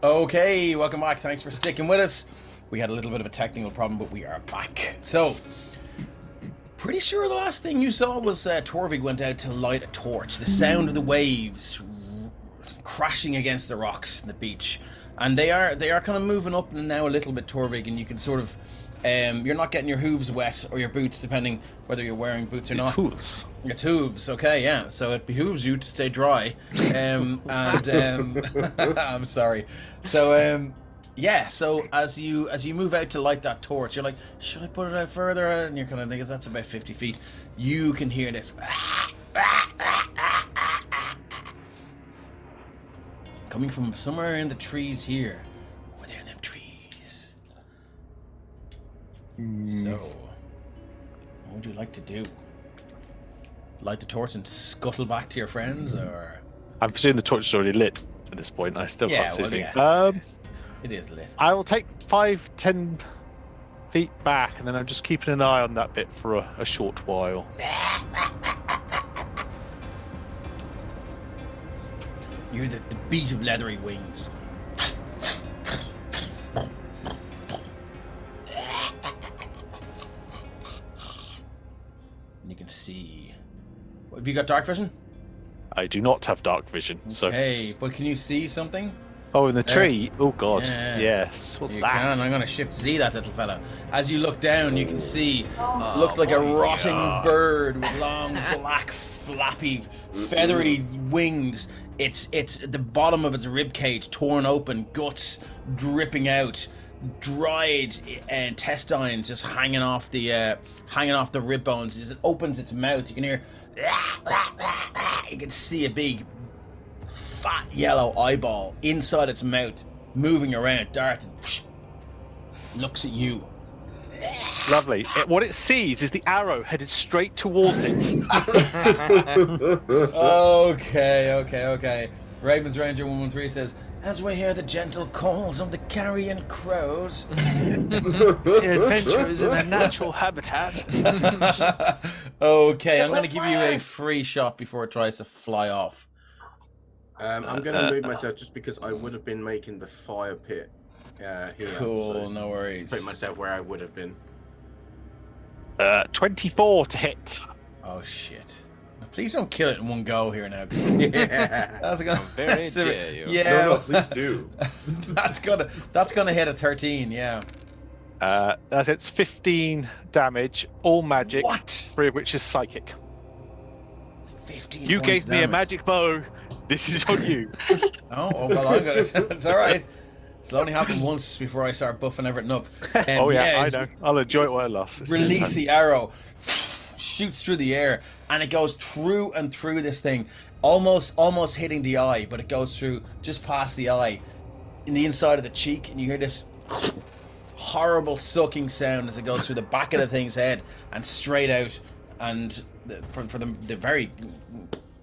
Okay, welcome back. Thanks for sticking with us. We had a little bit of a technical problem, but we are back. So, pretty sure the last thing you saw was Torvig went out to light a torch. The sound of the waves crashing against the rocks in the beach, and they are kind of moving up now a little bit, Torvig, and you can sort of you're not getting your hooves wet or your boots, depending whether you're wearing boots or not. Hooves. It's hooves, okay, yeah. So it behooves you to stay dry. I'm sorry. So yeah. So as you move out to light that torch, you're like, should I put it out further? And you're kind of thinking that's about 50 feet. You can hear this coming from somewhere in the trees here. Over there in them trees. So, what would you like to do? Light the torch and scuttle back to your friends, or? I'm presuming the torch is already lit at this point. I still can't see anything. Yeah. It is lit. I will take 5-10 feet back, and then I'm just keeping an eye on that bit for a short while. You hear the beat of leathery wings. And you can see. Have you got dark vision? I do not have dark vision, so. Hey, but can you see something? Oh, in the tree. Oh God. Yeah. Yes. What's You that? can. I'm going to shift Z that little fella. As you look down, you can see. Looks like a rotting bird with long, black, flappy, feathery wings. It's the bottom of its rib cage torn open, guts dripping out, dried intestines just hanging off the rib bones. As it opens its mouth, you can hear. You can see a big, fat yellow eyeball inside its mouth, moving around, darting. Looks at you. Lovely. What it sees is the arrow headed straight towards it. Okay. Ravens Ranger 113 says, as we hear the gentle calls of the carrion crows. The adventure is in their natural habitat. Okay, I'm going to give you a free shot before it tries to fly off. I'm going to move myself just because I would have been making the fire pit here. Cool, so no worries. put myself where I would have been. 24 to hit. Oh shit. Please don't kill it in one go here now. Cause that's gonna, Very dare you. Yeah, No, please do. that's gonna hit a 13. Yeah. It's 15 damage, all magic. What? 3 of which is psychic. 15. You points gave me a damage. magic bow. This is on you. Oh well, I'm gonna. It's all right. It'll only happen once before I start buffing everything up. Oh yeah, I know. I'll enjoy it while I last. Release the arrow, shoots through the air, and it goes through and through this thing, almost hitting the eye, but it goes through just past the eye, in the inside of the cheek, and you hear this horrible sucking sound as it goes through the back of the thing's head and straight out. And for the very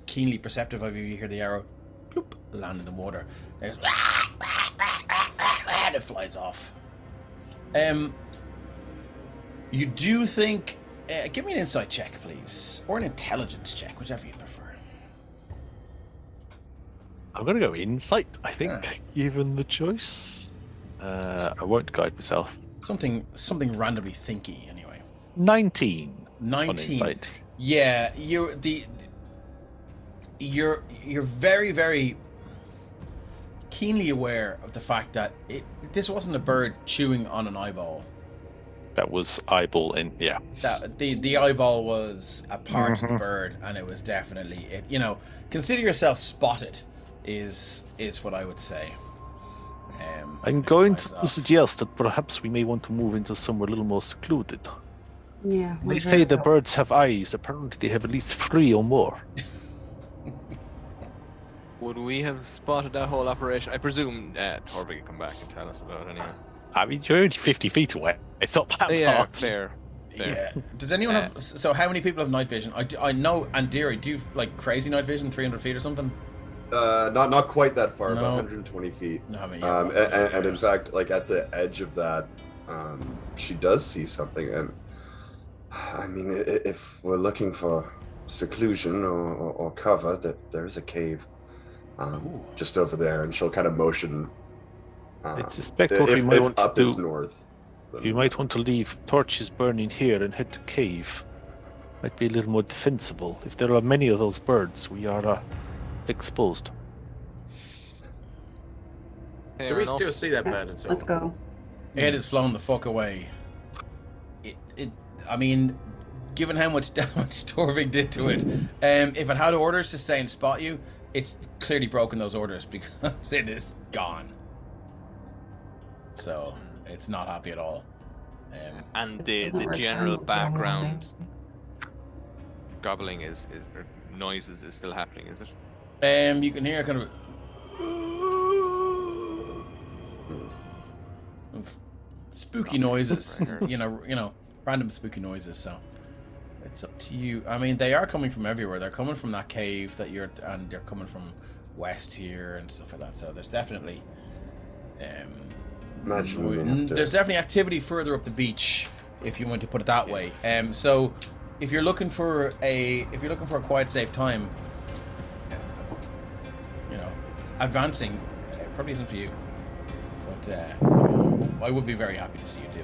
keenly perceptive of you, you hear the arrow bloop, land in the water. There's and it flies off. You do think... give me an insight check, please. Or an intelligence check, whichever you prefer. I'm going to go insight, I think, given the choice. I won't guide myself. Something randomly thinky, anyway. 19. 19. Yeah, you're very, very keenly aware of the fact that this wasn't a bird chewing on an eyeball. That was eyeball in, yeah. That the eyeball was a part of the bird, and it was definitely it. You know, consider yourself spotted. Is what I would say. I'm going to suggest that perhaps we may want to move into somewhere a little more secluded. Yeah. They say the birds have eyes. Apparently, they have at least 3 or more. Would we have spotted that whole operation? I presume Torvig could come back and tell us about it anyway. I mean, you're only 50 feet away. It's not that Yeah, far. fair. Yeah. Does anyone have? So how many people have night vision? I know, and Deary, do you have, like crazy night vision, 300 feet or something? Not quite that far, No. about 120 feet. No, I mean, And in fact, like at the edge of that, she does see something. And I mean, if we're looking for seclusion or cover, that there is a cave just over there, and she'll kind of motion I suspect what we might want to up is do. north. then- You might want to leave torches burning here and head to cave. Might be a little more defensible. If there are many of those birds, we are exposed. Fair Do we enough. still see that bird at all? Let's go. It has flown the fuck away. I mean, given how much damage Torvig did to it, if it had orders to stay and spot you, it's clearly broken those orders because it is gone. So it's not happy at all. And the Doesn't work general out. background gobbling is or noises is still happening, is it? You can hear kind of spooky noises, you know, random spooky noises. So it's up to you. I mean, they are coming from everywhere. They're coming from that cave that you're, and they're coming from west here and stuff like that. So there's definitely, Imagine we have to- there's definitely activity further up the beach, if you want to put it that way. So if you're looking for a quiet, safe time, you know, advancing probably isn't for you. But I would be very happy to see you do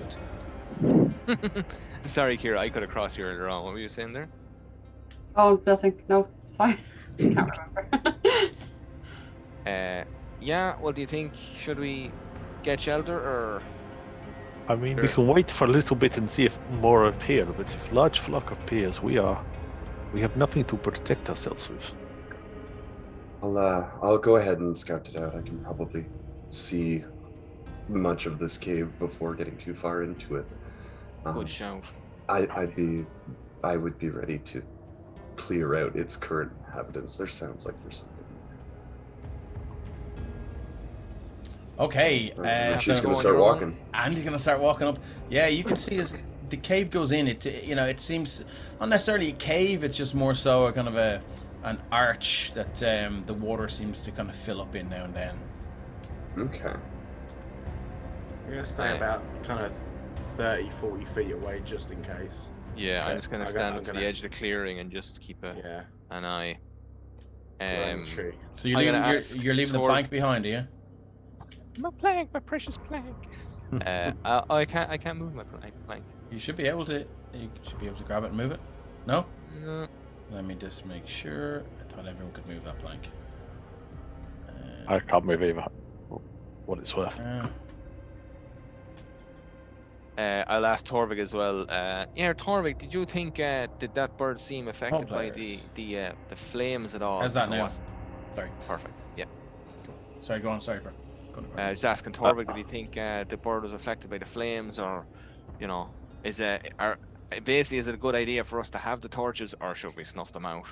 it. Sorry, Kira, I could have crossed you earlier on. What were you saying there? Oh, nothing. No, it's fine. Can't remember. Yeah. Well, do you think should we get shelter or? I mean, we Sure. can wait for a little bit and see if more appear, but if large flock appears, we have nothing to protect ourselves with. I'll go ahead and scout it out. I can probably see much of this cave before getting too far into it. Good shout. I would be ready to clear out its current inhabitants. There sounds like there's something. Okay, She's so gonna on start your own. walking. Andy's gonna start walking up. Yeah, you can see as the cave goes in. It seems not necessarily a cave. It's just more so a kind of an arch that the water seems to kind of fill up in now and then. Okay. We're gonna stay about kind of 30-40 feet away just in case. Yeah, I'm Okay, just gonna I'm stand up to gonna- the edge of the clearing and just keep Yeah. an eye. Right, true. So you're I'm leaving, gonna ask you're leaving the Tor- plank behind, are you? My plank, my precious plank. I can't move my plank. You should be able to. You should be able to grab it and move it. No? No. Let me just make sure. I thought everyone could move that plank. I can't move either. What it's worth. I'll ask Torvig as well. Yeah, Torvig, did you think did that bird seem affected by players. the flames at all? How's that Or now? was- Sorry. Perfect. Yeah. Cool. Sorry, go on. Sorry for. Go on. Just asking Torvig, did he think the bird was affected by the flames, or, is basically is it a good idea for us to have the torches, or should we snuff them out?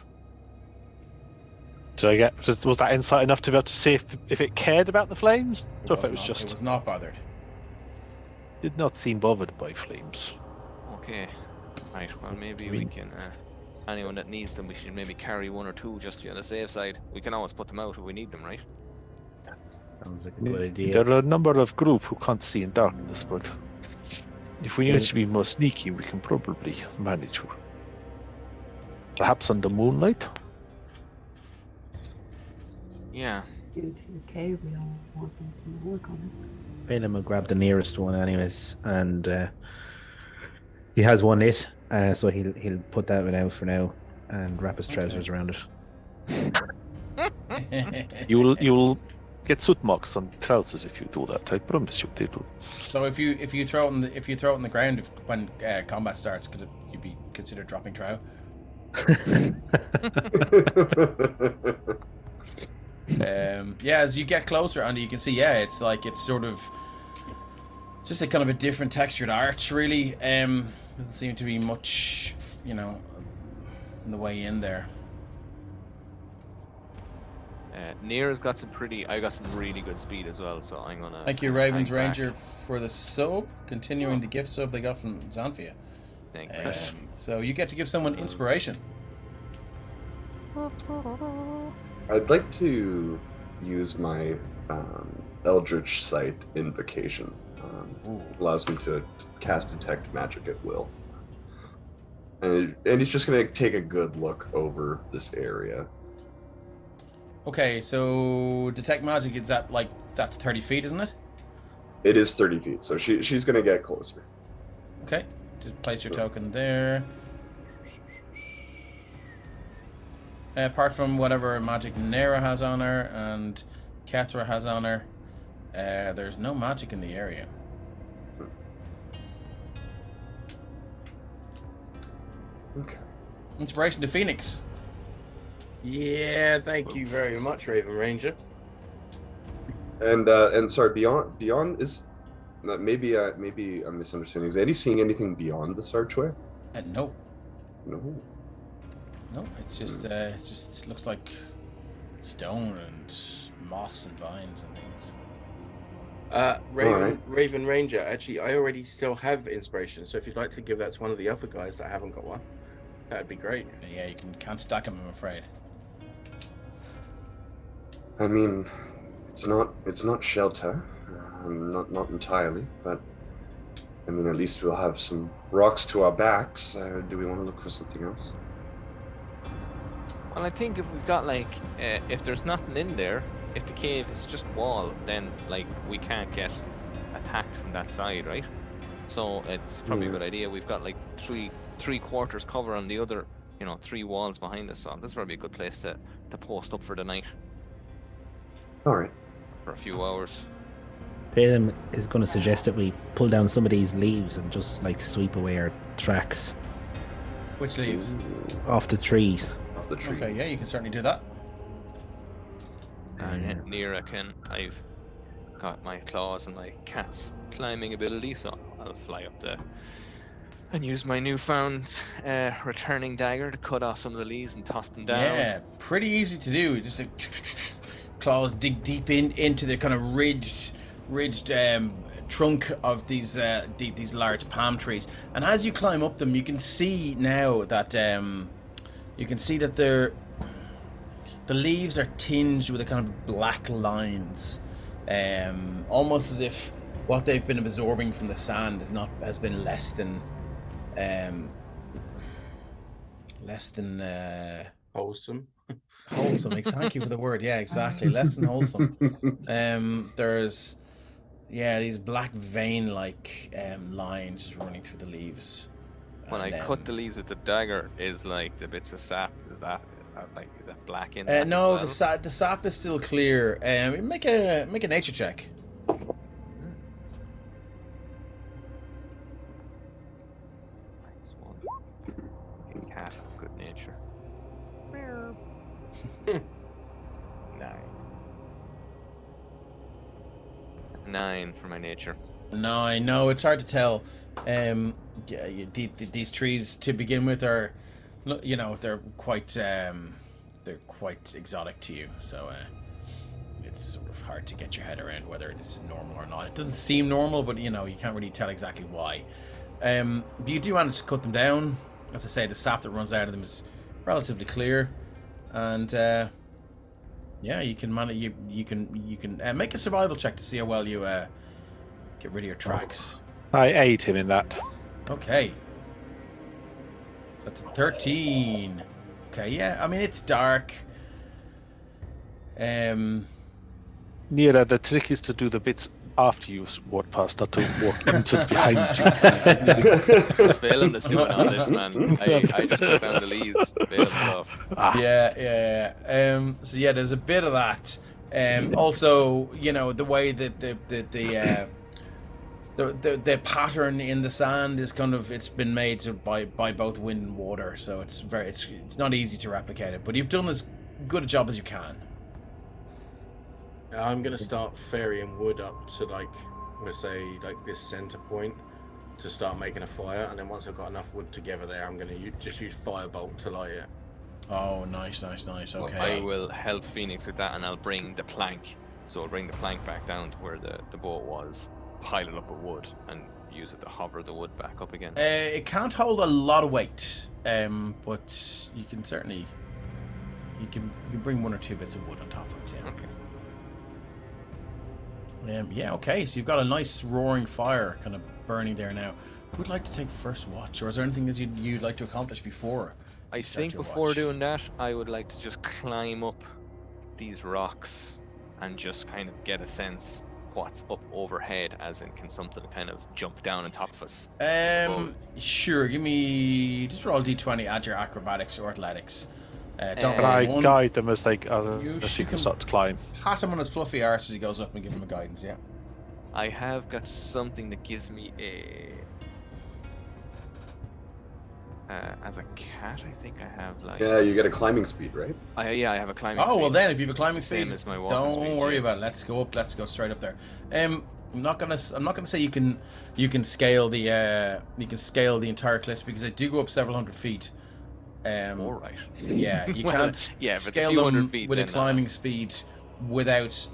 Was that insight enough to be able to see if it cared about the flames, or if it was just It was not bothered. did not seem bothered by flames? Okay. Right. Well, maybe I we mean- can. Anyone that needs them, we should maybe carry one or two just to be on the safe side. We can always put them out if we need them, right? Sounds like a good idea. There are a number of group who can't see in darkness, but if we need to be more sneaky, we can probably manage. Perhaps under moonlight. Yeah. Into the cave, we all want them to work on it. Balaam will grab the nearest one, anyways, and he has one lit, so he'll put that one out for now and wrap his trousers around it. You'll get soot marks on trousers if you do that. I promise you, they do. So if you throw it on the ground when combat starts, could you be considered dropping trow? Yeah, as you get closer, Andy, you can see. Yeah, it's sort of just a kind of a different textured arch, really. Doesn't seem to be much, in the way in there. Near's got some I got some really good speed as well, so I'm gonna. Thank you, hang Ravens back. Ranger, for the sub. Continuing the gift sub they got from Xanthia. Thank you. Yes. So you get to give someone inspiration. I'd like to use my Eldritch Sight invocation. Allows me to cast Detect Magic at will. And he's just going to take a good look over this area. Okay, so detect magic is that's 30 feet, isn't it? It is 30 feet, so she's gonna get closer. Okay, just place your token there. Apart from whatever magic Nera has on her and Kethra has on her, there's no magic in the area. Okay. Inspiration to Phoenix. Yeah, thank you very much, Raven Ranger. And sorry, beyond is maybe I'm misunderstanding. Is Eddie seeing anything beyond this archway? No. No. No, it's just it just looks like stone and moss and vines and things. Raven Ranger, actually, I already still have inspiration, so if you'd like to give that to one of the other guys that haven't got one, that'd be great. Yeah, you can't stack them, I'm afraid. I mean, it's not shelter, not entirely, but I mean, at least we'll have some rocks to our backs. Do we want to look for something else? Well, I think if we've got like, if there's nothing in there, if the cave is just wall, then like we can't get attacked from that side, right? So it's probably a good idea. We've got like three quarters cover on the other, 3 walls behind us. So this is probably a good place to post up for the night. All right. For a few hours. Palin is going to suggest that we pull down some of these leaves and just like sweep away our tracks Which leaves? off the trees. Off the tree. Okay, yeah, you can certainly do that. And Nera I've got my claws and my cat's climbing ability, so I'll fly up there and use my newfound returning dagger to cut off some of the leaves and toss them down. Yeah, pretty easy to do. Just like claws dig deep into the kind of ridged trunk of these large palm trees, and as you climb up them, you can see now that the leaves are tinged with a kind of black lines, almost as if what they've been absorbing from the sand has been less than Wholesome. wholesome. Thank you for the word. Yeah, exactly. Less than wholesome. There's these black vein-like lines just running through the leaves. When And, I cut the leaves with the dagger, is like the bits of sap, is that black in that? no, as well? the sap is still clear. Make a nature check. Fucking cat of good nature. 9 for my nature. 9. No, it's hard to tell. These trees to begin with are, they're quite exotic to you. So it's sort of hard to get your head around whether this is normal or not. It doesn't seem normal, but you can't really tell exactly why. You do manage to cut them down. As I say, the sap that runs out of them is relatively clear, and you can manage. You can make a survival check to see how well you get rid of your tracks. I aid him in that. Okay. That's a 13. Okay, yeah. I mean, it's dark. Nera, the trick is to do the bits after you walk past, not to walk into behind you. It's Valen that's doing all this, man. I just cut down the leaves. Valen's off. Yeah. So yeah, there's a bit of that. Also, the way that the pattern in the sand is it's been made by both wind and water, so it's not easy to replicate it. But you've done as good a job as you can. I'm gonna start ferrying wood up to this center point to start making a fire, and then once I've got enough wood together there, I'm gonna just use firebolt to light it. Oh, nice. Okay. I will help Phoenix with that, and I'll bring the plank. So I'll bring the plank back down to where the boat was, pile it up with wood, and use it to hover the wood back up again. It can't hold a lot of weight, but you can certainly you can bring 1 or 2 bits of wood on top of it. Yeah. Okay. Okay, so you've got a nice roaring fire kind of burning there now. Who'd like to take first watch, or is there anything that you'd like to accomplish before? I think before doing that, I would like to just climb up these rocks and just kind of get a sense what's up overhead, as in can something kind of jump down on top of us? Sure. Give me just roll a d20. Add your acrobatics or athletics. Don't Can roll I one. guide them as You as he can can- start to climb? Pat him on his fluffy arse as he goes up and give him a guidance. Yeah. I have got something that gives me a. As a cat, I think I have like. Yeah, you get a climbing speed, right? I have a climbing. Oh well, speed. then if you have a It's climbing the same speed, as my walking don't speed, worry yeah. about it. Let's go up. Let's go straight up there. I'm not gonna say you can scale the entire cliffs because they do go up several hundred feet. All right. Yeah, you Well, can't yeah, if it's a scale few them hundred feet, with a then, climbing speed without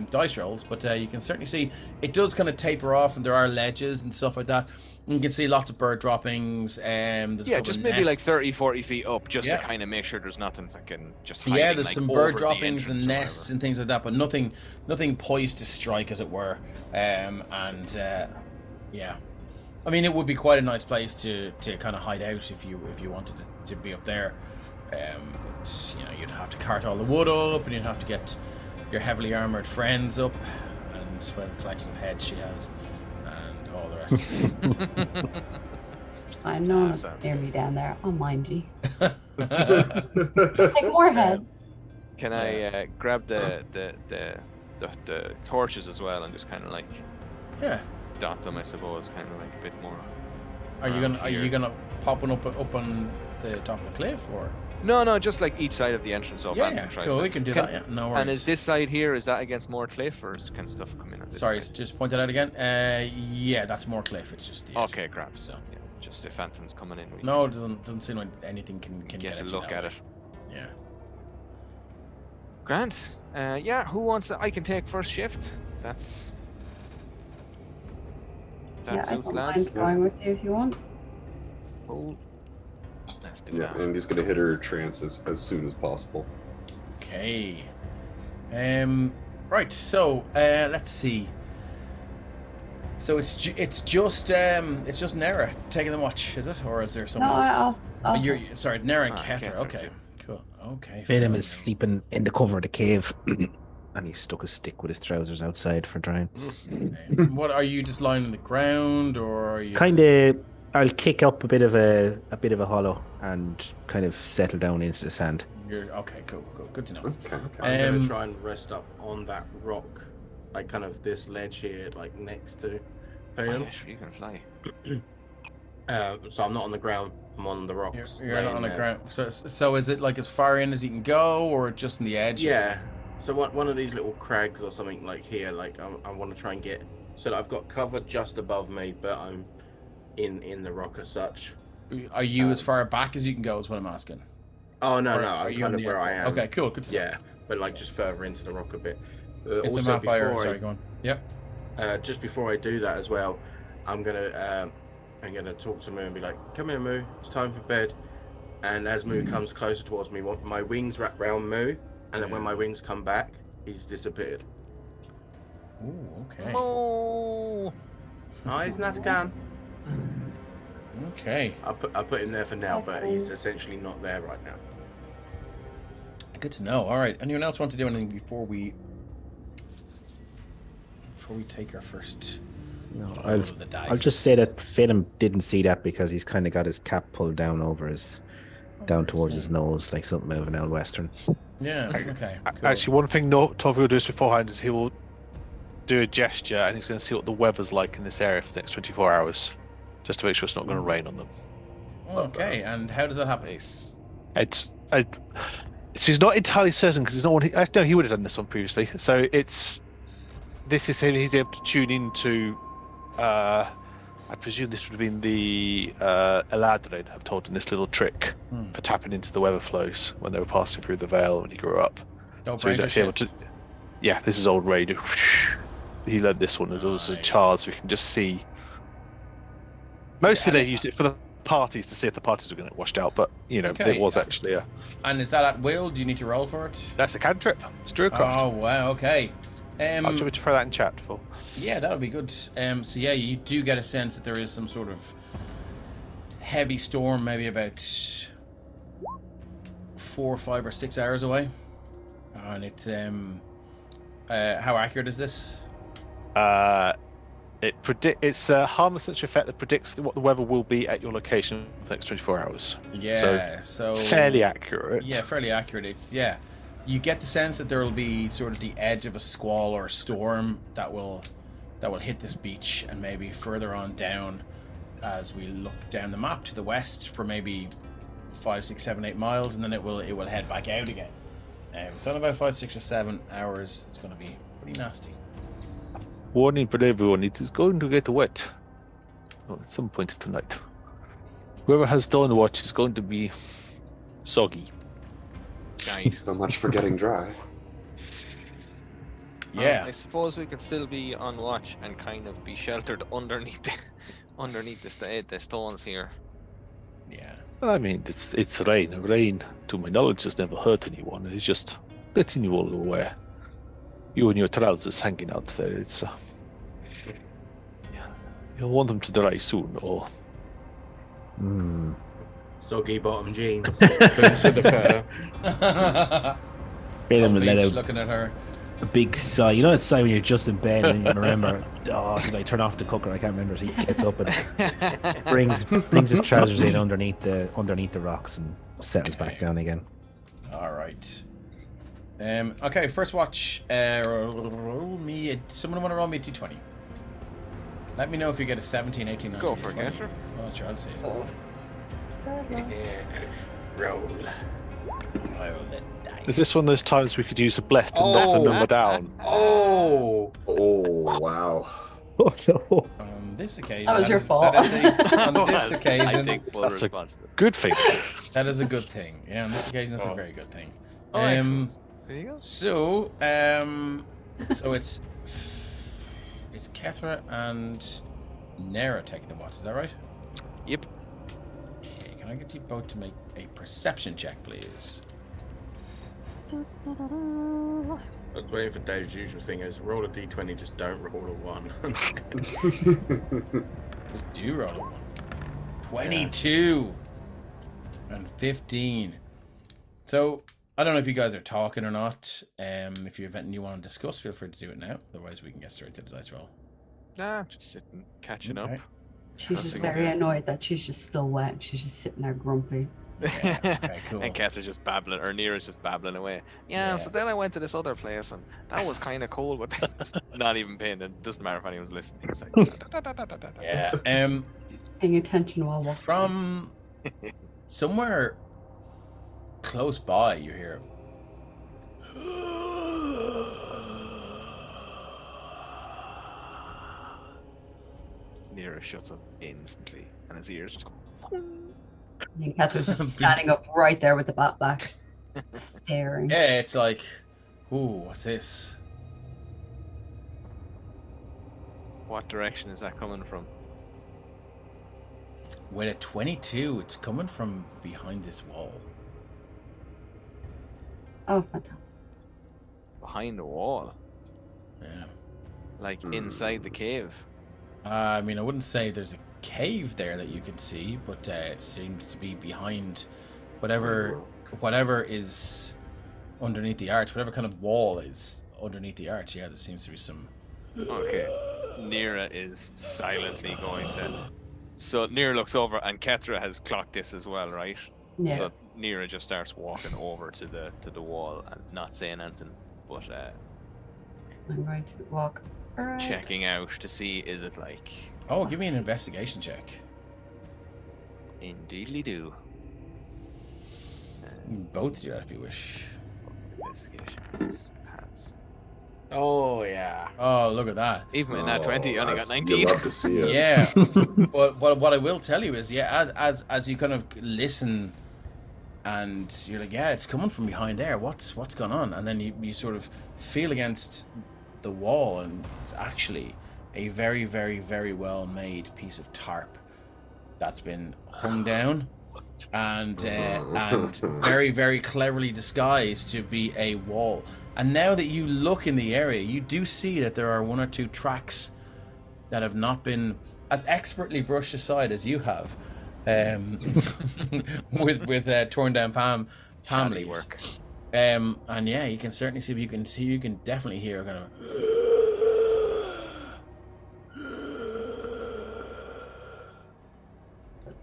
dice rolls, but you can certainly see it does kind of taper off, and there are ledges and stuff like that. And you can see lots of bird droppings. There's a Yeah, couple just of maybe like nests. 30, 40 feet up, just Yeah. to kind of make sure there's nothing fucking just hiding. Yeah, there's like, some over bird the droppings and entrance or nests and things like that, but nothing poised to strike, as it were. Yeah, I mean, it would be quite a nice place to kind of hide out if you wanted to be up there. But you know, you'd have to cart all the wood up, and you'd have to get your heavily armored friends up, and whatever collection of heads she has, and all the rest. I know Ah, sounds near good. me down there. I'll mind you. Take more heads. Can I grab the torches as well and just kind of like Yeah. dot them, I suppose, kind of like a bit more. Are you around gonna here. pop one up on the top of the cliff, or? No, just like each side of the entrance. So Yeah, cool. We can do that. Yeah, no worries. And is this side here? Is that against more cliff, or can stuff come in on this Sorry, side? just point that out again. Yeah, that's more cliff. It's just the edge. Okay, crap. So Yeah, just if anything's coming in, we no, it doesn't seem like anything can get at a you look that at way. it. Yeah. Grant, yeah, who wants to? I can take first shift. That Yeah, I suits don't lads. mind going with you if you want. Cool. Let's do Yeah, that. and he's gonna hit her trance as soon as possible. Okay. Right. So let's see. So it's just Nera taking the watch, is it, or is there No, someone else? I'll You're sorry, Nera and Ah, Hethar. Hethar, Okay. too. Cool. Okay. Phelim fine. is sleeping in the cover of the cave, and he stuck his stick with his trousers outside for drying. Okay. What are you just lying on the ground, or are you Kind just- of, I'll kick up a bit of a hollow and kind of settle down into the sand. You're okay. Cool. Good to know. Okay. I'm Um, gonna try and rest up on that rock, like kind of this ledge here, like next to Oh, Phelim. yeah, sure, you can fly. So I'm not on the ground. I'm on the rocks. You're not laying on the there. ground. So is it like as far in as you can go, or just in the edge? Yeah. So one of these little crags or something like here, like I want to try and get so that I've got cover just above me, but I'm in the rock as such. Are you as far back as you can go? Is what I'm asking. Oh no, Or no, are I'm you kind on of the where I outside? am. Okay, cool. Good to know. Yeah, but like just further into the rock a bit. It's Also, a map by before Sorry, go on. Yep. just before I do that as well, I'm gonna talk to Moo and be like, "Come here, Moo. It's time for bed." And as Moo comes closer towards me, my wings wrap round Moo, and then when my wings come back, he's disappeared. Ooh, okay. Oh. Oh, he's not gone. Okay. I put him there for now, but he's essentially not there right now. Good to know. All right. Anyone else want to do anything before we take our first No, roll of the dice? I'll just say that Phelim didn't see that because he's kind of got his cap pulled down over his, down towards his nose, like something out of an old western. Yeah. Okay. Cool. Actually, one thing Tovi will do this beforehand is he will do a gesture, and he's going to see what the weather's like in this area for the next 24 hours, just to make sure it's not going to rain on them. Okay. And how does that happen? Nice. So he's not entirely certain because he's not one. No, he would have done this one previously. So this is him. He's able to tune into. I presume this would have been the Eladrin have told him this little trick for tapping into the weather flows when they were passing through the Vale when he grew up. Oh, So he's Ranger actually able shit. to. Yeah, this is old radio. He learned this one as also a Nice. child, so we can just see. Mostly they used it for the parties to see if the parties were going to get washed out, but you know Okay, it was yeah. actually a. And is that at will? Do you need to roll for it? That's a cantrip. It's Druidcraft. Oh wow. Okay. I'll try to throw that in chat for. Yeah, that'll be good. So yeah, you do get a sense that there is some sort of heavy storm, maybe about 4, 5, or 6 hours away. And it's how accurate is this? It's a harmless essential effect that predicts what the weather will be at your location for the next 24 hours. Yeah, so fairly accurate. Yeah, fairly accurate. It's you get the sense that there will be sort of the edge of a squall or storm that will hit this beach, and maybe further on down as we look down the map to the west for maybe 5, 6, 7, 8 miles, and then it will head back out again. So in about 5, 6, or 7 hours, it's going to be pretty nasty. Warning for everyone, it is going to get wet at some point tonight. Whoever has Dawn Watch is going to be soggy. Right. So much for getting dry. Yeah. I suppose we could still be on watch and kind of be sheltered underneath the stones here. Yeah. I mean, it's rain. Rain, to my knowledge, has never hurt anyone. It's just letting you all aware. You and your trousers hanging out there. It's you'll want them to dry soon, or Soggy bottom jeans. Consider fair. Let Beach out looking at her. a big sigh. You know that sigh when you're just in bed and you remember, oh, did I turn off the cooker? I can't remember. So he gets up and brings his trousers in underneath the rocks and settles back down again. All right. Okay, first watch. Roll me. Someone want to roll me a d20. Let me know if you get a 17, 18, 19. Go for it, 20. Hethar. Oh, sure, I'll say it. Roll. Roll the dice. is this one of those times we could use a bless to knock the number down? Oh. Oh, wow. Oh no! On this occasion, That was your fault. on this I occasion, take full That's a- responsibility. Good thing. that is a good thing. Yeah, on this occasion, that's a very good thing. Oh, excellent. There you go. So it's Kethra and Nera taking the watch. Is that right? Yep. Okay, can I get you both to make a perception check, please? I was waiting for Dave's usual thing is roll a d20, just don't roll a 1. Do roll a 1. 22 and 15. So I don't know if you guys are talking or not. If you have anything you want to discuss, feel free to do it now. Otherwise, we can get straight to the dice roll. Nah, just sitting, catching Okay. up. She's That's just a good very idea. annoyed that she's just still wet. She's just sitting there grumpy. Yeah, okay, cool. And Keth's just babbling, or Nira's just babbling away. Yeah, so Yeah. then I went to this other place, and that was kind of cool, but just not even paying. It doesn't matter if anyone's listening. It's like, Yeah. Paying attention while walking. From somewhere close by, you hear. Nira shuts up instantly, and his ears just go. And Catherine's just standing up right there with the bat back, just staring. Yeah, it's like, ooh, what's this? What direction is that coming from? With a 22, it's coming from behind this wall. Oh, fantastic. Behind the wall, Yeah. like inside the cave. I mean, I wouldn't say there's a cave there that you can see, but it seems to be behind whatever is underneath the arch, whatever kind of wall is underneath the arch. Yeah, there seems to be some. Okay. Nira is silently going to. So Nira looks over, and Kethra has clocked this as well, right? Yeah. So Nira just starts walking over to the wall and not saying anything, but I'm going to walk around. checking out to see is it like Oh, give me an investigation check. indeedly do. Both do that if you wish. Investigation has. Oh, yeah. Oh, look at that. Even with that 20, you only got that's- 19. You love to see it. Yeah. But what I will tell you is, yeah, as you kind of listen, and you're like, yeah, it's coming from behind there. What's going on? And then you sort of feel against the wall, and it's actually a very, very, very well made piece of tarp that's been hung down and very, very cleverly disguised to be a wall. And now that you look in the area, you do see that there are 1 or 2 tracks that have not been as expertly brushed aside as you have, with torn down palm Shoddy leaves. work. And yeah, you can certainly see. You can definitely hear kind of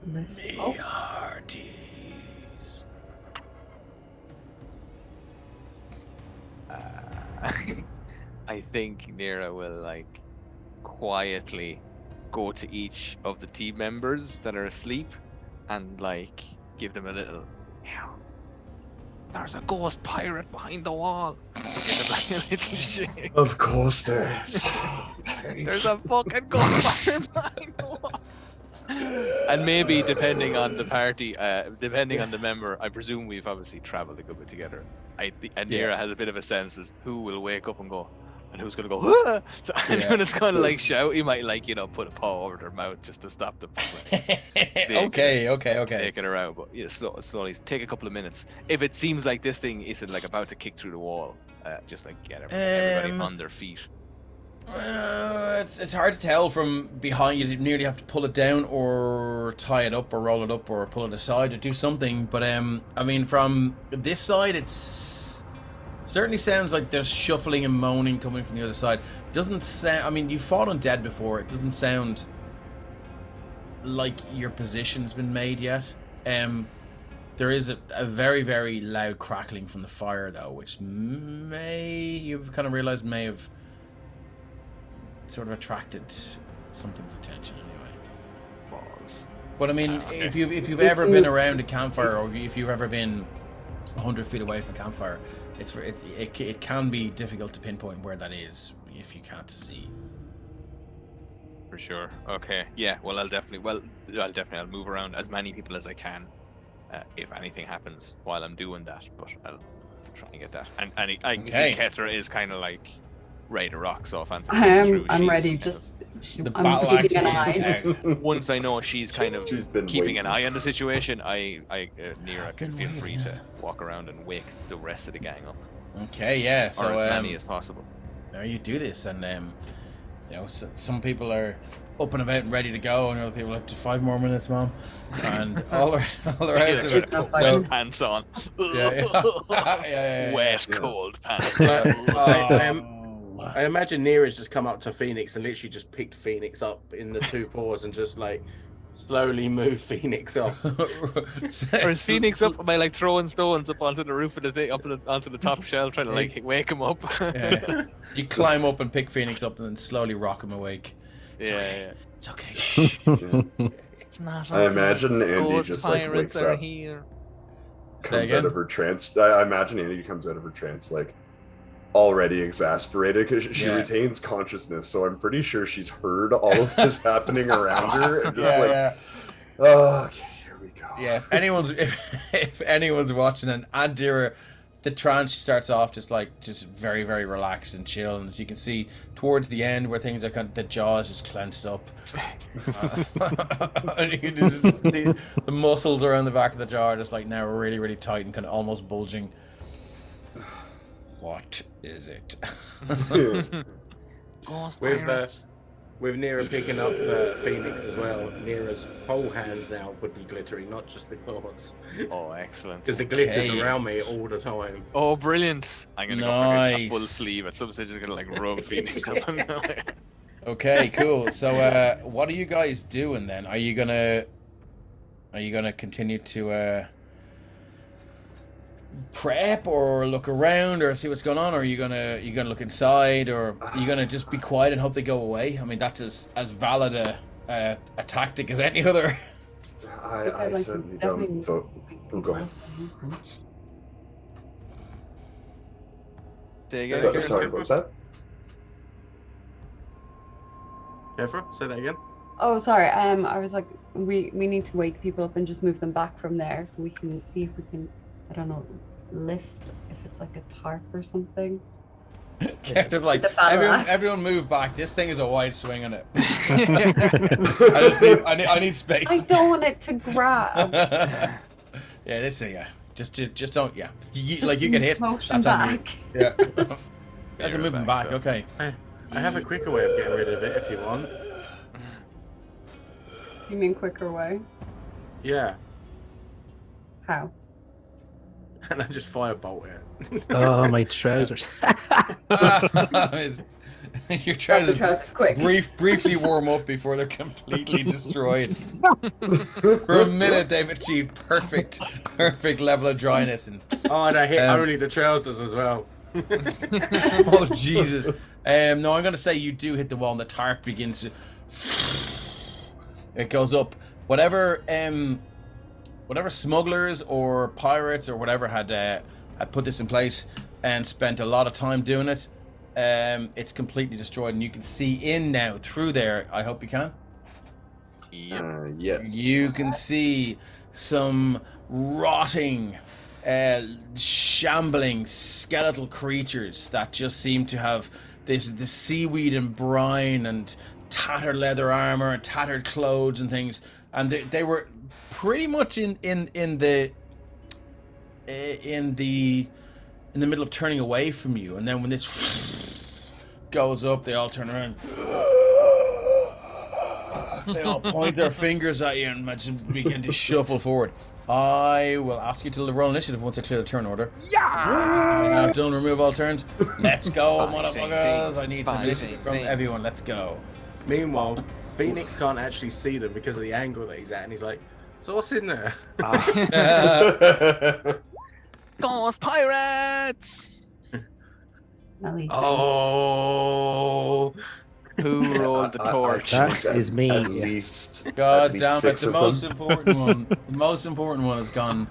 Me Oh. hearties. I think Nira will like quietly go to each of the team members that are asleep and like give them a little. There's a ghost pirate behind the wall. Give them like a little shake. Of course there is. There's a fucking ghost pirate behind the wall. And maybe depending on the party, depending on the member, I presume we've obviously traveled a good bit together. And Nira has a bit of a sense as who will wake up and go, and who's gonna go. Ah! So anyone that's gonna like shout, he might like put a paw over their mouth just to stop them from like, Okay. taking her out. But yeah, slowly take a couple of minutes. If it seems like this thing isn't like about to kick through the wall, just like get everybody on their feet. It's hard to tell from behind. You nearly have to pull it down or tie it up or roll it up or pull it aside or do something. But I mean, from this side, it's certainly sounds like there's shuffling and moaning coming from the other side. Doesn't sound. I mean, you fought undead before. It doesn't sound like your position's been made yet. There is a very, very loud crackling from the fire though, which you kind of realize may have sort of attracted something's attention anyway. Balls. But I mean, Okay. if you've ever been around a campfire, or if you've ever been 100 feet away from a campfire, it can be difficult to pinpoint where that is if you can't see. For sure. Okay. Yeah. Well, I'll move around as many people as I can, if anything happens while I'm doing that. But I'll try and get that. And I can see Hethar is kind of like ready to rock. So if anything comes through, I'm she's ready. kind The I'm battle axe keeping an is eye. out. once I know she's kind of She's been keeping waiting. an eye on the situation, Nira can been feel free waiting, to walk around and wake the rest of the gang up, Okay, yeah. So or as many as possible. now you do this, and some people are up and about and ready to go, and other people are like, just 5 more minutes, mom, and all the rest of it. Wet So, Pants on. yeah. Wet, cold pants. I imagine Nira's just come up to Phoenix and literally just picked Phoenix up in the 2 paws and just like slowly move Phoenix up. Or is Phoenix up by like throwing stones up onto the roof of the thing, onto the top shelf, trying to like wake him up? Yeah. You climb up and pick Phoenix up and then slowly rock him awake. Yeah. It's okay. Shh. It's not. I imagine Andy Ghost just like pirates wakes are up, here. comes again? out of her trance. I imagine Andy comes out of her trance like already exasperated because she Yeah. retains consciousness. So I'm pretty sure she's heard all of this happening around her and just oh, okay, here we go. Yeah, if anyone's watching and Adira, the trance, she starts off just very, very relaxed and chill, and as you can see towards the end where things are the jaws just clenched up, and you can just see the muscles around the back of the jaw are just like now really, really tight and kind of almost bulging. What is it? Ghost With pirates. with Nira picking up Phoenix as well, Nira's whole hands now would be glittering, not just the claws. Oh, excellent. Because the glitter's Okay. around me all the time. Oh, brilliant! I'm gonna go for a Nice. full sleeve at some stage. I'm gonna like rub Phoenix up. Okay, cool. So, what are you guys doing then? Are you gonna continue to prep or look around or see what's going on, or are you gonna look inside, or are you gonna just be quiet and hope they go away? I mean, that's as valid a tactic as any other. I certainly don't vote. Oh, go ahead. Say Yeah, again. yeah. Sorry, what was that? Hethar, say that again. Oh, sorry. I was like, we need to wake people up and just move them back from there so we can see if we can, I don't know, lift if it's like a tarp or something. There's like The battle axe. everyone move back. This thing is a wide swing on it. I need space. I don't want it to grab. Yeah, this thing. Yeah, just don't. Yeah, you get hit. Motion That's on you. back. Yeah. That's a You're moving back, back. so. Okay. I have a quicker way of getting rid of it if you want. You mean quicker way? Yeah. How? and I just firebolt it. Oh, my trousers. Your trousers quick. briefly warm up before they're completely destroyed. For a minute, they've achieved perfect level of dryness. And Oh, and I hit only the trousers as well. oh Jesus! No, I'm gonna say you do hit the wall, and the tarp begins to. It goes up. Whatever smugglers or pirates or whatever had put this in place and spent a lot of time doing it. It's completely destroyed, and you can see in now through there. I hope you can. Yes. You can see some rotting, shambling skeletal creatures that just seem to have the seaweed and brine and tattered leather armor and tattered clothes and things, and they were pretty much in the middle of turning away from you, and then when this goes up, they all turn around. They all point their fingers at you and just begin to shuffle forward. I will ask you to roll initiative once I clear the turn order. Yeah! Don't remove all turns. Let's go, motherfuckers! I need some initiative from everyone. Let's go. Meanwhile, Phoenix can't actually see them because of the angle that he's at, and he's like, "So what's in there?" Those pirates! Smelly. Oh, Who rolled the torch? That is me. At least. God at least damn it! 6 The of most them. important one. The most important one has gone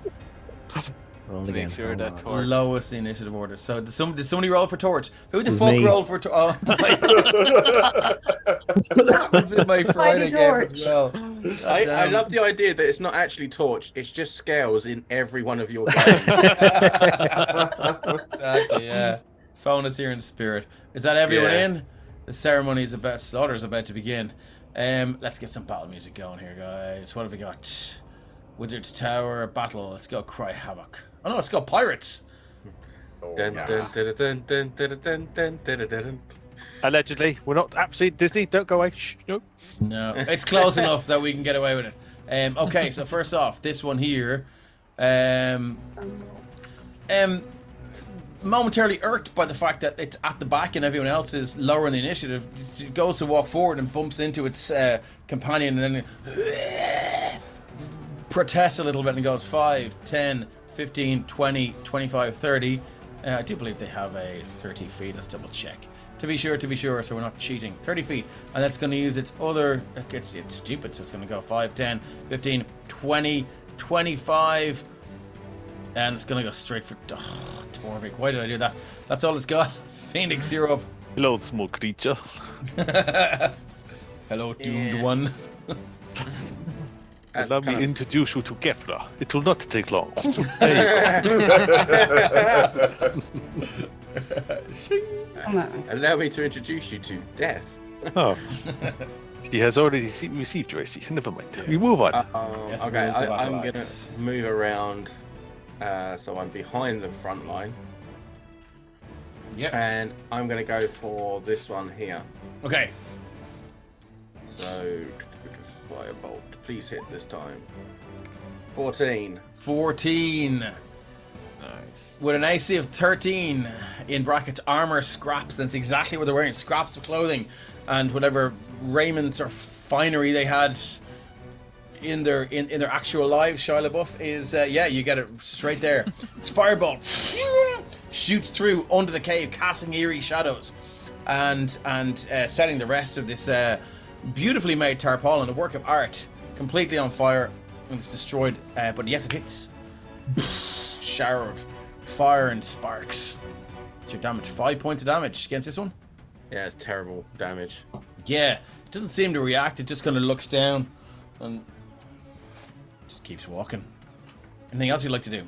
Roll again. Make sure that Hold on. torch. lowest in the initiative order. So did somebody roll for torch? Who the It was fuck me. rolled for torch? Oh my! That was in my Friday game as torch. well. I love the idea that it's not actually torch; it's just scales in every one of your games. Exactly, yeah. Phone is here in spirit. Is that everyone Yeah. in? The ceremony is about slaughter is about to begin. Let's get some battle music going here, guys. What have we got? Wizard's Tower battle. Let's go cry havoc. Oh no, let's go pirates. Dun, yes. dun, dun, dun, dun, dun, dun, dun, dun, dun. Allegedly, we're not absolutely Disney. Don't go away. Shh, nope. No, it's close enough that we can get away with it. Okay, so first off, this one here. Momentarily irked by the fact that it's at the back and everyone else is lower in the initiative, it goes to walk forward and bumps into its companion and then protests a little bit and goes 5, 10, 15, 20, 25, 30. I do believe they have a 30 feet. Let's double check. To be sure, so we're not cheating. 30 feet. And that's going to use its other... It's stupid, so it's going to go 5, 10, 15, 20, 25... And it's going to go straight for... Oh, Torvik, why did I do that? That's all it's got. Phoenix, you're up. Hello, small creature. Hello, doomed one. That's Let me kind of- introduce you to Gefra. It will not take long. Allow me to introduce you to Death. Oh. He has already received your AC. Never mind. We move on. Yeah, Okay, rules of I'm battle gonna axe. move around, so I'm behind the front line, Yep. and I'm gonna go for this one here. Okay. So, firebolt, please hit this time. 14. 14. Nice. With an AC of 13, in brackets, armor scraps. That's exactly what they're wearing. Scraps of clothing and whatever raiments or finery they had in their actual lives. Shia LaBeouf is, you get it straight there. It's fireball shoots through under the cave, casting eerie shadows, and setting the rest of this beautifully made tarpaulin, a work of art, completely on fire, and it's destroyed. But yes, it hits. Shower of fire and sparks. It's your damage. 5 points of damage against this one. Yeah, it's terrible damage. Yeah, it doesn't seem to react. It just kind of looks down and just keeps walking. Anything else you'd like to do?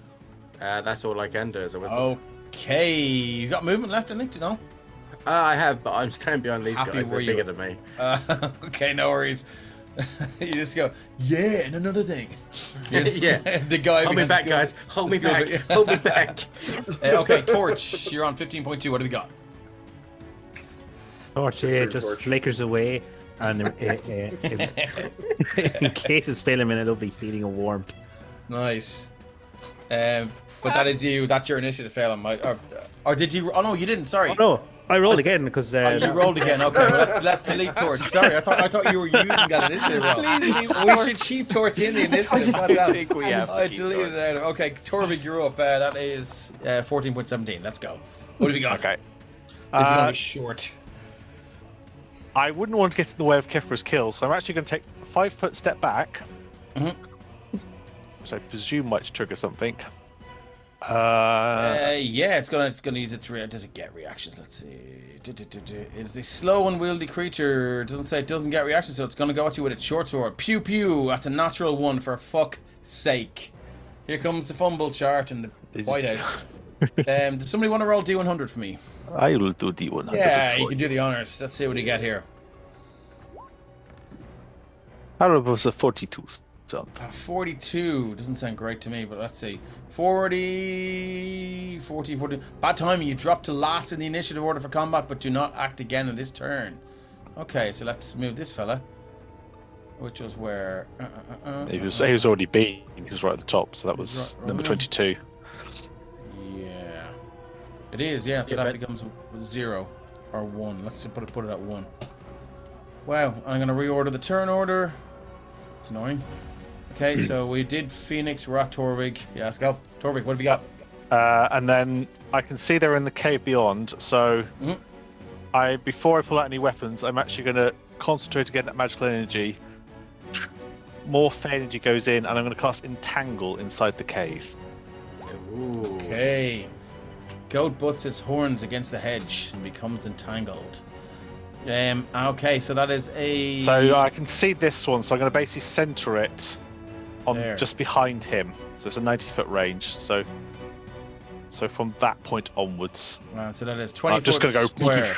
That's all I can do as a wizard. Okay, you got movement left, I think, to know. I have, but I'm standing behind these Happy guys. where They're you bigger than me. Okay, no worries. You just go, yeah, and another thing. Yeah. The guy. Hold me behind back, the guys. Hold me Let's go, back. yeah. Hold me back. Okay, Torch, you're on 15.2. What have you got? Torch just Torch. flickers away and in case it's filling in a lovely feeling of warmth. Nice. But that is you. That's your initiative fail on my. Or did you? Oh no, you didn't. Sorry. Oh, no, I rolled again because You rolled again. Okay, well let's delete Torch. Sorry, I thought you were using that initiative roll. We should keep Torch in the initiative. I think we have to I keep deleted it out. Okay, Torvik, you're up. That is 14.17. Let's go. What have we got? Okay. This is only short. I wouldn't want to get in the way of Kithra's kill, so I'm actually going to take a 5-foot step back, which I presume might trigger something. Yeah, it's gonna use its does it get reactions? Let's see. It's a slow, unwieldy creature. It doesn't say it doesn't get reactions, so it's gonna go at you with its short sword. Pew pew. That's a natural one for fuck's sake. Here comes the fumble chart and the whiteout. Does somebody want to roll D100 for me? I will do D100. Yeah, you can do the honors. Let's see what we get here. How about a 42? 42 doesn't sound great to me, but let's see. 40. Bad timing. You drop to last in the initiative order for combat, but do not act again in this turn. Okay, so let's move this fella. Which was where? He was already beat. He was right at the top, so that was number 22. Yeah, it is. Yeah, so that becomes 0 or 1. Let's just put it at 1. Wow, I'm gonna reorder the turn order. It's annoying. Okay, so we did Phoenix, we're at Torvik. Yeah, let's go. Torvik, what have you got? And then I can see they're in the cave beyond, so before I pull out any weapons, I'm actually going to concentrate to get that magical energy. More fey energy goes in, and I'm going to cast Entangle inside the cave. Ooh. Okay. Goat butts its horns against the hedge and becomes entangled. Okay, so that is a... So I can see this one, so I'm going to basically center it on there. Just behind him. So it's a 90-foot range. So from that point onwards. So that is 20 I'm just foot going to go... square.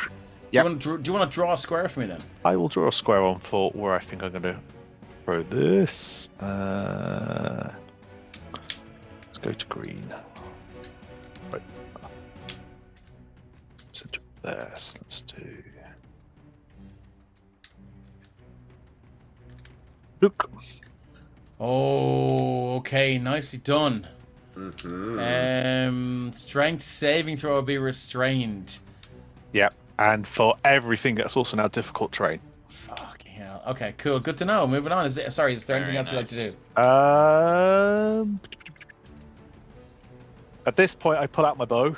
Yep. Do you want to draw a square for me then? I will draw a square on for where I think I'm going to throw this. Let's go to green. Right. Center there. So let's do... Look. Oh, okay, nicely done. Strength saving throw will be restrained. Yep, and for everything that's also now difficult terrain. Fucking hell. Okay, cool. Good to know. Moving on. Is there anything else you'd like to do? At this point, I pull out my bow.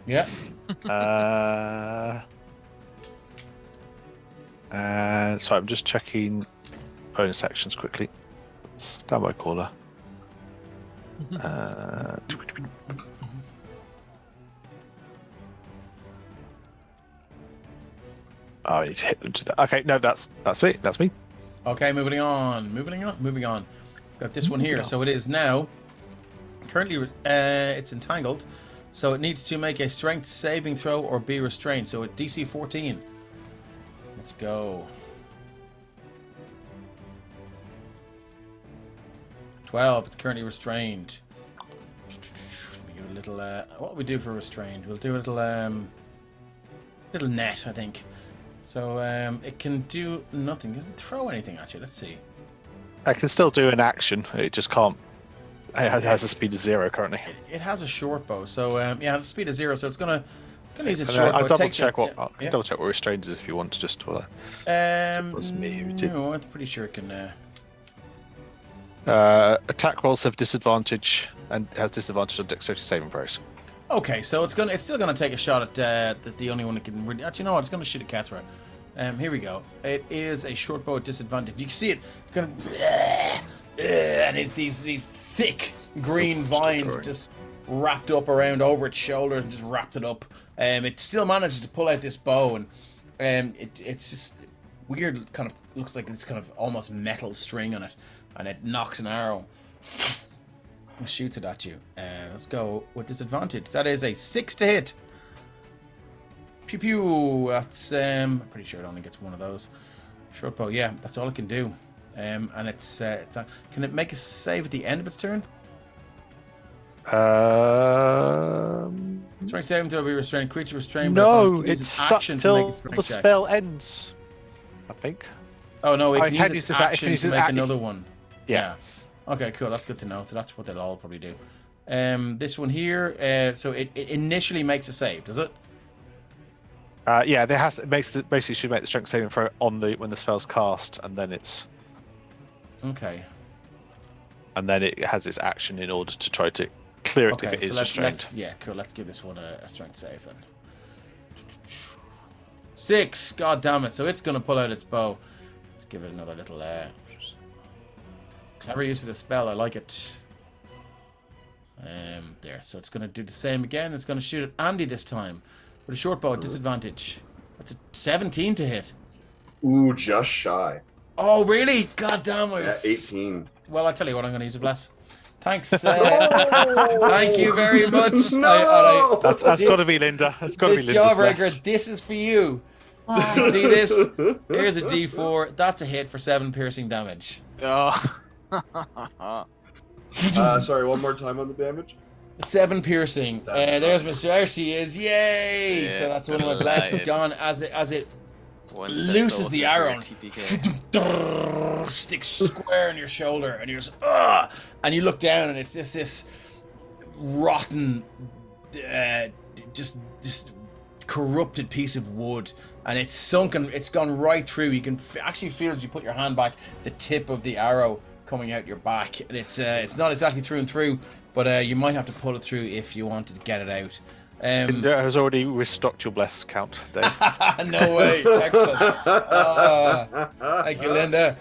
Yeah. And so I'm just checking bonus actions quickly. Standby caller. Oh, I need to hit them to that. Okay, no, that's me. That's me. Okay, moving on. Got this one here. So it is now. Currently, it's entangled, so it needs to make a strength saving throw or be restrained. So at DC 14. Let's go. 12. It's currently restrained. Let me give it a little. What will we do for restrained? We'll do a little net, I think. So it can do nothing. It doesn't throw anything at you. Let's see. I can still do an action. It just can't. It has a speed of 0 currently. It has a short bow, so yeah, it has a speed of 0, so it's gonna use its short bow. I'll double check what restrained is if you want to just. Was me who did. No, I'm pretty sure it can. Attack rolls have disadvantage and has disadvantage on dexterity saving throws. Okay, so it's still gonna take a shot at the only one that can really. Actually, no, it's gonna shoot a Cathra. Here we go. It is a short bow at disadvantage. You can see it kind of, and it's these thick green vines just wrapped up around over its shoulders and just wrapped it up. It still manages to pull out this bow, and it's just weird. Kind of looks like it's kind of almost metal string on it, and it knocks an arrow. Shoots it at you. Let's go with disadvantage. That is a 6 to hit. Pew pew. That's pretty sure it only gets one of those. Short bow. Yeah, that's all it can do. And it's can it make a save at the end of its turn? Strength saving throw will be restrained. Creature restrained. No, it's stuck till the spell ends. I think. Oh no, it can use its action to make action. another one. Yeah. Okay, cool. That's good to know. So that's what they'll all probably do. This one here. So it initially makes a save, does it? Yeah, it basically should make the strength saving throw on when the spell's cast, and then it's Okay. and then it has its action in order to try to clear it if it is restrained. Yeah, cool. Let's give this one a strength save then. 6. God damn it! So it's gonna pull out its bow. Let's give it another little. Clever use of the spell. I like it. There. So it's gonna do the same again. It's gonna shoot at Andy this time with a short bow at disadvantage. That's a 17 to hit. Ooh, just shy. Oh really? God damn it! Yeah, 18. Well, I tell you what, I'm going to use a bless. Thanks. Thank you very much. No! That's got to be Linda. That's got to be This Linda's Jawbreaker, bless. this is for you. Wow. You see this? Here's a D4. That's a hit for 7 piercing damage. Oh. Sorry, one more time on the damage. 7 piercing. There's Miss. There she is. Yay! Yeah, So that's one of my blesses delighted. gone as it One step looses closer the to arrow. your TPK. Sticks square in your shoulder, and you're just and you look down, and it's just this rotten, just corrupted piece of wood, and it's sunken. It's gone right through. You can actually feel as you put your hand back the tip of the arrow coming out your back, and it's not exactly through and through, but you might have to pull it through if you wanted to get it out. Linda has already restocked your bless count, Dave. No way. Excellent. Thank you, Linda.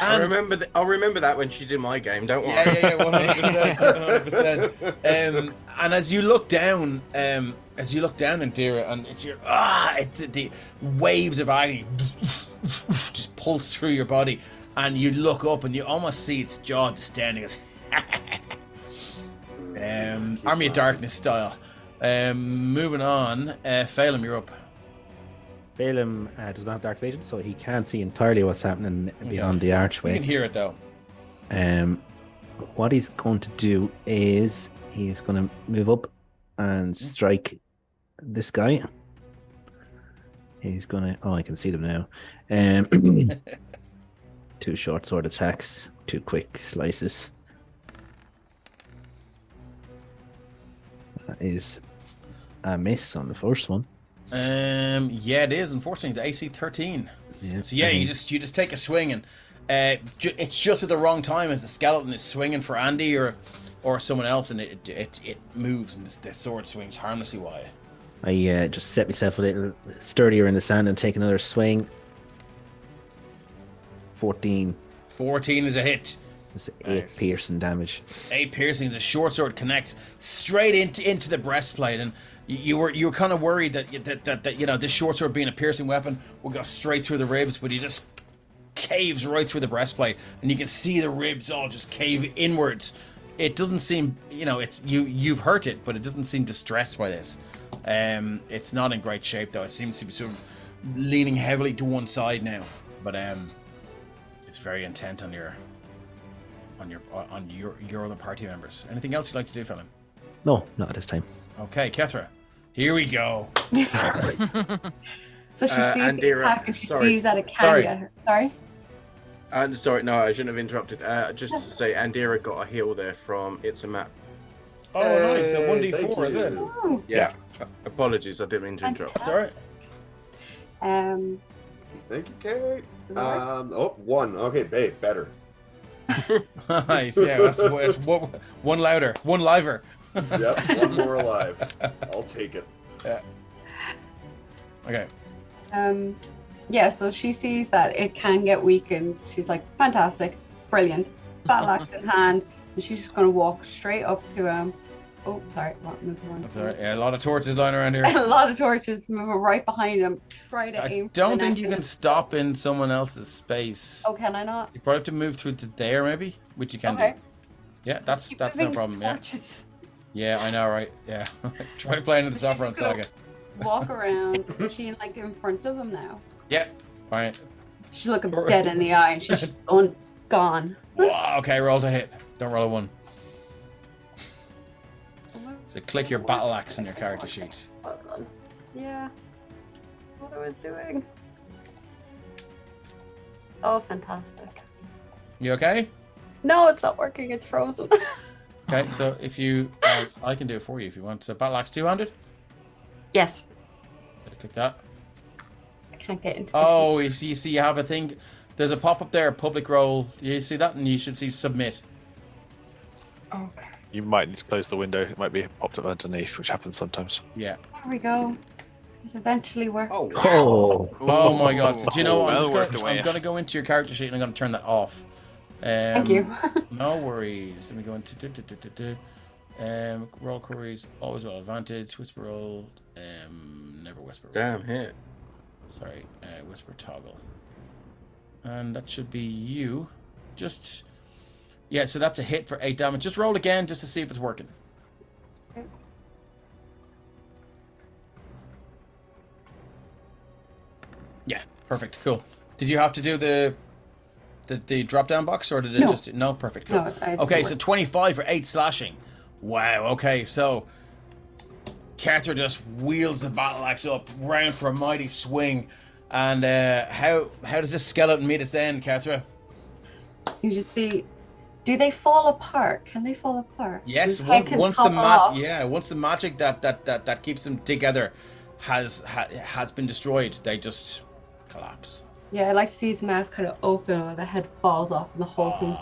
I'll remember that when she's in my game. Don't worry. Yeah, 100%. And as you look down, Indira, and it's the waves of agony just pulse through your body, and you look up and you almost see its jaw distending. Army of Darkness style. Moving on, Phelim, you're up. Phelim does not have dark vision, so he can't see entirely what's happening beyond the You archway. can hear it though. What he's going to do is he's going to move up and strike this guy. He's going to... Oh, I can see them now. 2 short sword attacks, 2 quick slices. That is a miss on the first one. Yeah, it is. Unfortunately, the AC 13. Yeah. So yeah, you just take a swing, and it's just at the wrong time as the skeleton is swinging for Andy or someone else, and it moves, and the sword swings harmlessly wide. I just set myself a little sturdier in the sand and take another swing. 14. 14 is a hit. That's 8 piercing damage. 8 piercing. The short sword connects straight into the breastplate, and you were kind of worried that this short sword being a piercing weapon will go straight through the ribs, but he just caves right through the breastplate, and you can see the ribs all just cave inwards. It doesn't seem, it's you've hurt it, but it doesn't seem distressed by this. It's not in great shape though. It seems to be sort of leaning heavily to one side now, but it's very intent on your other party members. Anything else you'd like to do, Phelim? No, not at this time. Okay, Kethra, here we go. So she sees the Indira, attack and she sorry. sees that it can get her. Sorry? Sorry, no, I shouldn't have interrupted. Just to say, Andira got a heal there from It's a Map. Oh, nice. A Hey, 1d4, thank is it? you. Oh, Yeah. Apologies, I didn't mean to interrupt. That's all right. Thank you, Kate. 1. Okay, babe, better. Nice. Yeah, it's one louder, one liver. Yep, 1 more alive. I'll take it. Yeah. Okay. Yeah, so she sees that it can get weakened. She's like, fantastic, brilliant. Battle axe in hand, and she's just gonna walk straight up to oh, sorry, move around. That's all right. Yeah, a lot of torches lying around here. A lot of torches moving right behind him. Try to aim. I for don't the think neck you of can him. stop in someone else's space. Oh, can I not? You probably have to move through to there, maybe, which you can Okay. do. Yeah, that's Keep no moving problem. Yeah, torches. yeah, I know, right? Yeah, try playing in the Sopherone saga. Walk around. Is she like in front of him now? Yeah, fine. She's looking dead in the eye, and she's just gone. Whoa, okay, roll to hit. Don't roll a 1. So click your battle axe in your character sheet. Hold on. Yeah. What I was doing. Oh, fantastic. You okay? No, it's not working. It's frozen. Okay, so if you, I can do it for you if you want. So battle axe 200. Yes. So click that. I can't get into the Oh, you see, you have a thing. There's a pop up there, public role. You see that, and you should see submit. sheet. Okay. You might need to close the window. It might be popped up underneath, which happens sometimes. Yeah. There we go. It eventually worked. Oh, wow. Oh, Oh my God! So do you know what? Well worth the I'm wait. gonna go into your character sheet and I'm gonna turn that off. Thank you. No worries. Let me go into roll queries. Always roll advantage. Whisper roll. Never whisper. Roll. Damn hit. Sorry. Whisper toggle. And that should be you. Just yeah. So that's a hit for 8 damage. Just roll again just to see if it's working. Yeah. Perfect. Cool. Did you have to do the drop down box or did it No. just no? Perfect. Cool. No, I Okay, didn't so work. 25 for 8 slashing. Wow, okay, so Carter just wheels the battle axe up, round for a mighty swing. And how does this skeleton meet its end, Carter? You should see. Do they fall apart? Can they fall apart? Yes, His head can once the topple off. once the magic that keeps them together has been destroyed, they just collapse. Yeah, I like to see his mouth kind of open where the head falls off and the whole thing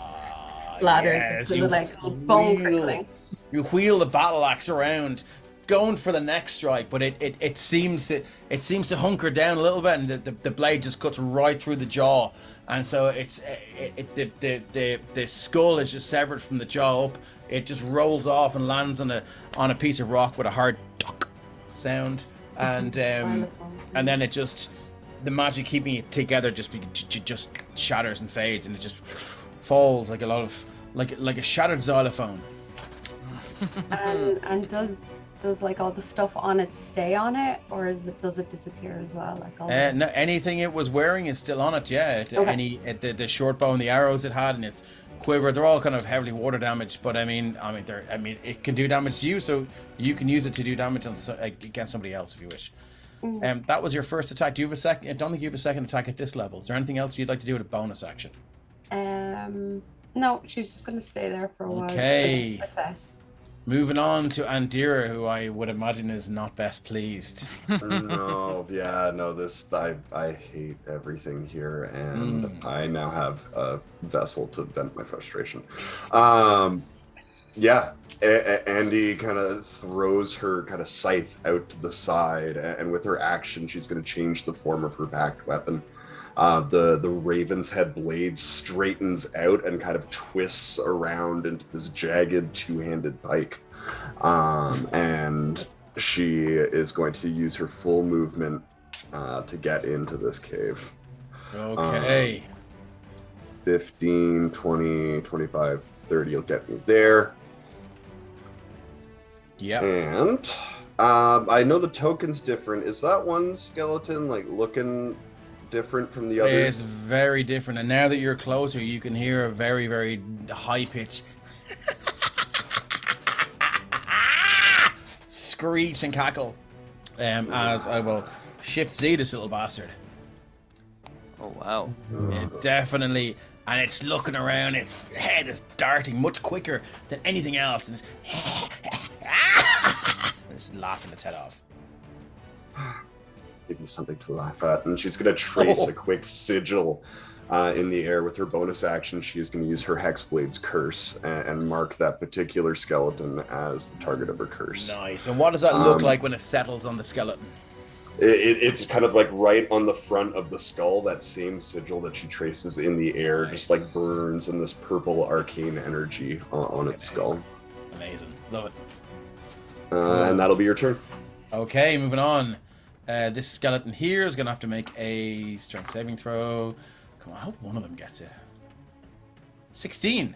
splatters Yes, into you the like bone wheel- crinkling. You wheel the battle axe around, going for the next strike, but it seems to hunker down a little bit, and the blade just cuts right through the jaw, and so the skull is just severed from the jaw up. It just rolls off and lands on a piece of rock with a hard tuck sound, and Wonderful. and then it just the magic keeping it together just shatters and fades, and it just falls like a lot of like a shattered xylophone. And does like all the stuff on it stay on it, or does it disappear as well? Like all No, anything it was wearing is still on it. Yeah, Okay. the short bow and the arrows it had and its quiver, they're all kind of heavily water damaged. But I mean, it can do damage to you, so you can use it to do damage against somebody else if you wish. That was your first attack. Do you have a second? I don't think you have a second attack at this level. Is there anything else you'd like to do with a bonus action? No, she's just gonna stay there for a while. Okay. To assess. Moving on to Andira, who I would imagine is not best pleased. No, this I hate everything here, and I now have a vessel to vent my frustration. Yeah, Andy kind of throws her kind of scythe out to the side, and with her action, she's going to change the form of her backed weapon. The raven's head blade straightens out and kind of twists around into this jagged two-handed pike. And she is going to use her full movement to get into this cave. Okay. 15, 20, 25, 30 will get me there. Yeah. And I know the token's different. Is that one skeleton like looking different from the others? It's very different, and now that you're closer, you can hear a very, very high pitch screech and cackle. As I will shift Z this little bastard. Oh wow. It definitely, and it's looking around. Its head is darting much quicker than anything else, and it's laughing its head off. Give you something to laugh at, and she's going to trace a quick sigil in the air with her bonus action. She is going to use her Hexblade's curse and mark that particular skeleton as the target of her curse. Nice. And what does that look like when it settles on the skeleton? It's kind of like right on the front of the skull. That same sigil that she traces in the air just like burns in this purple arcane energy on its skull. Amazing. Love it. And that'll be your turn. Okay, moving on. This skeleton here is going to have to make a strength saving throw. Come on, I hope one of them gets it. 16.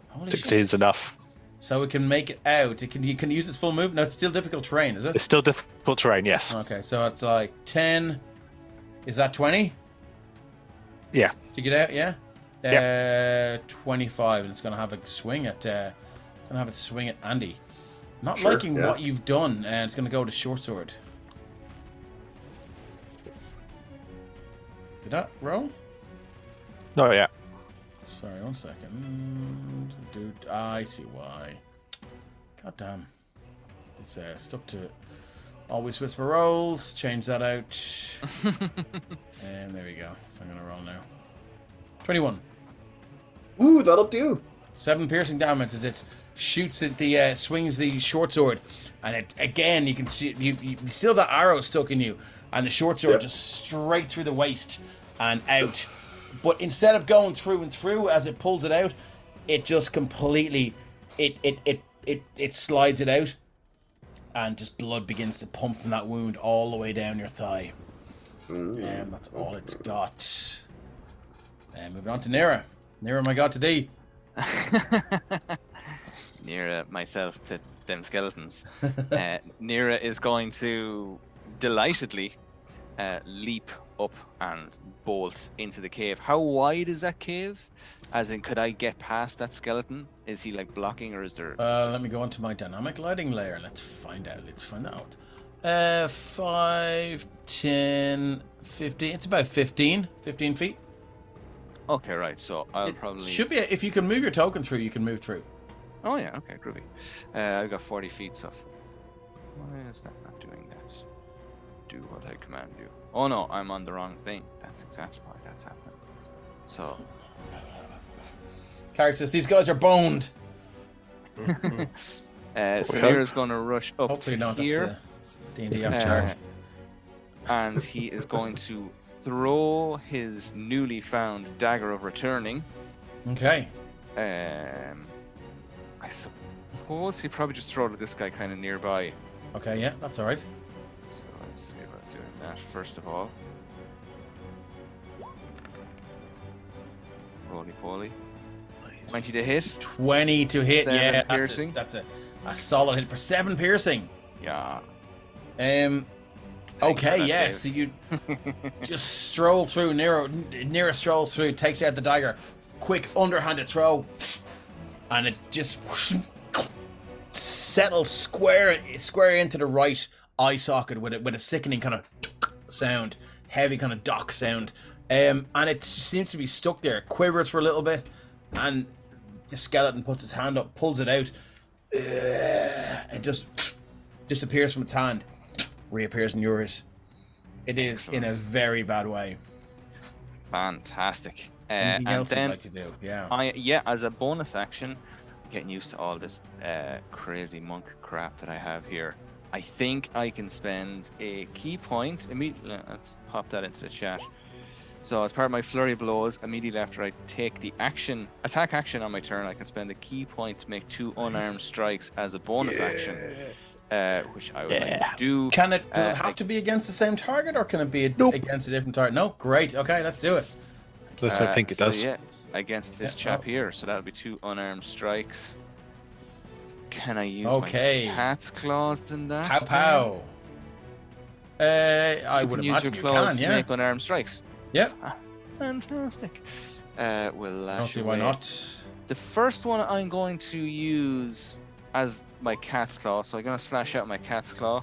Holy 16 shit. is enough. So it can make it out. It can use its full move. No, it's still difficult terrain, is it? It's still difficult terrain, yes. Okay, so it's like 10. Is that 20? Yeah. To get out, yeah? Yep. 25, and it's going to have a swing at Andy. Not Sure, liking yeah. what you've done, and it's going to go to short sword. Did that roll? No, yeah. Sorry, 1 second. I see why. God damn. It's stuck to always whisper rolls. Change that out. And there we go. So I'm going to roll now. 21. Ooh, that'll do. 7 piercing damage as it shoots at the swings the short sword, and it again you can see you still have that arrow stuck in you, and the short sword just straight through the waist and out. But instead of going through and through as it pulls it out, it just completely it slides it out, and just blood begins to pump from that wound all the way down your thigh. And that's all it's got. And moving on to Nera. Nera, my god, to thee. Nera, myself to them skeletons. Nera is going to delightedly leap up and bolt into the cave. How wide is that cave? As in, could I get past that skeleton? Is he like blocking, or is there? Let me go into my dynamic lighting layer. Let's find out. 5, 10, 15. It's about 15 feet. Okay, right. So I'll probably should be if you can move your token through, you can move through. Oh yeah, okay, groovy. I've got 40 feet, so why is that not doing that? Do what I command you. Oh no, I'm on the wrong thing. That's exactly why that's happening. So Carrick says these guys are boned. Samira's going to rush up Hopefully not. here. That's D&D off charge. And he is going to throw his newly found dagger of returning. Okay. I suppose he probably just throw it at this guy kind of nearby. Okay, yeah, that's alright. So let's see about doing that first of all. Roly poly. 20 to hit. 20 to hit, 7 yeah. piercing. That's a solid hit for 7 piercing. Yeah. Okay, yeah. So you just stroll through. Nero strolls through, takes out the dagger, quick underhanded throw, and it just settles square into the right eye socket with a sickening kind of sound, heavy kind of dock sound, and it seems to be stuck there. Quivers for a little bit, and the skeleton puts its hand up, pulls it out, and just disappears from its hand. Reappears in yours. It is Excellent. in a very bad way. Fantastic. Anything and else then you'd like to do? Yeah. as a bonus action, getting used to all this crazy monk crap that I have here. I think I can spend a key point immediately. Let's pop that into the chat. So as part of my flurry of blows, immediately after I take the attack action on my turn, I can spend a key point to make 2 unarmed strikes as a bonus action. Which I would like to do. Does it have to be against the same target, or can it be against a different target? No, great. Okay, let's do it. I think it does. So, yeah, against this chap here. So that'll be 2 unarmed strikes. Can I use my cat's claws in that? Pow pow. I would use imagine your you claws can, to yeah. make unarmed strikes. Yep. Fantastic. We'll I lash don't see away. why not. The first one I'm going to use as my cat's claw, so I'm going to slash out my cat's claw.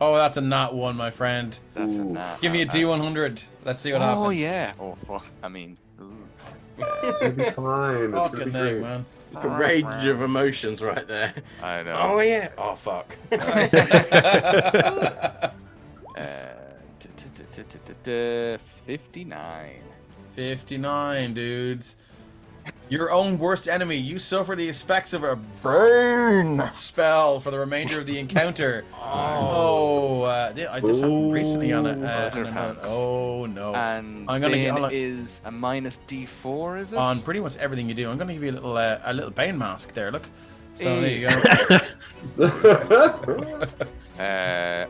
Oh, that's a nat 1, my friend. That's a Ooh. nat. Give me a D100. Let's see what happens. Oh, yeah. Oh, fuck. I mean... ooh. It'll be fine. It's gonna Fucking be thing, great. man. A rage of emotions right there. I know. Oh yeah. Oh fuck. 59. 59, dudes. Your own worst enemy. You suffer the effects of a burn spell for the remainder of the encounter. This happened recently on Derthast. Oh no. And I'm gonna Bane get is a minus D4, is it? on pretty much everything you do. I'm gonna give you a little Bane mask there. Look. So there you go.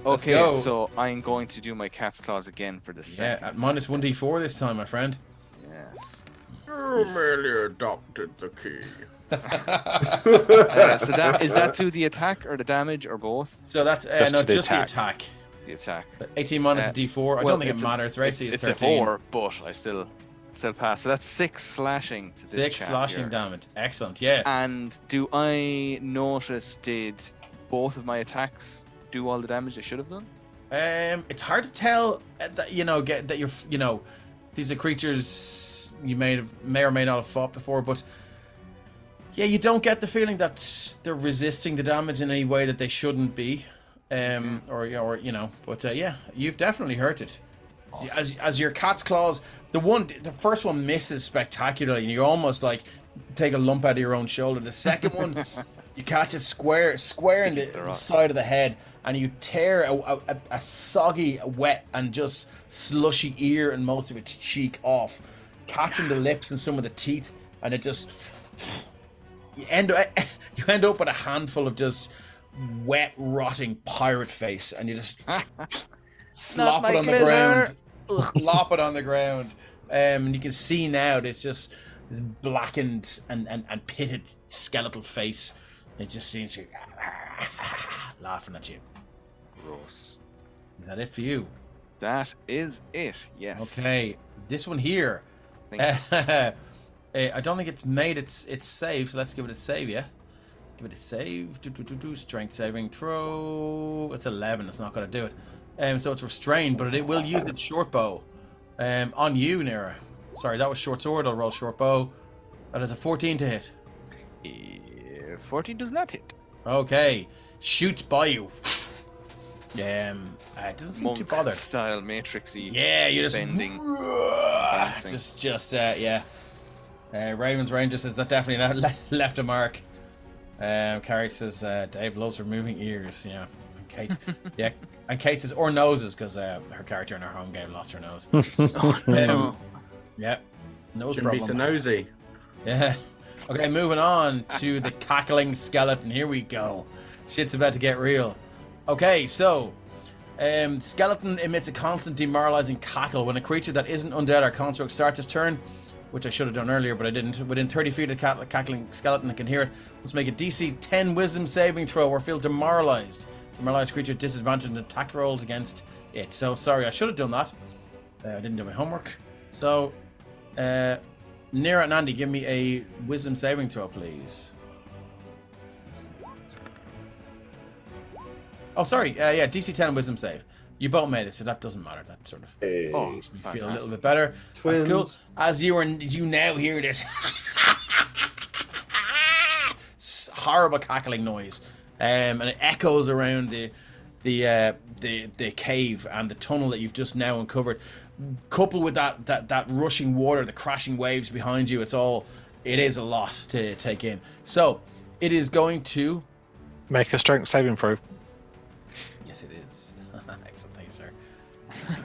Okay, go. so I'm going to do my cat's claws again for the Yeah, second. at minus 1d4 this time, my friend. Yes. You merely adopted the key. So that is that to the attack or the damage or both? So that's Just no, to the just attack. the attack. The attack. But 18 minus a d4. I well, don't think it it's a- matters. Racy is It's 13. a 4, but I still pass. So that's 6 slashing to this 6 chap slashing here. damage. Excellent. Yeah. And do I notice did both of my attacks do all the damage they should have done? It's hard to tell that that you're these are creatures you may or may not have fought before, but Yeah, you don't get the feeling that they're resisting the damage in any way that they shouldn't be, or you know. But yeah, you've definitely hurt it. Awesome. As your cat's claws, the first one misses spectacularly, and you almost like take a lump out of your own shoulder. The second one, you catch it square in the side of the head, and you tear a soggy, wet, and just slushy ear and most of its cheek off, catching the lips and some of the teeth, and it just you end up with a handful of just wet, rotting pirate face, and you just slop it on the ground. Lop it on the ground, and you can see now that it's just blackened and pitted skeletal face. It just seems to laughing at you. Gross. Is that it for you? That is it. Yes. Okay, this one here. Thank I don't think it's made its save, so let's give it a save yet. Let's give it a save. Strength saving throw. It's 11. It's not going to do it. So it's restrained, but it will use its short bow. On you, Nera. Sorry, that was short sword. I'll roll short bow. That is a 14 to hit. 14 does not hit. Okay, shoots by you. It doesn't seem too bothered. Style matrixy. Yeah, you just bending. Yeah. Raven's Ranger says that definitely left a mark. Carrick says Dave loves removing ears. Yeah, and Kate. Yeah, and Kate says or noses because her character in her home game lost her nose. Yeah, nose Shouldn't be so problem. nosy. Yeah. Okay, moving on to the cackling skeleton. Here we go. Shit's about to get real. Okay, so skeleton emits a constant demoralizing cackle when a creature that isn't undead or construct starts its turn, which I should have done earlier, but I didn't. Within 30 feet of the cackling skeleton, I can hear it. Let's make a DC 10 Wisdom saving throw or feel demoralized. Demoralized creature disadvantaged in attack rolls against it. So sorry, I should have done that. I didn't do my homework. So, Nera and Andy, give me a Wisdom saving throw, please. Oh, sorry. Yeah, DC 10 Wisdom save. You both made it, so that doesn't matter. That sort of makes me feel a little bit better. Twins. That's cool. As you now hear this horrible cackling noise, and it echoes around the cave and the tunnel that you've just now uncovered. Coupled with that rushing water, the crashing waves behind you, it is a lot to take in. So it is going to Make a strength saving throw. Yes, it is. Excellent, thank you, sir.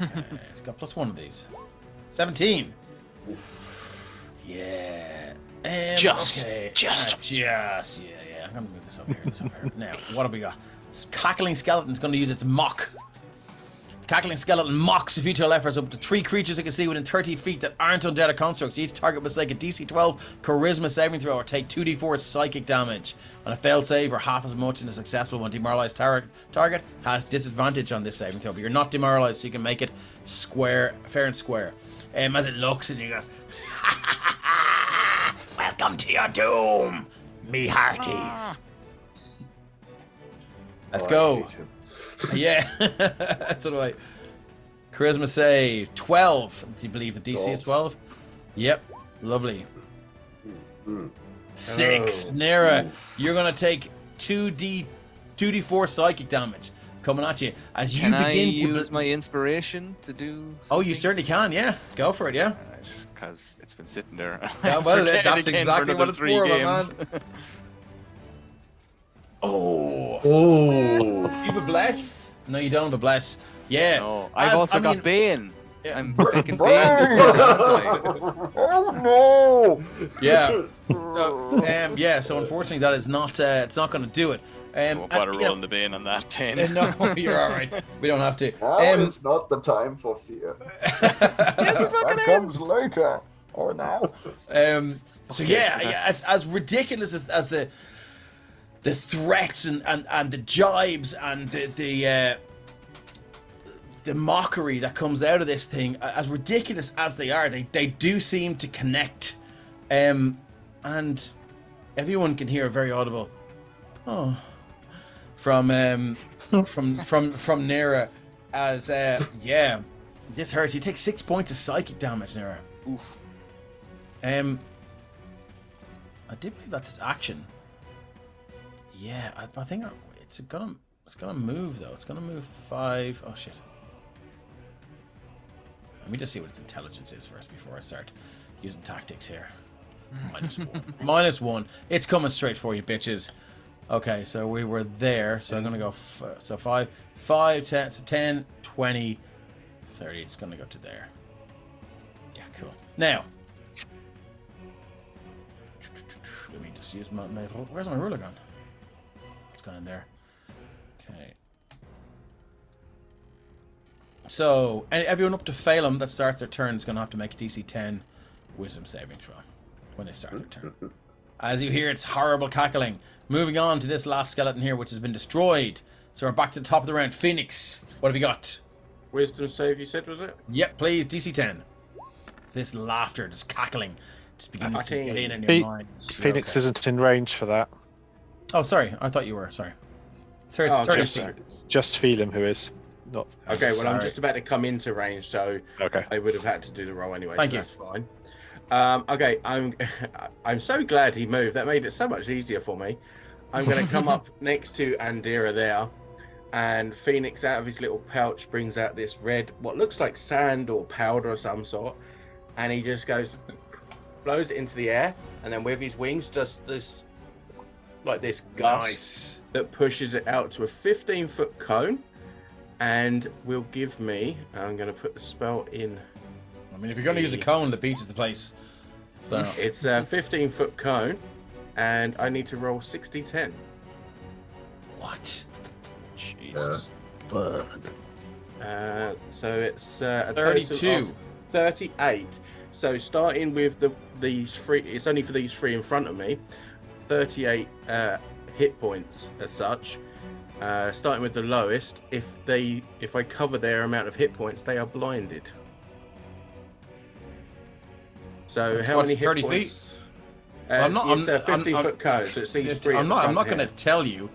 Okay, it's got +1 of these. 17. Yeah. Just. Okay. Yeah. I'm gonna move this over here. Now, what have we got? This cackling skeleton's gonna use its mock. The cackling skeleton mocks futile efforts up to 3 creatures it can see within 30 feet that aren't undead or constructs. Each target must make a DC 12 charisma saving throw or take 2d4 psychic damage. On a failed save or half as much in a successful one, demoralized target has disadvantage on this saving throw, but you're not demoralized, so you can make it fair and square. As it looks and you go, welcome to your doom, me hearties. Let's go. Yeah, that's what I. Charisma save 12. Do you believe the DC is 12? Yep, lovely. 6. Nera, you're gonna take 2d4 psychic damage coming at you as you Can begin I to use my inspiration to do Oh, you something? certainly can. Yeah, go for it. Yeah. Because it's been sitting there. Yeah, well, Forget that's again exactly for what another it's 3 for, my games. man. Oh, Oh. you have a bless? No, you don't have a bless. Yeah. No, I've also got Bane. Yeah. I'm picking Bane as well, aren't I? Oh no! Yeah. Yeah. So unfortunately, that is not. It's not going to do it. Won't bother and, you know, rolling the Bane on that 10. No, you're all right. We don't have to. Now is not the time for fear. That comes later or now. So Okay, yeah, so yeah, that's- as ridiculous as the threats and the jibes and the mockery that comes out of this thing, as ridiculous as they are, they do seem to connect, and everyone can hear a very audible from Nera as yeah, this hurts. You take 6 points of psychic damage, Nera. Oof. I did believe that's his action. Yeah, I think it's gonna move though. It's gonna move 5. Oh shit. Let me just see what its intelligence is first before I start using tactics here. -1. -1. It's coming straight for you, bitches. Okay, so we were there. So I'm gonna go. So 5, 10, so 10, 20, 30. It's gonna go to there. Yeah, cool. Now, let me just use my where's my ruler gone? It's gone in there. Okay. So, everyone up to Phelim that starts their turn is going to have to make a DC 10 Wisdom saving throw when they start their turn. As you hear its horrible cackling. Moving on to this last skeleton here, which has been destroyed. So we're back to the top of the round. Phoenix, what have you got? Wisdom save, you said, was it? Yep, please, DC 10. It's this laughter, just cackling, just begins to get in your mind. Phoenix isn't in range for that. Oh, sorry, I thought you were. Sorry. Sorry, it's 30 feet. Just Phelim who is. Not. Okay, well, Sorry. I'm just about to come into range, so Okay. I would have had to do the roll anyway. Thank so you. That's fine. Okay, I'm so glad he moved. That made it so much easier for me. I'm going to come up next to Andira there, and Phoenix out of his little pouch brings out this red, what looks like sand or powder of some sort, and he just blows it into the air, and then with his wings, just this, like this gust that pushes it out to a 15-foot cone, and will give me. I'm going to put the spell in. I mean, if you're going to use a cone, the beach is the place. So It's a 15-foot cone, and I need to roll 60-10. what? Jesus. Yeah. So it's a 32. total of 38. So starting with these three, it's only for these three in front of me. 38 hit points as such. Starting with the lowest, if I cover their amount of hit points, they are blinded. So That's how what's many hit 30 points? I'm not- It's a 15-foot cone, so it's these three. I'm not going to to. tell you,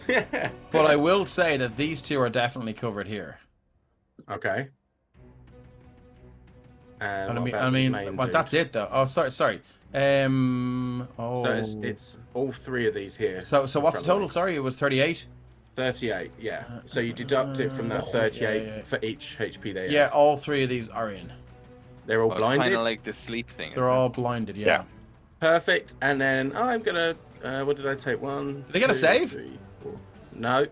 but I will say that these two are definitely covered here. Okay. And And what about the main well, dude? that's it though. Oh, sorry. So it's all three of these here. So in what's the front of total? me. Sorry, it was 38. 38, yeah. So you deduct it from that 38 yeah. for each HP they have. Yeah, all three of these are in. They're all Well, it's kind blinded. of like the sleep thing. They're isn't it? all blinded. Yeah. Yeah. Perfect. And then I'm gonna. What did I take? 1. Did they get a 2, save? 3, 4. No.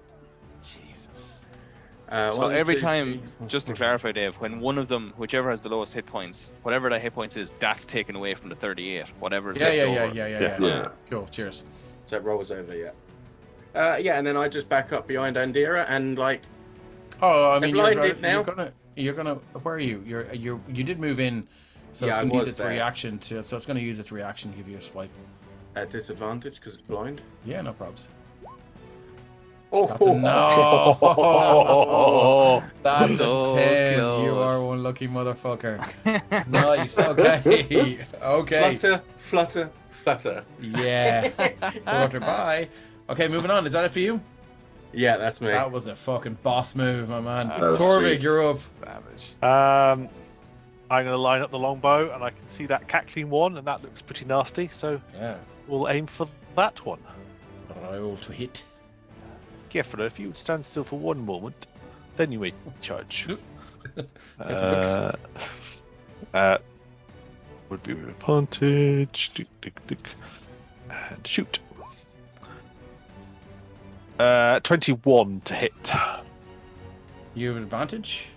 Jesus. So 1, every 2, time, 3, 4, just to 5. clarify, Dave, when one of them, whichever has the lowest hit points, whatever that hit points is, that's taken away from the 38. Whatever is Yeah, left yeah, over. yeah. Yeah. Cool. Cheers. So it rolls over, yeah. Yeah, and then I just back up behind Andira and like. Oh, I mean, They're blinded now. You're gonna. Where are you? You did move in, so Yeah, it's I gonna use was its there. reaction to. So it's gonna use its reaction to give you a swipe. At disadvantage because it's blind. Yeah, no probs. Oh, That's a no. That's So a 10. You close. are one lucky motherfucker. Nice. Okay. Okay. Flutter, flutter, flutter. Yeah. Quarter bye. Okay, moving on. Is that it for you? Yeah, that's me. That was a fucking boss move, my man. That was Corvig, sweet. you're up. Savage. I'm going to line up the longbow, and I can see that cackling one, and that looks pretty nasty. So Yeah. we'll aim for that one. Roll to hit. Careful, if you would stand still for one moment, then you may charge. Would be with advantage. And shoot. 21 to hit. You have an advantage?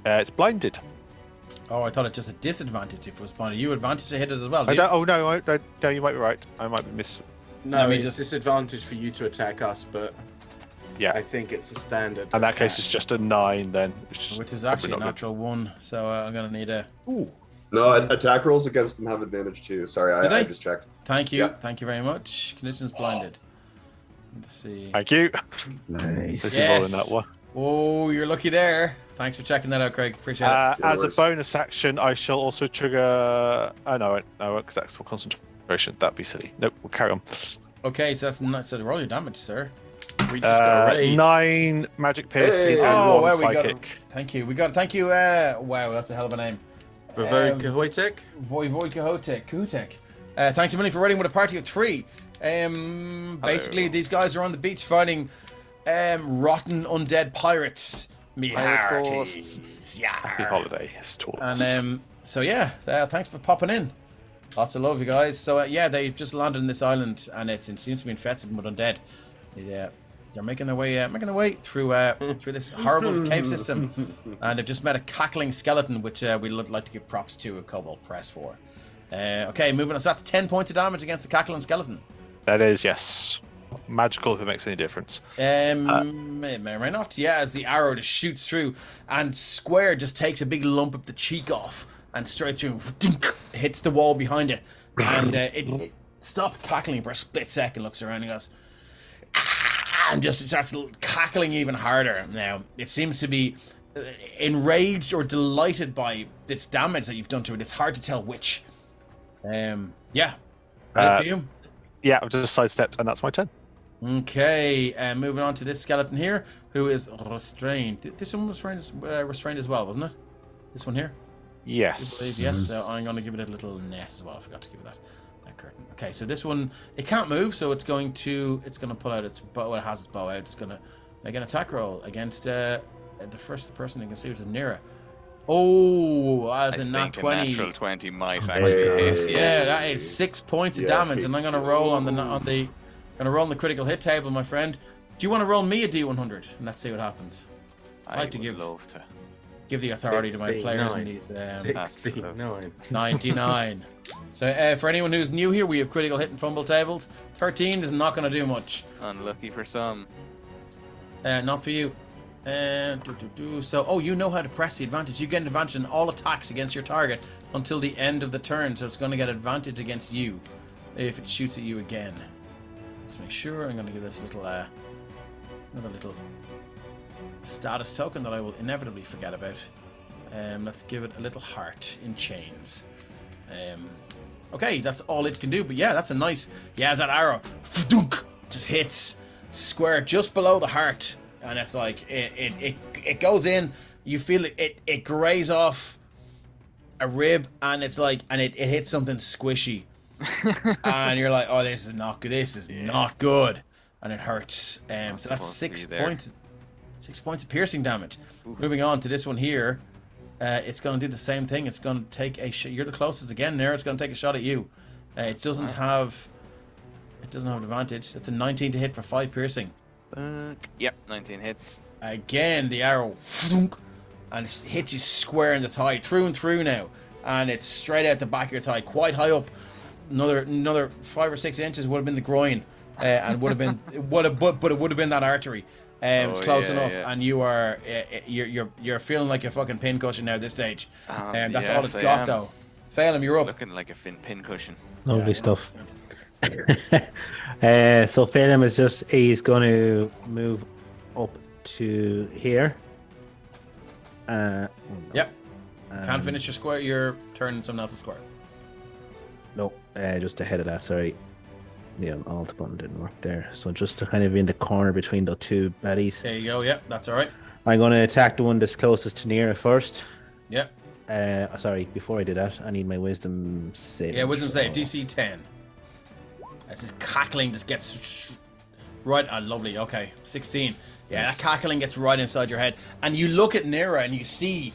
It's blinded. Oh, I thought it just a disadvantage if it was blinded. You advantage to hit it as well, do I you? don't, oh no, no, you might be right. I might be No, Let me it's just- disadvantage for you to attack us, but Yeah. I think it's a standard. In that case, attack. it's just a 9 then. Which is actually a probably not natural 1, so I'm going to need a... Ooh. No, attack rolls against them have advantage too. Sorry, Do I they? just checked. Thank you. Yeah. Thank you very much. Conditions blinded. Let's see. Thank you. Nice. This Yes. is rolling that one. Oh, you're lucky there. Thanks for checking that out, Craig. Appreciate it. No As a worries. bonus action, I shall also trigger. Oh no, because that's for concentration. That'd be silly. Nope, we'll carry on. Okay, so that's nice. So roll your damage, sir. We just got a raid. 9 magic piercing Hey. and Oh, 1 well, we got psychic. Thank you. We got. Thank you. Wow, that's a hell of a name. Vivod Kahoitek. Voivod Kahotek. Thanks a million for riding with a party of 3. Basically, these guys are on the beach fighting rotten undead pirates. Me Pirate hearties. Happy holidays to all of us. And so yeah, thanks for popping in. Lots of love, you guys. So yeah, they just landed on this island, and it seems to be infested with undead. They're making their way through this horrible cave system, and they've just met a cackling skeleton, which we would like to give props to a Kobold Press for. Okay, moving on. So that's 10 points of damage against the cackling skeleton. That is, yes. Magical if it makes any difference. May or may not. Yeah, as the arrow just shoots through, and Square just takes a big lump of the cheek off, and straight through, hits the wall behind it, and it stops cackling for a split second, looks around and goes, and just starts cackling even harder. Now, it seems to be enraged or delighted by this damage that you've done to it. It's hard to tell which. Yeah. Ready for you? Yeah, I've just sidestepped, and that's my turn. Okay, moving on to this skeleton here, who is restrained. This one was restrained as well, wasn't it? This one here? Yes. I believe, yes. So I'm going to give it a little net as well. I forgot to give it that curtain. Okay, so this one, it can't move, so it's going to pull out its bow. It has its bow out. It's going to make an attack roll against the first person you can see, which is Nira. Oh, as a nat 20. A natural 20 might actually hit. Yeah, that is 6 points of damage, and I'm going to roll on the critical hit table, my friend. Do you want to roll me a D100 and let's see what happens? I'd like to give the authority to my players in these. 69. 99. So for anyone who's new here, we have critical hit and fumble tables. 13 is not going to do much. Unlucky for some. Not for you. So, you know how to press the advantage. You get an advantage in all attacks against your target until the end of the turn, so it's going to get advantage against you if it shoots at you again. Let's make sure. I'm going to give this another little status token that I will inevitably forget about. Let's give it a little heart in chains. Okay, that's all it can do. But yeah, that's a nice. Yeah, as that arrow just hits Square just below the heart. And it's like it goes in. You feel it graze off a rib, and it's like it hits something squishy, and you're like, oh, this is not good. This is not good, and it hurts. So that's 6 points. 6 points of piercing damage. Ooh. Moving on to this one here, it's going to do the same thing. It's going to take a shot. You're the closest again there. It's going to take a shot at you. It doesn't have advantage. That's a 19 to hit for 5 piercing. Yep, 19 hits. Again, the arrow, and it hits you square in the thigh, through and through now, and it's straight out the back of your thigh, quite high up. Another 5 or 6 inches would have been the groin, and would have been but it would have been that artery. It's close enough, and you're feeling like a fucking pin cushion now at this stage. That's all it's got though. Phelim, you're up. Looking like a pin cushion. Lovely stuff. So Phelim he's going to move up to here. Yep. Can't finish your turn in someone else's square. No, just ahead of that, sorry. The alt button didn't work there. So just to kind of in the corner between the two baddies. There you go, yep, that's alright. I'm going to attack the one that's closest to Nira first. Yep. Sorry, before I do that, I need my wisdom save. Yeah, wisdom save, DC 10. As this cackling just gets right. Lovely. Okay, 16. Yeah, yes. That cackling gets right inside your head, and you look at Nira and you see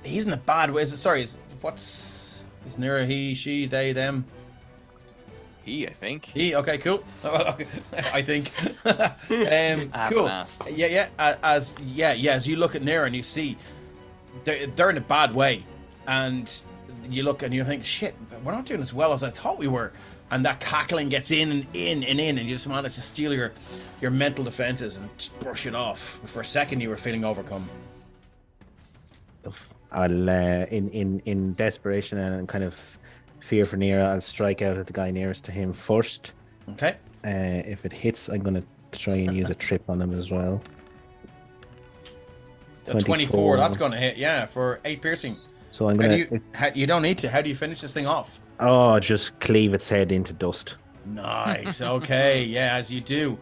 he's in a bad way. Is Nira? He, she, they, them? He, I think. He. Okay, cool. I think. Cool. Yeah. As you look at Nira and you see they're in a bad way, and you look and you think, shit, we're not doing as well as I thought we were. And that cackling gets in, and you just manage to steal your mental defenses and just brush it off. For a second, you were feeling overcome. I'll, in desperation and kind of fear for Nira, I'll strike out at the guy nearest to him first. Okay. If it hits, I'm going to try and use a trip on him as well. 24. That's going to hit, yeah, for 8 piercing. So I'm going to. You don't need to. How do you finish this thing off? Oh, just cleave its head into dust. Nice. Okay. Yeah, as you do.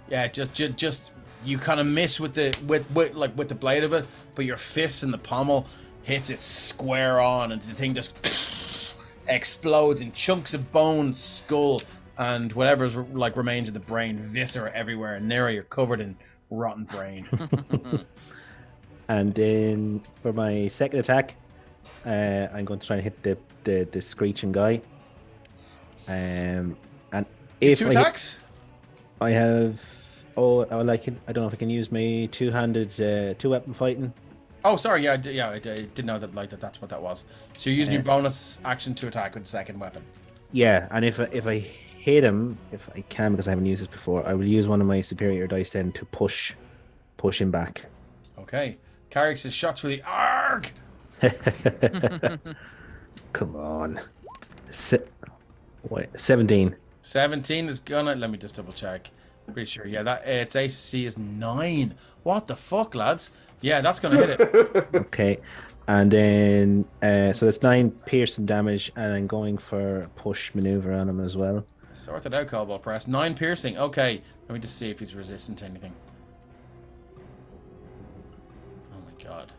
Yeah, just you kind of miss with the blade of it, but your fist in the pommel hits it square on, and the thing just explodes in chunks of bone, skull, and whatever's like remains of the brain, viscera everywhere. And Nera, you're covered in rotten brain. And then for my second attack, I'm going to try and hit the screeching guy. And if Two attacks? I have. Oh, I don't know if I can use my two-handed, two-weapon fighting. Oh, sorry. Yeah, I didn't know that. Like that's what that was. So you're using your bonus action to attack with the second weapon. Yeah, and if I hit him, if I can, because I haven't used this before, I will use one of my superior dice then to push him back. Okay. Carrick says shots for the ARG. Come on. 17. 17 is gonna. Let me just double check. Pretty sure. Yeah, that its AC is 9. What the fuck, lads? Yeah, that's gonna hit it. Okay. And then, so that's 9 piercing damage, and I'm going for push maneuver on him as well. Sort it out, Cobalt Press. 9 piercing. Okay. Let me just see if he's resistant to anything. Oh my god.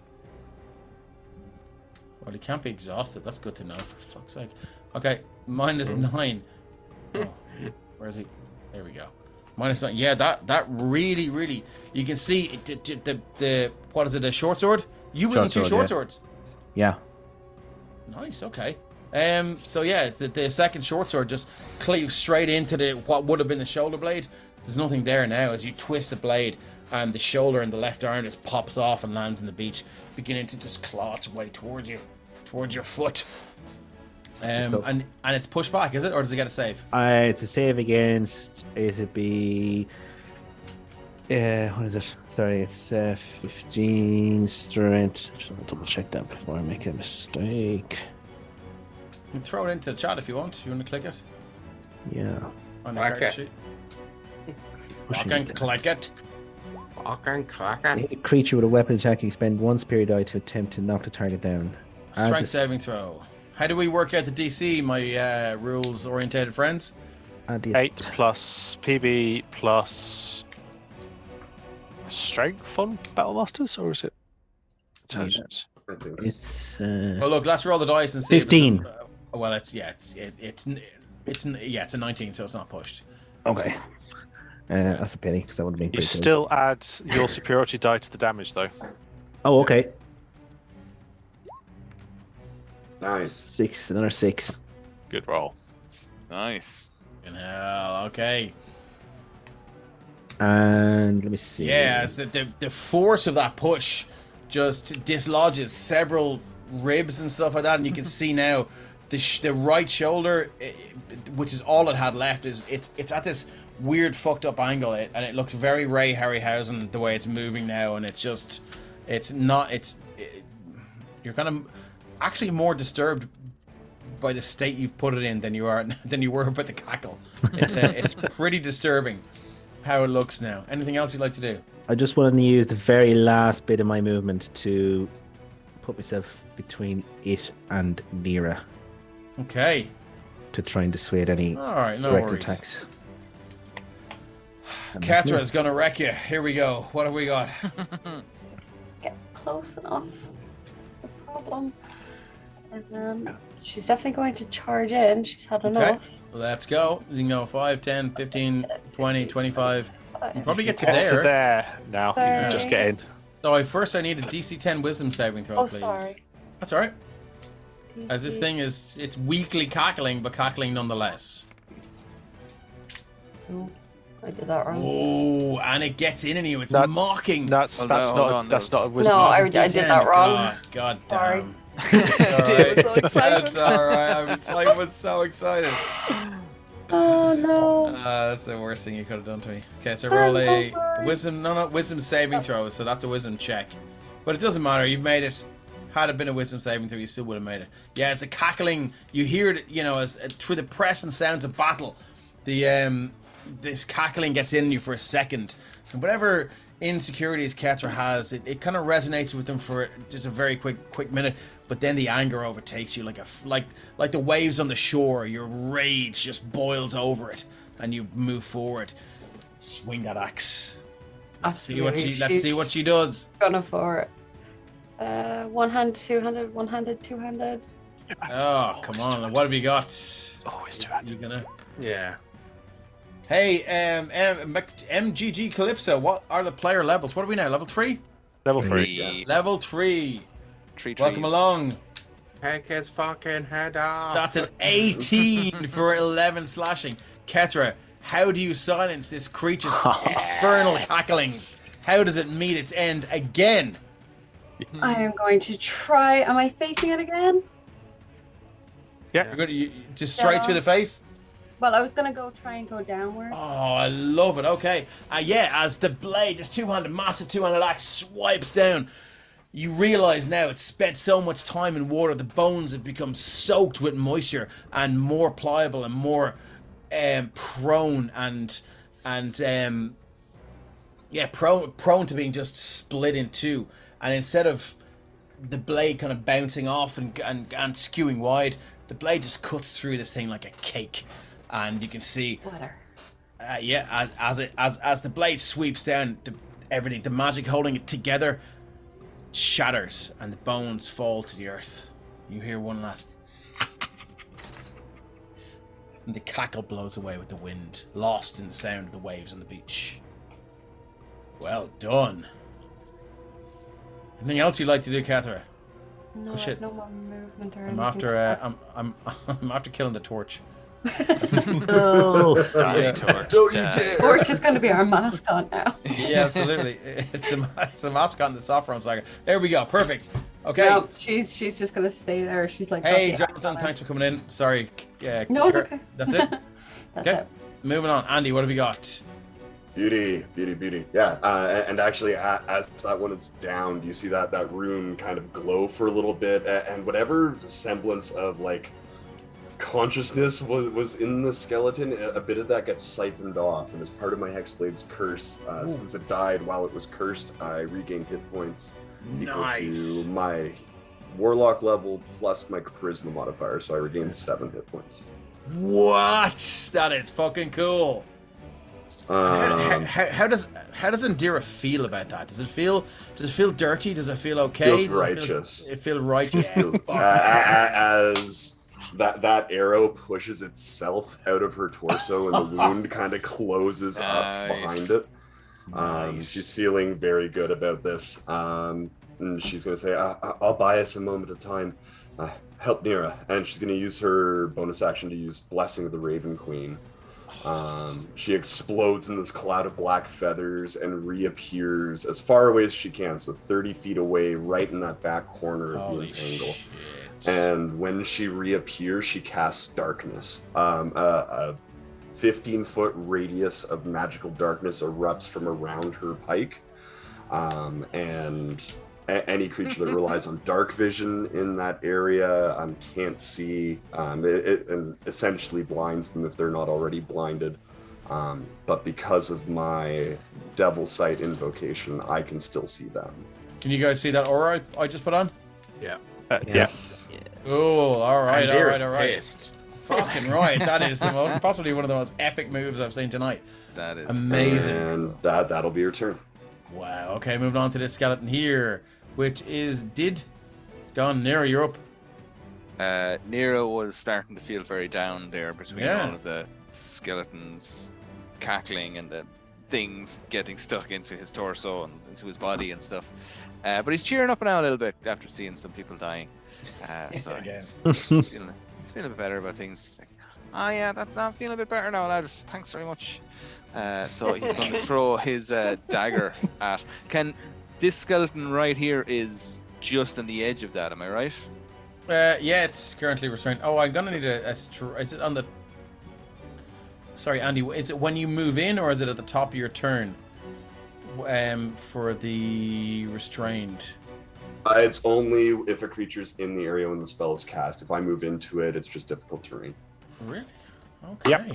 Well, he can't be exhausted. That's good to know, for fuck's sake. Okay, minus 9. Oh, where is he? There we go. Minus 9. Yeah, that really, you can see the what is it? A short sword? You win 2 short swords. Yeah. Nice. Okay. So yeah, the second short sword just cleaves straight into what would have been the shoulder blade. There's nothing there now as you twist the blade, and the shoulder and the left arm just pops off and lands on the beach, beginning to just claw its way towards your foot. And it's pushed back, is it, or does it get a save? It's a save against. It'd be. What is it? Sorry, it's 15 strength. Just want to double check that before I make a mistake. You can throw it into the chat if you want. You want to click it? Yeah. On the character sheet. Fucking click it. Fucking click it. Hit a creature with a weapon attack, you spend 1 spirit die to attempt to knock the target down. Strength saving throw. How do we work out the DC, my rules-orientated friends? 8 plus PB plus strength on Battlemasters, or is it intelligence? I think It's Well, look, let's roll the dice and see. 15. Well, it's a 19, so it's not pushed. Okay. That's a pity because that would have been You pretty cool. still add your superiority die to the damage, though. Oh, okay. nice. 6, another 6. Good roll. Nice. Fucking hell, okay. And let me see. Yeah, it's the force of that push just dislodges several ribs and stuff like that, and you can see now the right shoulder, which is all it had left, is it's at this weird fucked up angle, and it looks very Ray Harryhausen the way it's moving now, and you're kind of actually more disturbed by the state you've put it in than you were about the cackle. It's pretty disturbing how it looks now. Anything else you'd like to do? I just wanted to use the very last bit of my movement to put myself between it and Nera Okay. to try and dissuade any All right, no direct worries. attacks. And that's me. Ketra's gonna wreck you. Here we go. What have we got? Get close enough. It's a problem. And she's definitely going to charge in. She's had Okay. enough. Let's go. You can go 5, 10, 15, 20, 25. You probably get to Get to there. there now. You can just get in. So I need a DC 10 wisdom saving throw, Oh, please. sorry. That's alright. As this thing it's weakly cackling, but cackling nonetheless. Oh, I did that wrong. Oh, and it gets in you. It's That's- mocking. That's Hold not on, that's not a No, wisdom. I did that wrong. God Sorry. damn. Dude was so excited. That's alright. I was so excited. Oh no. That's the worst thing you could have done to me. Okay, so I'm roll so a sorry. wisdom saving throw. So that's a wisdom check, but it doesn't matter. You've made it. Had it been a wisdom saving throw, you still would have made it. Yeah, it's a cackling. You hear it, as through the press and sounds of battle. This cackling gets in you for a second, and whatever insecurities Ketra has, it kind of resonates with them for just a very quick minute. But then the anger overtakes you like the waves on the shore. Your rage just boils over it, and you move forward. Swing that axe. Let's see what she does. Gonna for it. One hand, two-handed, one-handed, two-handed. Oh, come on. What have you got? Always do You it. gonna... Yeah. Hey, MGG Calypso, what are the player levels? What are we now? Level 3? Level 3. Three. Level 3. Tree Welcome trees. along. Heck his fucking head off. That's an 18 for 11 slashing. Ketra, how do you silence this creature's infernal cacklings? How does it meet its end again? I am going to try. Am I facing it again? You're going to just straight through the face? Well, I was going to try and go downward. Oh, I love it. Okay. Yeah, as the blade, this massive two-handed axe swipes down, you realize now it's spent so much time in water, the bones have become soaked with moisture and more pliable and more prone prone to being just split in two. And instead of the blade kind of bouncing off and skewing wide, the blade just cuts through this thing like a cake. And you can see, Water. as the blade sweeps down, the magic holding it together shatters, and the bones fall to the earth. You hear one last, and the cackle blows away with the wind, lost in the sound of the waves on the beach. Well done. Anything else you'd like to do, Catherine? No, Oh, I shit. have no more movement or I'm anything. after I'm after killing the torch. No. Yeah. Don't you dare! Torch is going to be our mascot now. Yeah, absolutely. It's a mascot in the Sopherone saga. There we go. Perfect. Okay. No, she's just going to stay there. She's like, Hey, "Okay, Jonathan, thanks for coming in. Sorry. No, it's okay. That's it? That's Okay. it. Moving on. Andy, what have you got? Beauty. Yeah, and actually, as that one is down, you see that room kind of glow for a little bit, and whatever semblance of like consciousness was in the skeleton, a bit of that gets siphoned off, and as part of my Hexblade's curse, since it died while it was cursed, I regained hit points equal Nice. to my Warlock level plus my Charisma modifier, so I regained 7 hit points. What? That is fucking cool. How does Indira feel about that? Does it feel dirty? Does it feel okay? Feels righteous. It feels righteous. As that arrow pushes itself out of her torso and the wound kind of closes up behind it. Nice. She's feeling very good about this. And she's going to say, I'll buy us a moment of time. Help Nira. And she's going to use her bonus action to use Blessing of the Raven Queen. She explodes in this cloud of black feathers and reappears as far away as she can, so 30 feet away, right in that back corner of the entangle. Shit. And when she reappears, she casts darkness. A 15-foot radius of magical darkness erupts from around her pike, and any creature that relies on dark vision in that area can't see. It essentially blinds them if they're not already blinded. But because of my Devil Sight invocation, I can still see them. Can you guys see that aura I just put on? Yeah. Yes. Cool. All right. Indira's All right. pissed. Fucking right. That is possibly one of the most epic moves I've seen tonight. That is Amazing. And that'll be your turn. Wow. Okay, moving on to this skeleton here, which is It's gone. Nero, you're up. Nero was starting to feel very down there between Yeah. all of the skeletons cackling and the things getting stuck into his torso and into his body and stuff. But he's cheering up now a little bit after seeing some people dying. So Again. he's feeling a bit better about things. He's like, oh yeah, I'm feeling a bit better now, lads. Thanks very much. So he's going to throw his dagger at... This skeleton right here is just on the edge of that, am I right? Yeah, it's currently restrained. Oh, I'm gonna need is it on the... Sorry, Andy, is it when you move in, or is it at the top of your turn? For the restrained. It's only if a creature's in the area when the spell is cast. If I move into it, it's just difficult terrain. Really? Okay. Yep.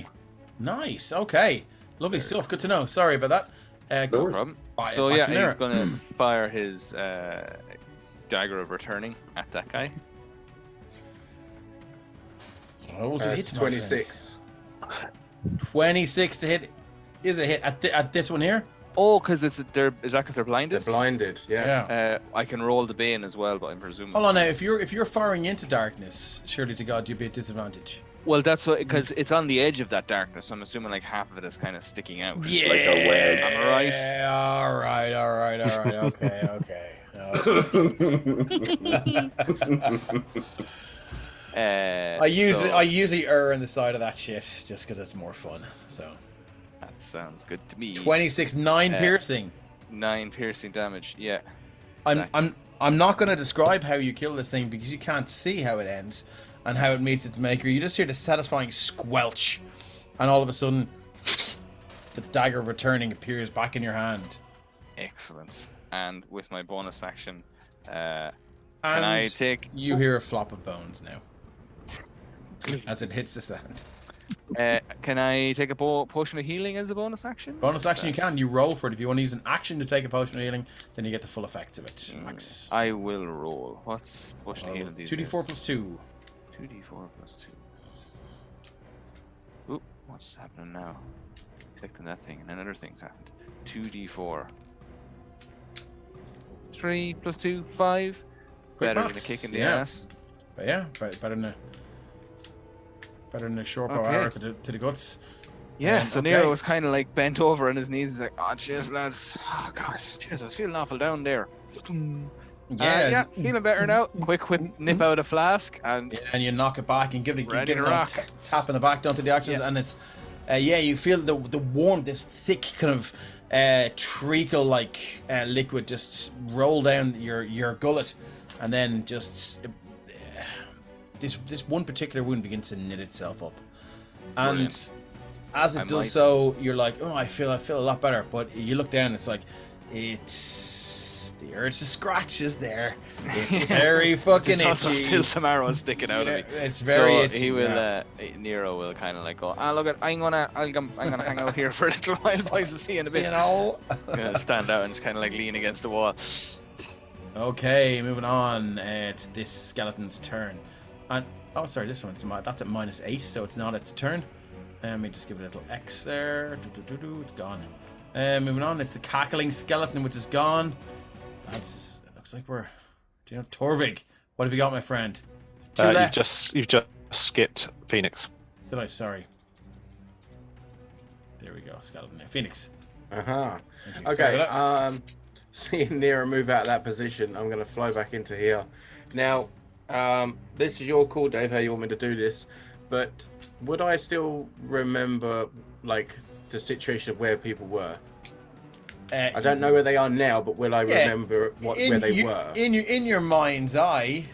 Nice. Okay. Lovely stuff. Good to know. Sorry about that. No Cool. worries. Problem. Bye, So back yeah, to he's Nira. going to fire his dagger of returning at that guy. Roll to hit, That's my 26. friend. 26 to hit is a hit at this one here. Oh, because is that because they're blinded? They're blinded. Yeah. I can roll the bane as well, but I'm presuming. Hold on now. If you're firing into darkness, surely to God you'd be at disadvantage. Well, that's what, because it's on the edge of that darkness. So I'm assuming like half of it is kind of sticking out. Yeah. Like a wedge. Am I right? Yeah. All right. Okay. I usually err on the side of that shit just because it's more fun. So that sounds good to me. 26, 9 piercing. 9 piercing damage. Yeah. I'm not going to describe how you kill this thing because you can't see how it ends and how it meets its maker. You just hear the satisfying squelch, and all of a sudden, the dagger returning appears back in your hand. Excellent. And with my bonus action, And can I take? You hear a flop of bones now as it hits the sand. Can I take a potion of healing as a bonus action? Bonus action, you can. You roll for it. If you want to use an action to take a potion of healing, then you get the full effects of it. Max. I will roll. What's potion of healing these 2d4 plus 2. 2d4 plus 2. Oop, what's happening now? Clicking that thing, and then other things happened. 2d4. 3 plus 2, 5. Quick Better than a maths, kick in the yeah. ass. But yeah, better than a short bow arrow to the guts. Yeah, so okay. Nero was kind of like bent over on his knees. He's like, oh, cheers, lads. Oh, God, cheers, I was feeling awful down there. Yeah, feeling better now. Quick nip out a flask and you knock it back and give it ready to rock. Tap in the back down to the actions, and it's you feel the warm, this thick kind of treacle like liquid just roll down your gullet, and then just this one particular wound begins to knit itself up, and Brilliant. as it does so, you're like, oh, I feel a lot better. But you look down, it's like it's the urge to scratch is there. It's very fucking There's also itchy. still some arrows sticking out of me. It's very so itchy. he will Nero will kind of like go, look, I'm gonna hang out here for a little while, boys, to see you in a bit. You know. Stand out and just kind of like lean against the wall. Okay, moving on. It's this skeleton's turn. And oh, sorry, this one's that's at -8, so it's not its turn. Let me just give it a little X there. It's gone. Moving on, it's the cackling skeleton, which is gone. It looks like we're. Do you know, Torvig? What have you got, my friend? It's 2 left. You've just skipped Phoenix. Did I? Sorry. There we go, skeleton. Phoenix. Okay. Seeing Nero move out of that position, I'm going to flow back into here. Now, this is your call, Dave, how you want me to do this, but would I still remember, like, the situation of where people were? I don't know where they are now, but will I remember where they were? In your mind's eye,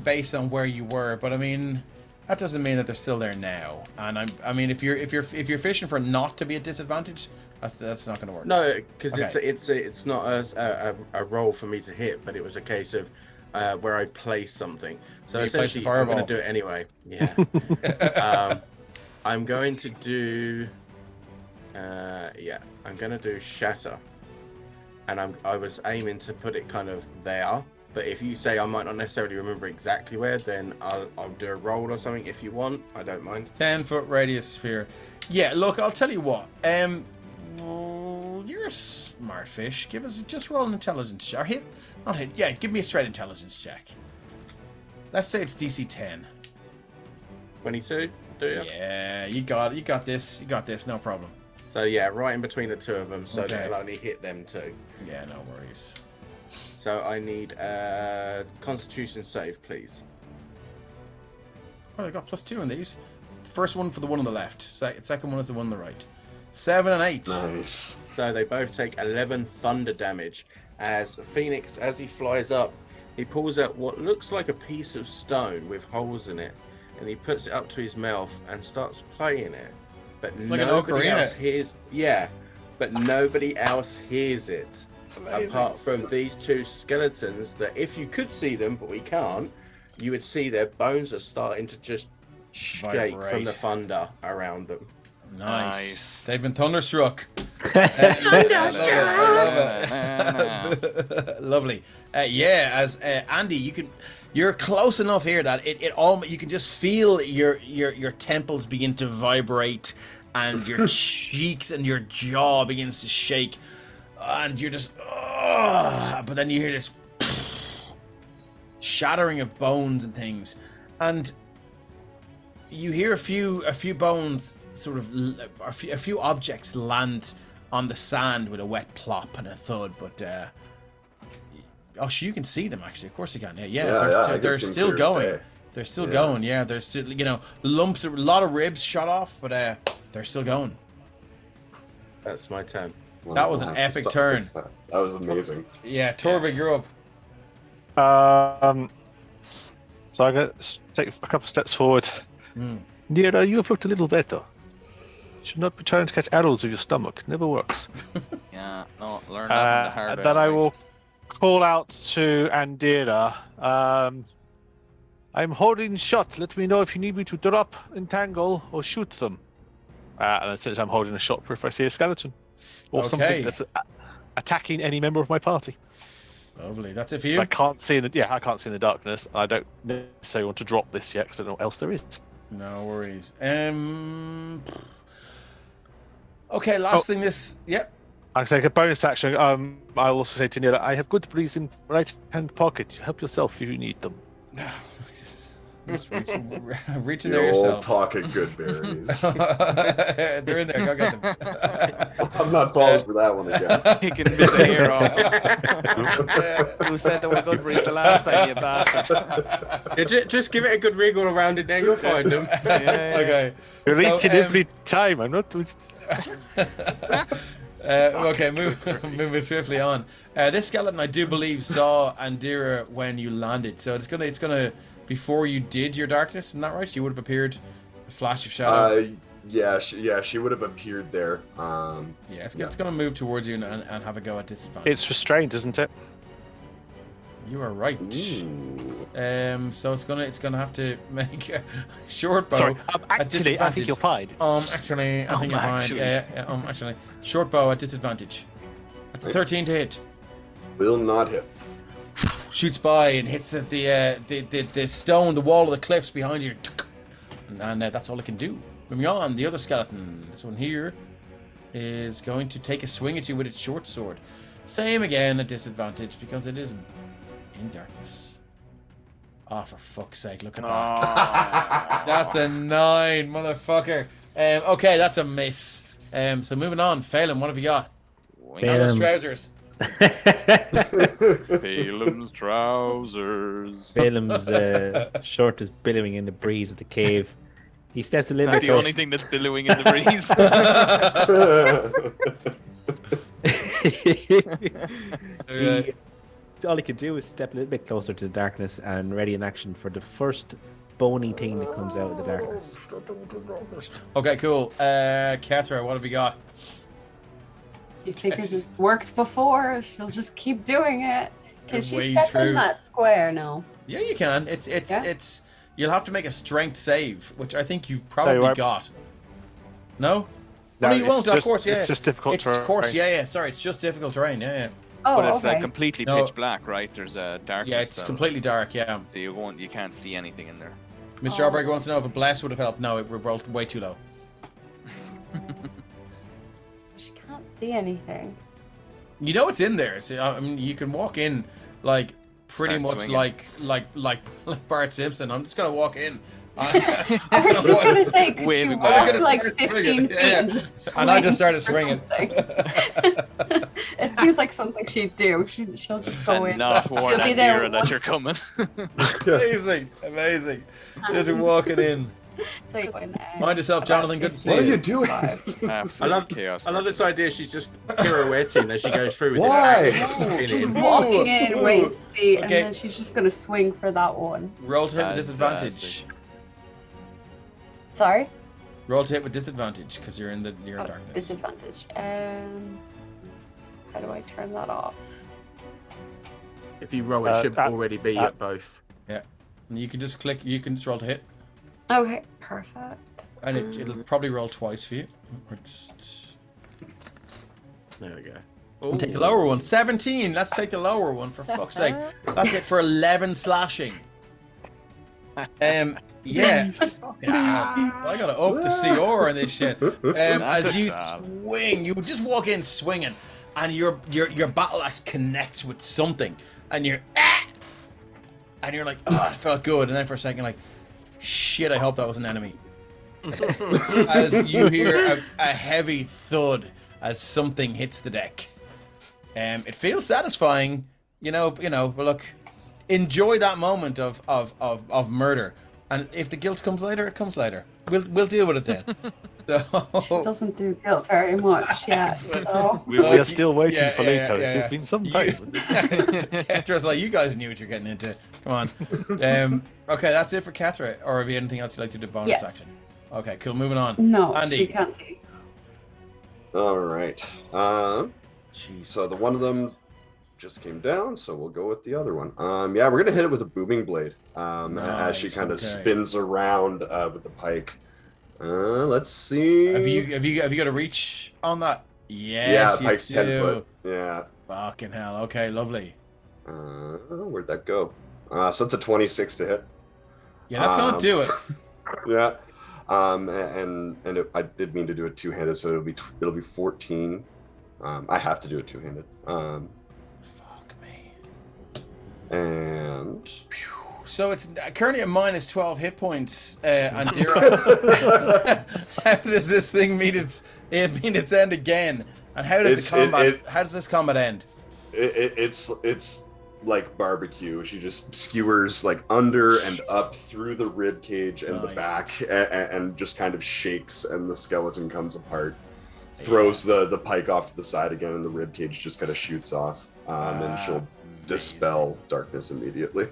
based on where you were, but I mean, that doesn't mean that they're still there now. And I mean, if you're fishing for not to be at disadvantage, that's not going to work. No, because Okay. it's not a roll for me to hit, but it was a case of where I place something. So You place the essentially, I'm going fireball. to do it anyway. Yeah. I'm going to do. I'm going to do shatter, and I was aiming to put it kind of there. But if you say I might not necessarily remember exactly where, then I'll do a roll or something if you want. I don't mind. 10-foot radius sphere. Yeah, look, I'll tell you what. Well, you're a smart fish. Just roll an intelligence check. Not hit. Yeah, give me a straight intelligence check. Let's say it's DC 10. 22, do you? Yeah, you got it. You got this. No problem. So yeah, right in between the two of them, so Okay. that it'll only hit them too. Yeah, no worries. So I need a Constitution save, please. Oh, they got +2 in these. The first one for the one on the left. Second one is the one on the right. 7 and 8. Nice. So they both take 11 thunder damage. As Phoenix, as he flies up, he pulls out what looks like a piece of stone with holes in it, and he puts it up to his mouth and starts playing it. But It's like an nobody ocarina. else hears. Yeah, but nobody else hears it. Amazing. Apart from these two skeletons, that if you could see them, but we can't, you would see their bones are starting to just shake from Vibrate. the thunder around them. Nice. They've been thunderstruck. Lovely. Yeah, as Andy, you're close enough here that you can just feel your temples begin to vibrate, and your cheeks and your jaw begins to shake. and you're just, but then you hear this shattering of bones and things, and you hear a few bones sort of, a few objects land on the sand with a wet plop and a thud, but you can see them actually. Of course you can. They're still going. They're still going. Yeah, they're still, lumps, a lot of ribs shot off, but they're still going. That's my turn. Well, That was I'll an have to epic stop turn. fix That was amazing. Yeah, Torvig, you're up. So I got take a couple steps forward. Nira, you have looked a little better. Should not be trying to catch arrows with your stomach. Never works. Yeah, no, learn that the hard And way. then I right? will call out to Andira. I'm holding shot. Let me know if you need me to drop, entangle, or shoot them. And I said I'm holding a shot for if I see a skeleton or something that's attacking any member of my party. Lovely. That's it for you. I can't see in the darkness. I don't necessarily want to drop this yet because I don't know what else there is. No worries. Okay, last thing this. Yep. I'll take a bonus action. I'll also say to Nira, I have good berries in right hand pocket. Help yourself if you need them. Just reach in The there old yourself. pocket good berries. They're in there. Go get them. I'm not falling for that one again. You can miss a hero. Who said that we're good for the last time, you bastard? Just give it a good wriggle around it, then you'll find them. Okay. You're So, eating every time. I'm not. Okay, moving swiftly on. This skeleton, I do believe, saw Andira when you landed. So it's gonna before you did your darkness, isn't that right? You would have appeared, a flash of shadow. She would have appeared there. It's gonna move towards you and have a go at disadvantage. It's restrained, isn't it? You are right. Ooh. So it's gonna have to make a short bow. Sorry. at Actually, I think disadvantage. you're fine. Actually, I think you're fine. actually. Actually, short bow at disadvantage. That's a 13 to hit. Will not hit. Shoots by and hits at the stone, the wall of the cliffs behind you, and that's all it can do. Moving on, the other skeleton, this one here, is going to take a swing at you with its short sword. Same again, at disadvantage because it is in darkness. Oh, for fuck's sake! Look at that. That's a 9, motherfucker. Okay, that's a miss. So moving on, Phelan, what have you got? Now those trousers. Balaam's trousers. Balaam's shirt is billowing in the breeze of the cave. He steps a little That's bit the closer. only thing that's billowing in the breeze. All he can do is step a little bit closer to the darkness and ready in action for the first bony thing that comes out of the darkness. Okay, cool. Hethar, what have you got? You think this has worked before? She'll just keep doing it. Can she Wade step through. in that square? No. Yeah, you can. It's you'll have to make a strength save, which I think you've No, probably you won't. got. No? No, Oh, no, you it's won't, of just- course, yeah. It's just difficult It's terrain. course, yeah. Sorry, it's just difficult terrain, yeah. Oh, But it's okay. completely No. pitch black, right? There's a darkness Yeah, it's spell. completely dark, yeah. So you can't see anything in there. Mr. Jawbreaker wants to know if a bless would have helped. No, it rolled way too low. She can't see anything. You know it's in there. So, I mean, you can walk in like pretty Start much swinging. like Bart Simpson. I'm just gonna walk in. I was just gonna say, could she Waving walk my arms. like Start 15 swinging, feet yeah. and just And I just swing started or swinging. something? It seems like something she'd do. She'll just go And in. not warn She'll be there Andira that once. you're coming. Amazing. Just walking in. So you go in, Mind yourself, Jonathan. Good to see What are you. you doing? Absolute chaos. I love this idea. She's just pirouetting as she goes through with Why? this axe, spinning. walking in, wait to see, and Okay. then she's just gonna swing for that one. Roll to hit with Fantastic. disadvantage. Sorry? Roll to hit with disadvantage because you're in darkness. Disadvantage. How do I turn that off? If you roll, it should already be at both. And you can just click. You can just roll to hit, Okay, perfect. and it'll probably roll twice for you. Or just There we go. we'll take the lower one. 17. Let's take the lower one for fuck's sake. That's it for 11 slashing. Yeah. Fucking hell. I gotta up the CR on this shit. As you swing, you just walk in swinging, and your battle axe connects with something, and you're like, oh, it felt good, and then for a second, like, shit, I hope that was an enemy. As you hear a heavy thud as something hits the deck. It feels satisfying, you know. But look, enjoy that moment of murder, and if the guilt comes later, it comes later. We'll deal with it then. She doesn't do guilt very much yet. So. We are still waiting for yeah, Liko. yeah. It's been some time. Ketra's like, you guys knew what you're getting into. Come on. Okay, that's it for Ketra. Or have you anything else you'd like to do bonus action? Okay, cool. Moving on. No, Andy. she can't. All right. Jesus So the one of them just came down, so we'll go with the other one. Yeah, we're gonna hit it with a booming blade. As she kind of spins around with the pike. Let's see. Have you got a reach on that? Yes, yeah, pike's 10 foot. Yeah. Fucking hell. Okay, lovely. Where'd that go? So it's a 26 to hit. Yeah, that's gonna do it. Yeah. I did mean to do it two-handed, so it'll be 14. I have to do it two-handed. Fuck me. And so it's currently at minus 12 hit points. And Dira, how does this thing meet its end again? And how does how does this combat end? It's like barbecue. She just skewers like under and up through the rib cage and the back, and just kind of shakes, and the skeleton comes apart. Throws the pike off to the side again, and the rib cage just kind of shoots off, and she'll dispel darkness immediately.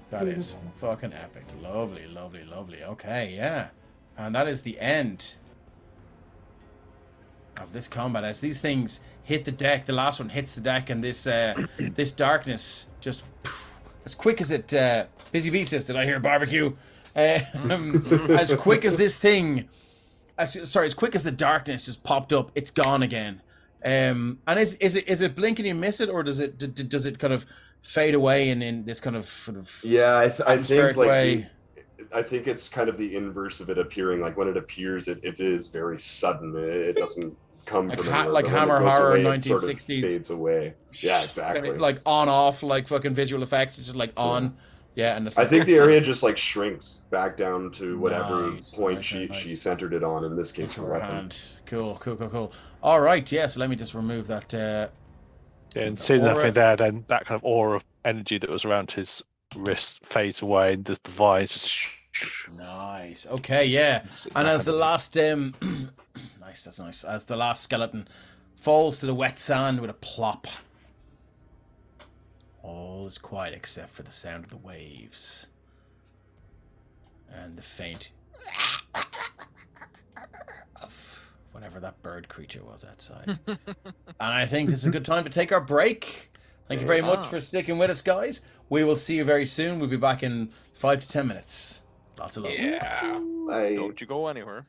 That is fucking epic. Lovely, lovely, lovely. Okay, yeah. And that is the end of this combat. As these things hit the deck, the last one hits the deck, and this this darkness just as quick as it Busy Bee says, did I hear barbecue? As quick as this thing as quick as the darkness just popped up, it's gone again. And is it blink and you miss it, or does it kind of fade away in this kind of sort of I think like way? I think it's kind of the inverse of it appearing. Like when it appears, it is very sudden. It doesn't come Like from anywhere. like but when Hammer it goes Horror away, 1960s. it sort of fades away. Yeah, exactly. Like on off, like fucking visual effects. It's just like on. Yeah, and it's I like, think the area just like shrinks back down to whatever Nice, point nice, she nice. centered it on. In this case, her her weapon. hand. Cool. All right, yeah. So let me just remove that. And seeing aura. nothing there, then that kind of aura of energy that was around his wrist fades away, and the vines. Nice. Okay, yeah. And as the last nice, that's nice. As the last skeleton falls to the wet sand with a plop. All is quiet except for the sound of the waves. And the faint of whatever that bird creature was outside. And I think this is a good time to take our break. Thank you very much for sticking with us, guys. We will see you very soon. We'll be back in 5 to 10 minutes. Lots of love. Yeah. Bye. Don't you go anywhere.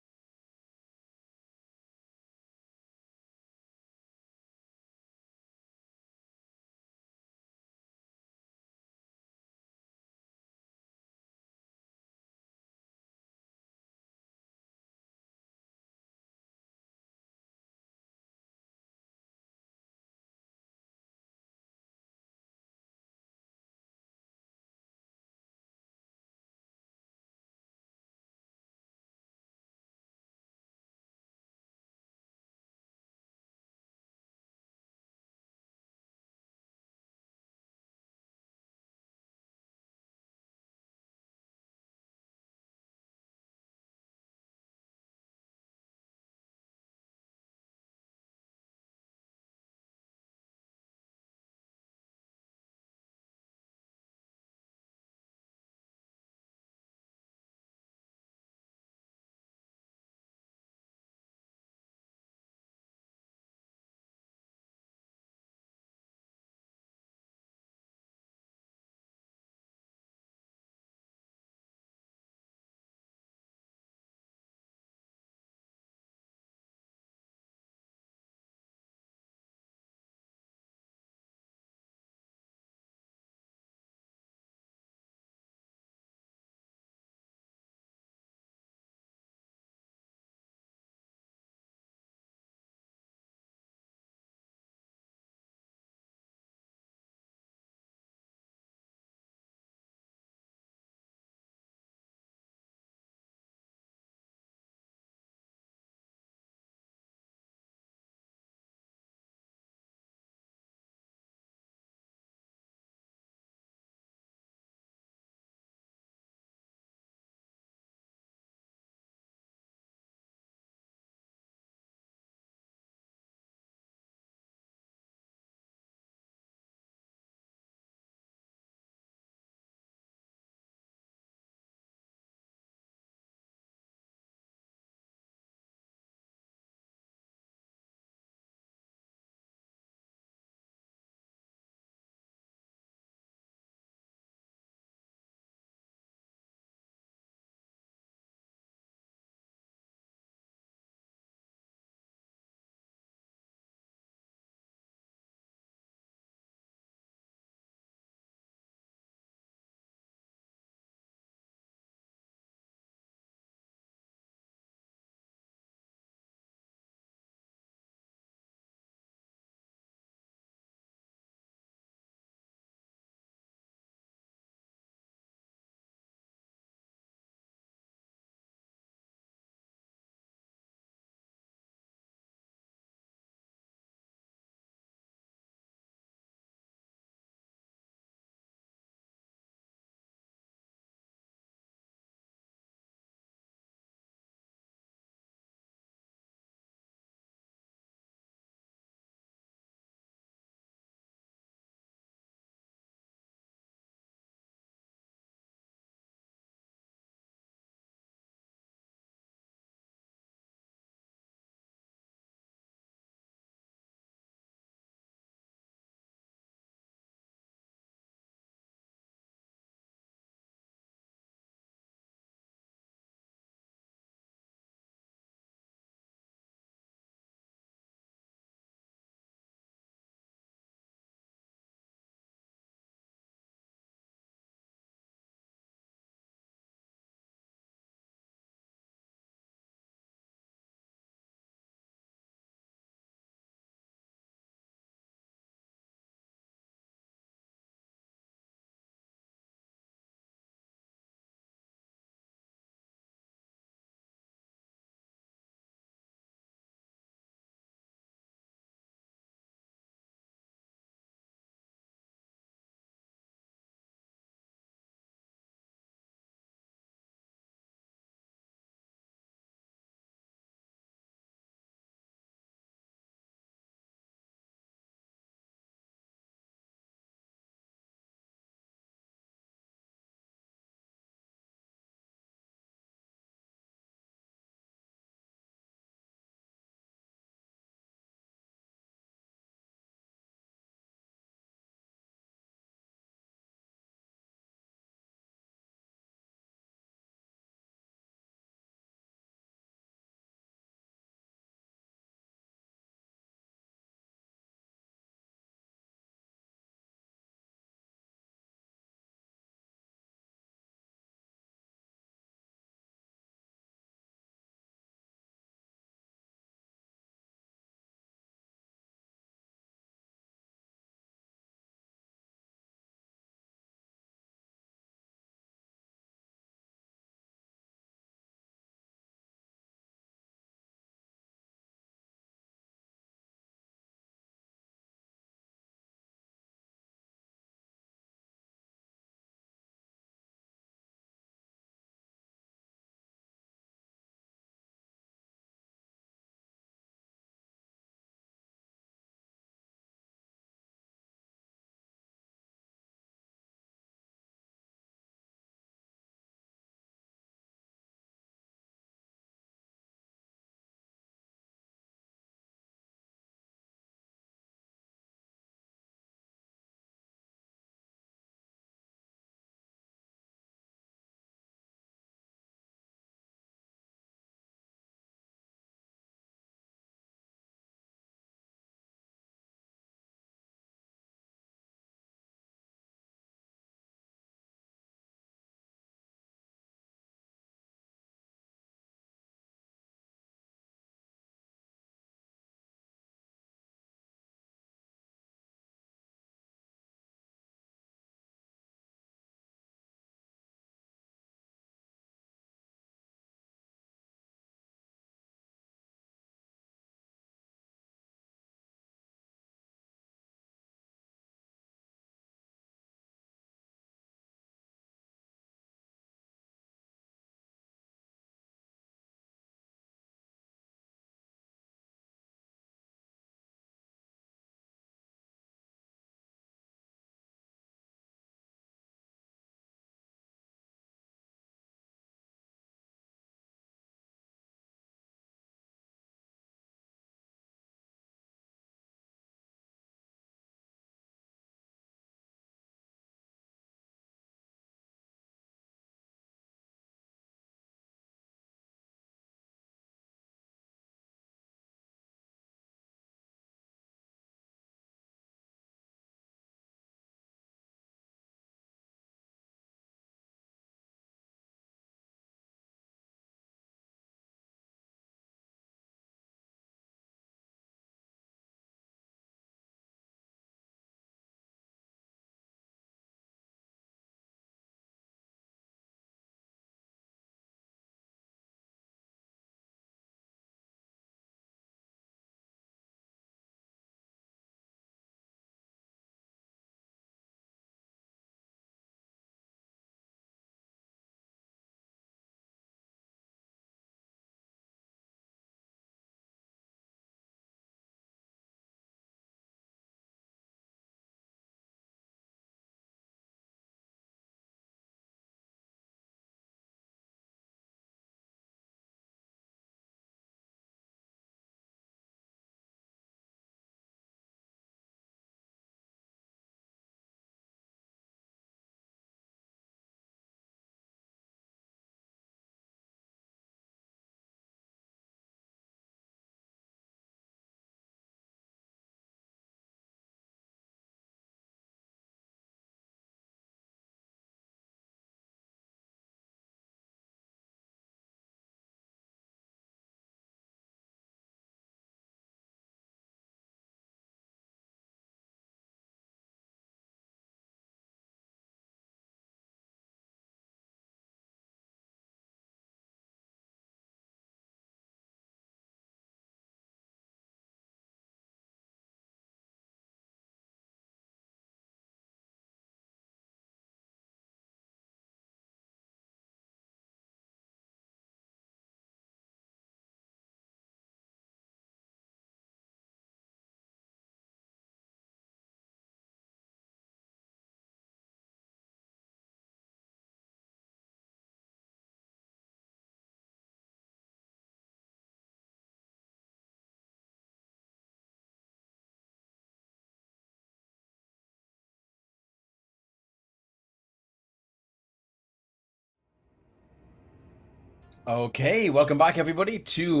Okay, welcome back everybody to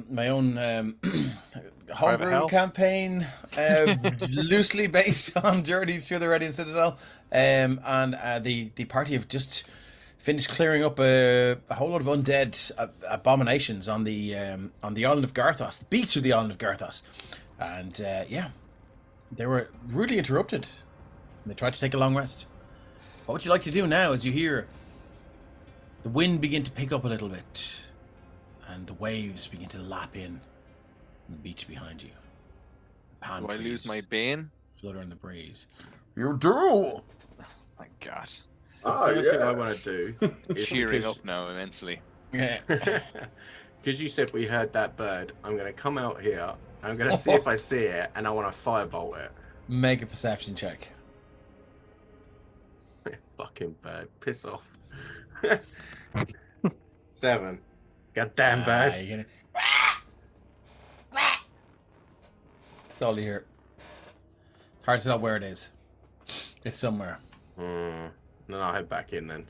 my own homebrew hell. campaign, loosely based on journeys through the Radiant Citadel, and the party have just finished clearing up a whole lot of undead abominations on the island of Garthas, the beach of the island of Garthas, and yeah, they were rudely interrupted. They tried to take a long rest. What would you like to do now as you hear the wind begin to pick up a little bit, and the waves begin to lap in on the beach behind you? The palm Do I lose trees my bane? flutter in the breeze. You do! Oh my god. The first thing I want to do is Cheering up now immensely. Yeah. because you said we heard that bird. I'm going to come out here. I'm going to see if I see it, and I want to firebolt it. Make a perception check. Fucking bird, piss off. 7. Goddamn bird. You're gonna... That's all you hear. Hard to tell where it is. It's somewhere. Then I'll head back in then.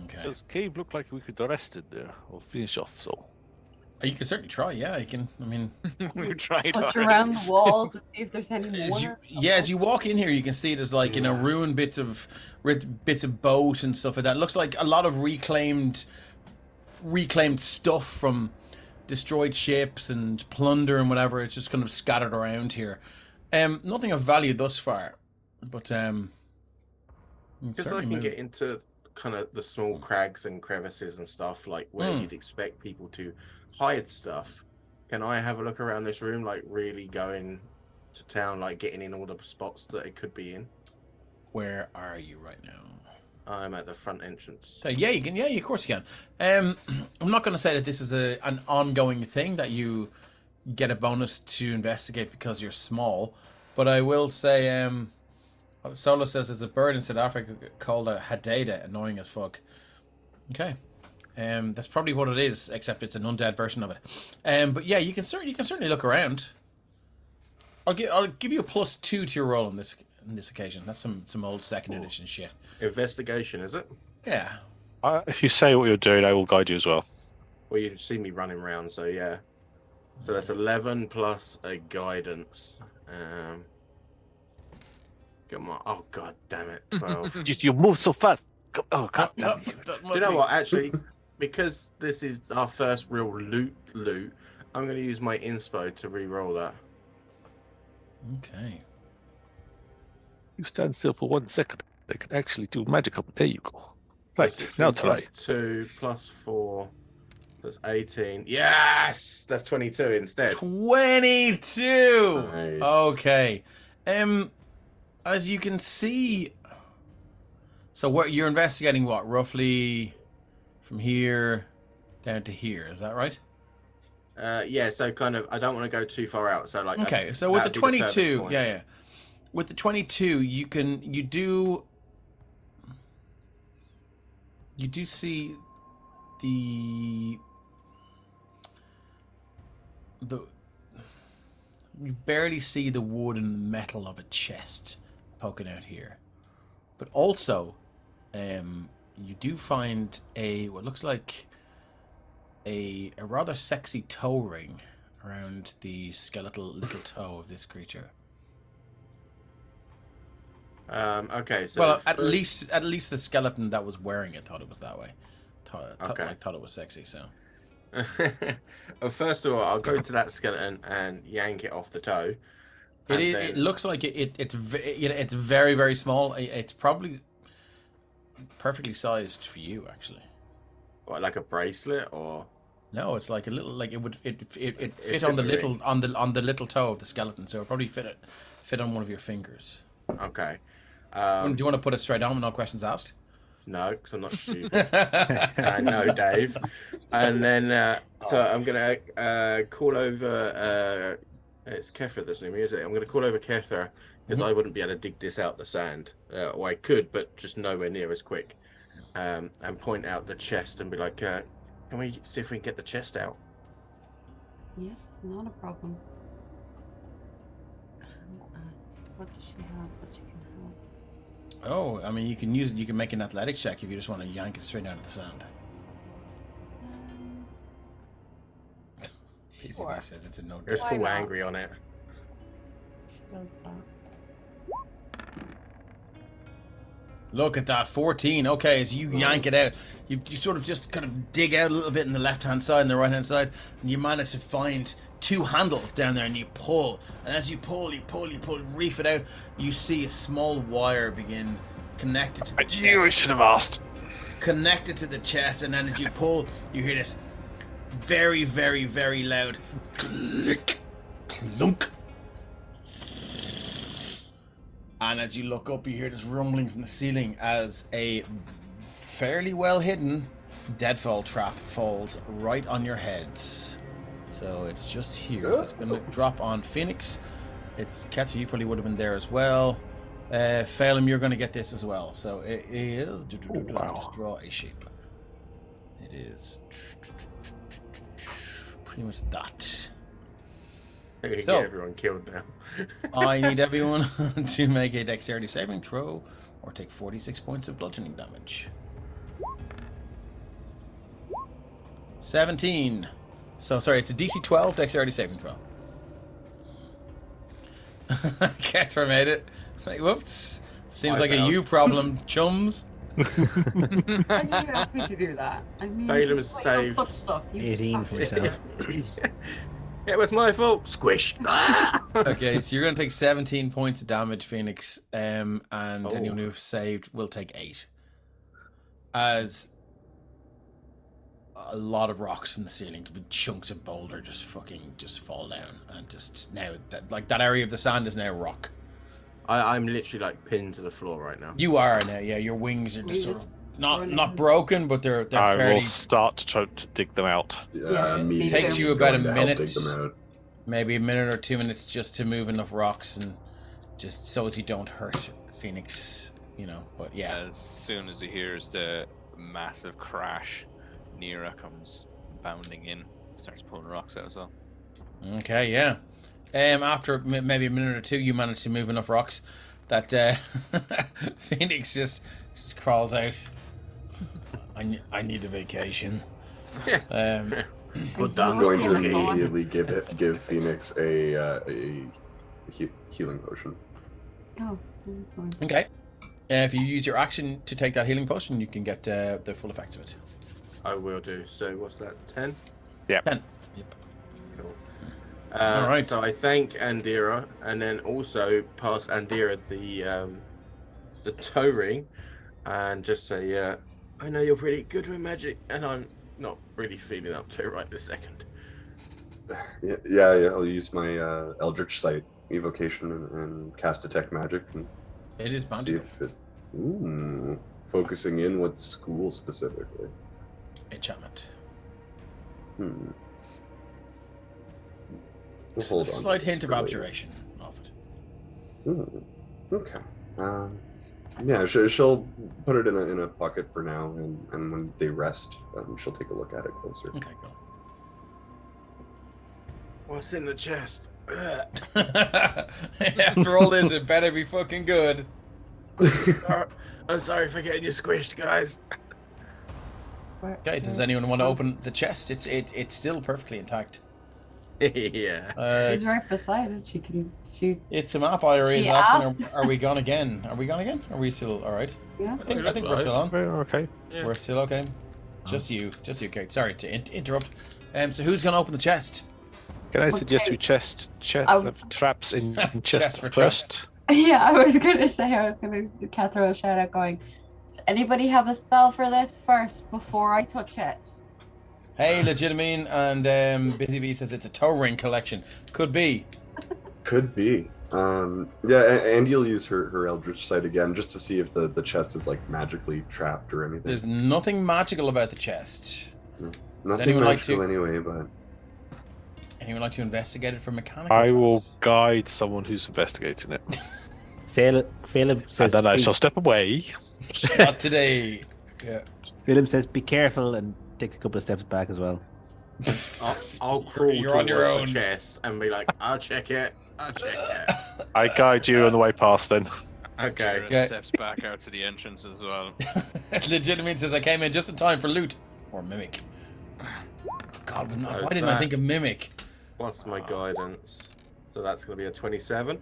Okay. Does cave look like we could arrest it there or finish off? So You can certainly try. Yeah, you can. I mean, We tried Push already. around the walls and see if there's any more. as you walk in here, you can see there's like ruined bits of boat and stuff like that. It looks like a lot of reclaimed stuff from destroyed ships and plunder and whatever. It's just kind of scattered around here. Nothing of value thus far, but Because I can get into kind of the small crags and crevices and stuff, like where you'd expect people to hide stuff. Can I have a look around this room, like really going to town, like getting in all the spots that it could be in? Where are you right now? I'm at the front entrance. So yeah, you can. Yeah, of course you can. I'm not going to say that this is an ongoing thing that you get a bonus to investigate because you're small, but I will say, what Solo says is a bird in South Africa called a hadada, annoying as fuck. Okay, that's probably what it is, except it's an undead version of it. But yeah, you can certainly look around. I'll give you a +2 to your roll on this occasion. That's some old second edition shit. Investigation, is it? Yeah. if you say what you're doing, I will guide you as well. Well, you've seen me running around, so yeah. So that's 11 plus a guidance. Come on. Oh, god damn it. 12. You move so fast. Oh god damn you. Do you know what? Actually, because this is our first real loot, I'm going to use my inspo to re-roll that. Okay. You stand still for 1 second. I can actually do magic up. There you go. So Right, 16 now try. plus 2 plus 4. That's 18. Yes! That's 22 instead. 22. Nice. Okay. As you can see, so what you're investigating, what, roughly from here down to here, is that right? Yeah, so kind of, I don't want to go too far out. So like, Okay, so with the that'd be the furthest 22, point. yeah. With the 22, you do see the you barely see the wood and metal of a chest poking out here, but also you do find what looks like a rather sexy toe ring around the skeletal little toe of this creature. Okay, so Well, at least the skeleton that was wearing it thought it was that way. Okay. Thought it was sexy. So first of all, I'll go to that skeleton and yank it off the toe. it is. It looks like it's very, very small. It's probably perfectly sized for you, actually. What, like a bracelet or? No, it's like a little, like it fit fit on the the little ring. on the little toe of the skeleton, so it probably fit on one of your fingers. Okay. Do you want to put it straight on with no questions asked? No, because I'm not stupid. I know, Dave. And then, so I'm gonna call over. It's Kethar that's near me, isn't it? I'm gonna call over Kethar because I wouldn't be able to dig this out the sand. Or I could, but just nowhere near as quick. And point out the chest and be like, "Can we see if we can get the chest out?" Yes, not a problem. What does she have that she can help? Oh, I mean, you can make an athletics check if you just want to yank it straight out of the sand. BCB says it's a no You're death. full not? angry on it. She does that. Look at that, 14. Okay, as you yank it out, you sort of just kind of dig out a little bit in the left-hand side and the right-hand side, and you manage to find 2 handles down there, and you pull. And as you pull, reef it out, you see a small wire begin connected to the chest. I knew I should have asked. Connected to the chest, and then as you pull, you hear this very, very, very loud click, clunk. And as you look up, you hear this rumbling from the ceiling as a fairly well hidden deadfall trap falls right on your heads. So it's just here. So it's going to drop on Phoenix. It's Grathieze, you probably would have been there as well. Phelim, you're going to get this as well. So it is. Wow. Just draw a shape. It is pretty much that. I can So- get everyone killed now. I need everyone to make a dexterity saving throw or take 46 points of bludgeoning damage. 17. So, sorry, it's a DC 12 dexterity saving throw. Kethra made it. Like, whoops. Seems I like a failed. you problem, chums. Why did you ask me to do that? I mean, Phelim it's like saved. touch stuff. You 18 for fucking- yourself. It was my fault. Squish. Okay, so you're going to take 17 points of damage, Phoenix, and anyone who saved will take 8. As a lot of rocks from the ceiling, big chunks of boulder just fall down, and just now that area of the sand is now rock. I'm literally like pinned to the floor right now. You are now, yeah. Your wings are just We sort of just not running. broken, but they're I fairly. will start to try to dig them out. Yeah, me it takes too. you about a Going to help minute. dig them out. Maybe a minute or 2 minutes just to move enough rocks and just so as you don't hurt Phoenix, But yeah, As soon as he hears the massive crash, Nira comes bounding in, starts pulling rocks out as well. okay, yeah. After maybe a minute or 2, you manage to move enough rocks that Phoenix just crawls out. I need a vacation. But I'm done. going to Okay. immediately give Phoenix a healing potion. Oh, that's fine. Okay. If you use your action to take that healing potion, you can get the full effects of it. I will do. So what's that? 10. 10. Yep. Cool. Alright. So I thank Andira, and then also pass Andira the toe ring, and just say, I know you're pretty good with magic, and I'm not really feeling up to it right this second. Yeah. I'll use my Eldritch Sight evocation and cast Detect Magic and It is see magical. if it. Ooh, focusing in what school specifically? Enchantment. Hmm. We'll Just hold a on to slight this hint of for later. abjuration of it. Okay. Yeah, she'll put it in a pocket for now, and when they rest, she'll take a look at it closer. Okay, go. What's in the chest? After all this, it better be fucking good. I'm sorry for getting you squished, guys. Okay, does anyone want to open the chest? It's still perfectly intact. Yeah. She's right beside it. She can shoot. It's a map IRA is She asking, are we gone again? Are we gone again? Are we still alright? Yeah. I think we're still on. Okay. Yeah. We're still okay. Just you, Kate. Sorry to interrupt. So who's gonna open the chest? Can I suggest Okay. we chest Oh. traps in Chest chest for first? Yeah, I was gonna do Catherine a shout out going. Does anybody have a spell for this first before I touch it? Hey, Legitimine and Busy Bee says it's a toe ring collection. Could be. Could be. And you'll use her Eldritch Sight again just to see if the chest is like magically trapped or anything. There's nothing magical about the chest. Nothing anyone like magical to- anyway, but Anyone like to investigate it for mechanical I will traps? guide someone who's investigating it. Philip And says, then I be, shall step away. Not today. Yeah. Philip says, be careful, and takes a couple of steps back as well. I'll crawl You're on towards your own. the chest and be like, I'll check it. I guide you on the way past then. Okay. Nira Yeah. steps back out to the entrance as well. Legitimate says I came in just in time for loot or mimic. God, why didn't I think of mimic? plus my guidance. So that's going to be a 27.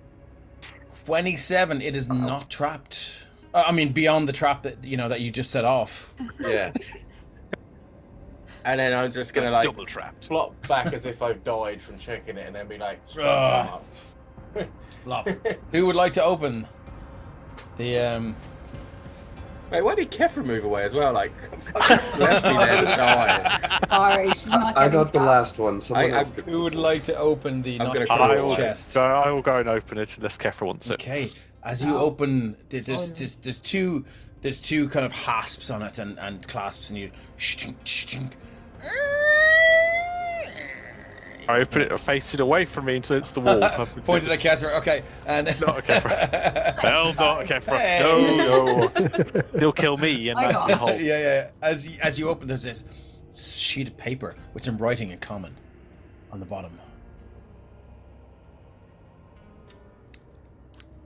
27. It is not trapped. I mean, beyond the trap that that you just set off. Yeah. And then I'm just going to like double trapped. flop back as if I've died from checking it, and then be like, Ugh. Flop. Who would like to open the Wait, why did Kefra move away as well? Like, fucking left me there to die. Sorry, she's not. I getting got the trapped. last one. Someone else gets Who would this one. like to open the I'm not gonna trapped crawl away. chest? I will go and open it unless Kefra wants it. Okay, as you open, there's two kind of hasps on it and clasps, and you stink. I open it facing away from me until it's the wall. Pointed at Kefra. Okay, and Not a Kefra. Hell, not a Kefra. Hey. No. He'll kill me, and I that's got the it. whole. Yeah. As you open, there's this sheet of paper with some writing in common on the bottom.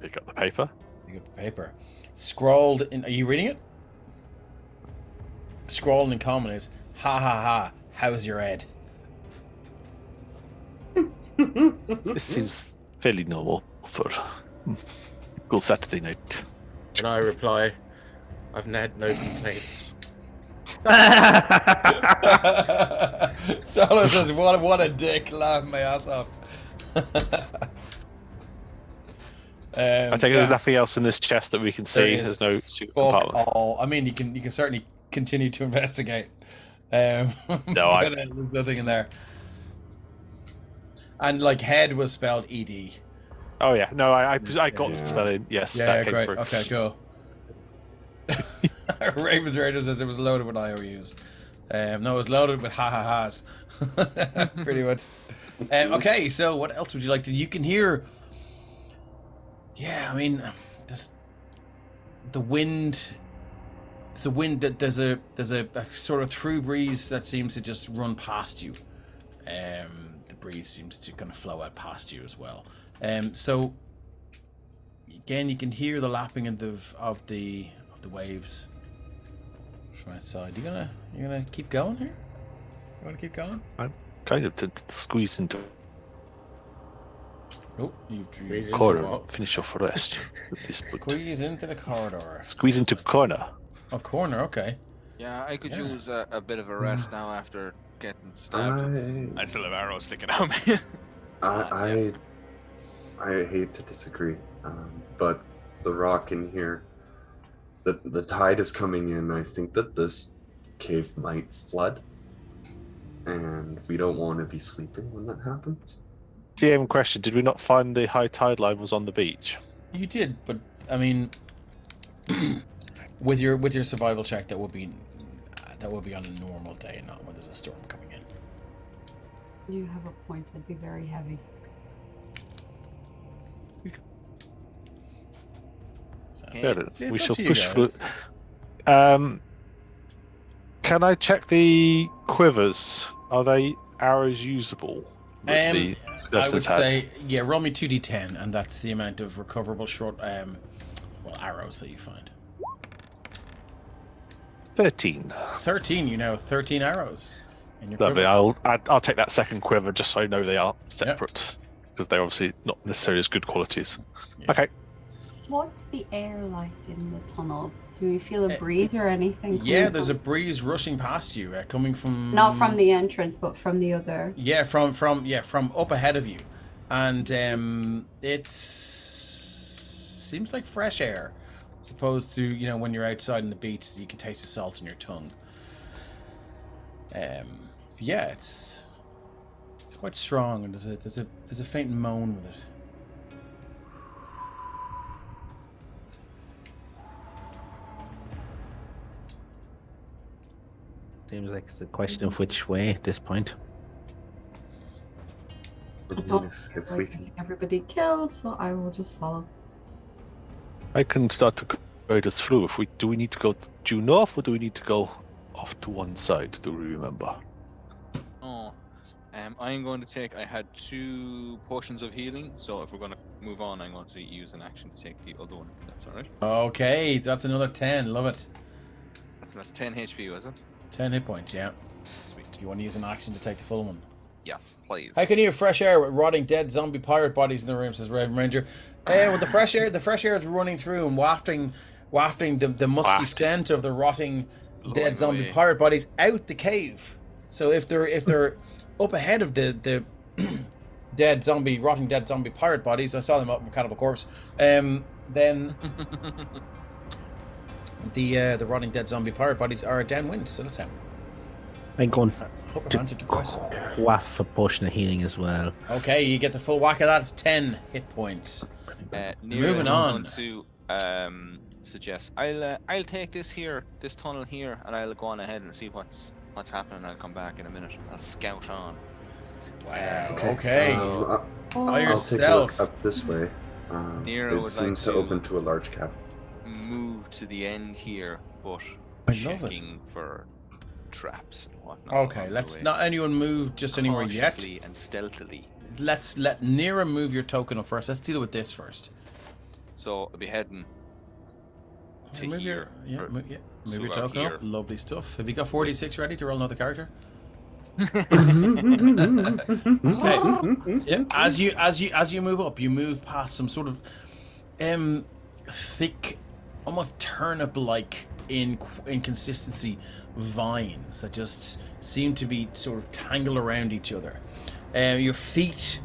You got the paper. You got the paper. Scrawled in. Are you reading it? Scrawled in common is ha ha ha. How's your head? This is fairly normal for good Saturday night. And I reply, I've had no complaints. Solo says, "What a dick!" Laughing my ass off. I take it there's nothing else in this chest that we can see. There is There's no secret Fuck compartment. all. I mean, you can certainly continue to investigate. No, but, there's nothing in there. And like head was spelled ED. Oh yeah, no, I got the spelling. Yes, Yeah, that came great. through. Okay, cool. Ravens Radio says it was loaded with IOUs. No, it was loaded with ha-ha-has. Pretty much. Okay, so what else would you like to... You can hear... Yeah, I mean, the wind... There's a wind that there's a sort of through breeze that seems to just run past you. The breeze seems to kind of flow out past you as well. So again, you can hear the lapping of the waves from outside. You gonna keep going here? You want to keep going? I'm kind of to squeeze into Nope. You Squeeze the into corner, what? finish off the rest with this book. squeeze into the corridor. Squeeze into corner. Oh, corner. Okay. Yeah, I could Yeah. use a bit of a rest now after getting stabbed. I I still have arrows sticking out of me. I hate to disagree, but the rock in here, the tide is coming in. I think that this cave might flood, and we don't want to be sleeping when that happens. DM question: did we not find the high tide line was on the beach? You did, but I mean, with your survival check, that would be on a normal day, not when there's a storm coming in. You have a point. It'd be very heavy. So, Yeah, it's we up shall to you push through. guys. Can I check the quivers? Are they arrows usable? With the I would skeleton's head? say, yeah, roll me 2d10, and that's the amount of recoverable short, arrows that you find. 13. 13, 13 arrows. In your Lovely. quiver. I'll take that second quiver just so I know they are separate, because they're obviously not necessarily as good qualities. Yeah. Okay. What's the air like in the tunnel? Do we feel a breeze or anything? Yeah, coming there's a from- breeze rushing past you, coming from... Not from the entrance, but from the other. Yeah, from up ahead of you, and it's seems like fresh air, as opposed to when you're outside in the beach, you can taste the salt in your tongue. Yeah, it's quite strong, and there's a faint moan with it. Seems like it's a question of which way at this point. I I mean, don't if like we to can, see everybody killed, so I will just follow. I can start to guide us through. Do we need to go due north, or do we need to go off to one side? Do we remember? Oh, I'm going to take. I had 2 potions of healing, so if we're going to move on, I'm going to use an action to take the other one. That's all right. Okay, that's another 10. Love it. So that's 10 HP, was it? 10 hit points. Yeah. Sweet. Do you want to use an action to take the full one? Yes, please. How can you have fresh air with rotting dead zombie pirate bodies in the room? Says Raven Ranger. With the fresh air is running through and wafting the musky scent of the rotting dead zombie away. pirate bodies out the cave. So if they're up ahead of the rotting dead zombie pirate bodies, I saw them up in Cannibal Corpse. Then the rotting dead zombie pirate bodies are downwind. So that's how. I'm going I hope I've answered your question. waff for pushing and healing as well. Okay, you get the full whack of that. It's 10 hit points. Moving on. To suggest I'll take this tunnel here, and I'll go on ahead and see what's happening. I'll come back in a minute. I'll scout on. Wow. Okay. I'll By take a yourself. look up this way. Nero It would seems like to to open to a large cavern. Move to the end here, but I love it. checking for traps and whatnot. Okay, along the let's way. not anyone move just anywhere yet. Cautiously and stealthily. Let's let Nira move your token up first. Let's deal with this first. So I'll be heading to Move here. your move So your up token up. here. Lovely stuff. Have you got 46 ready to roll another character? Okay. Yeah. As you move up, you move past some sort of thick, almost turnip-like in consistency vines that just seem to be sort of tangled around each other. Your feet,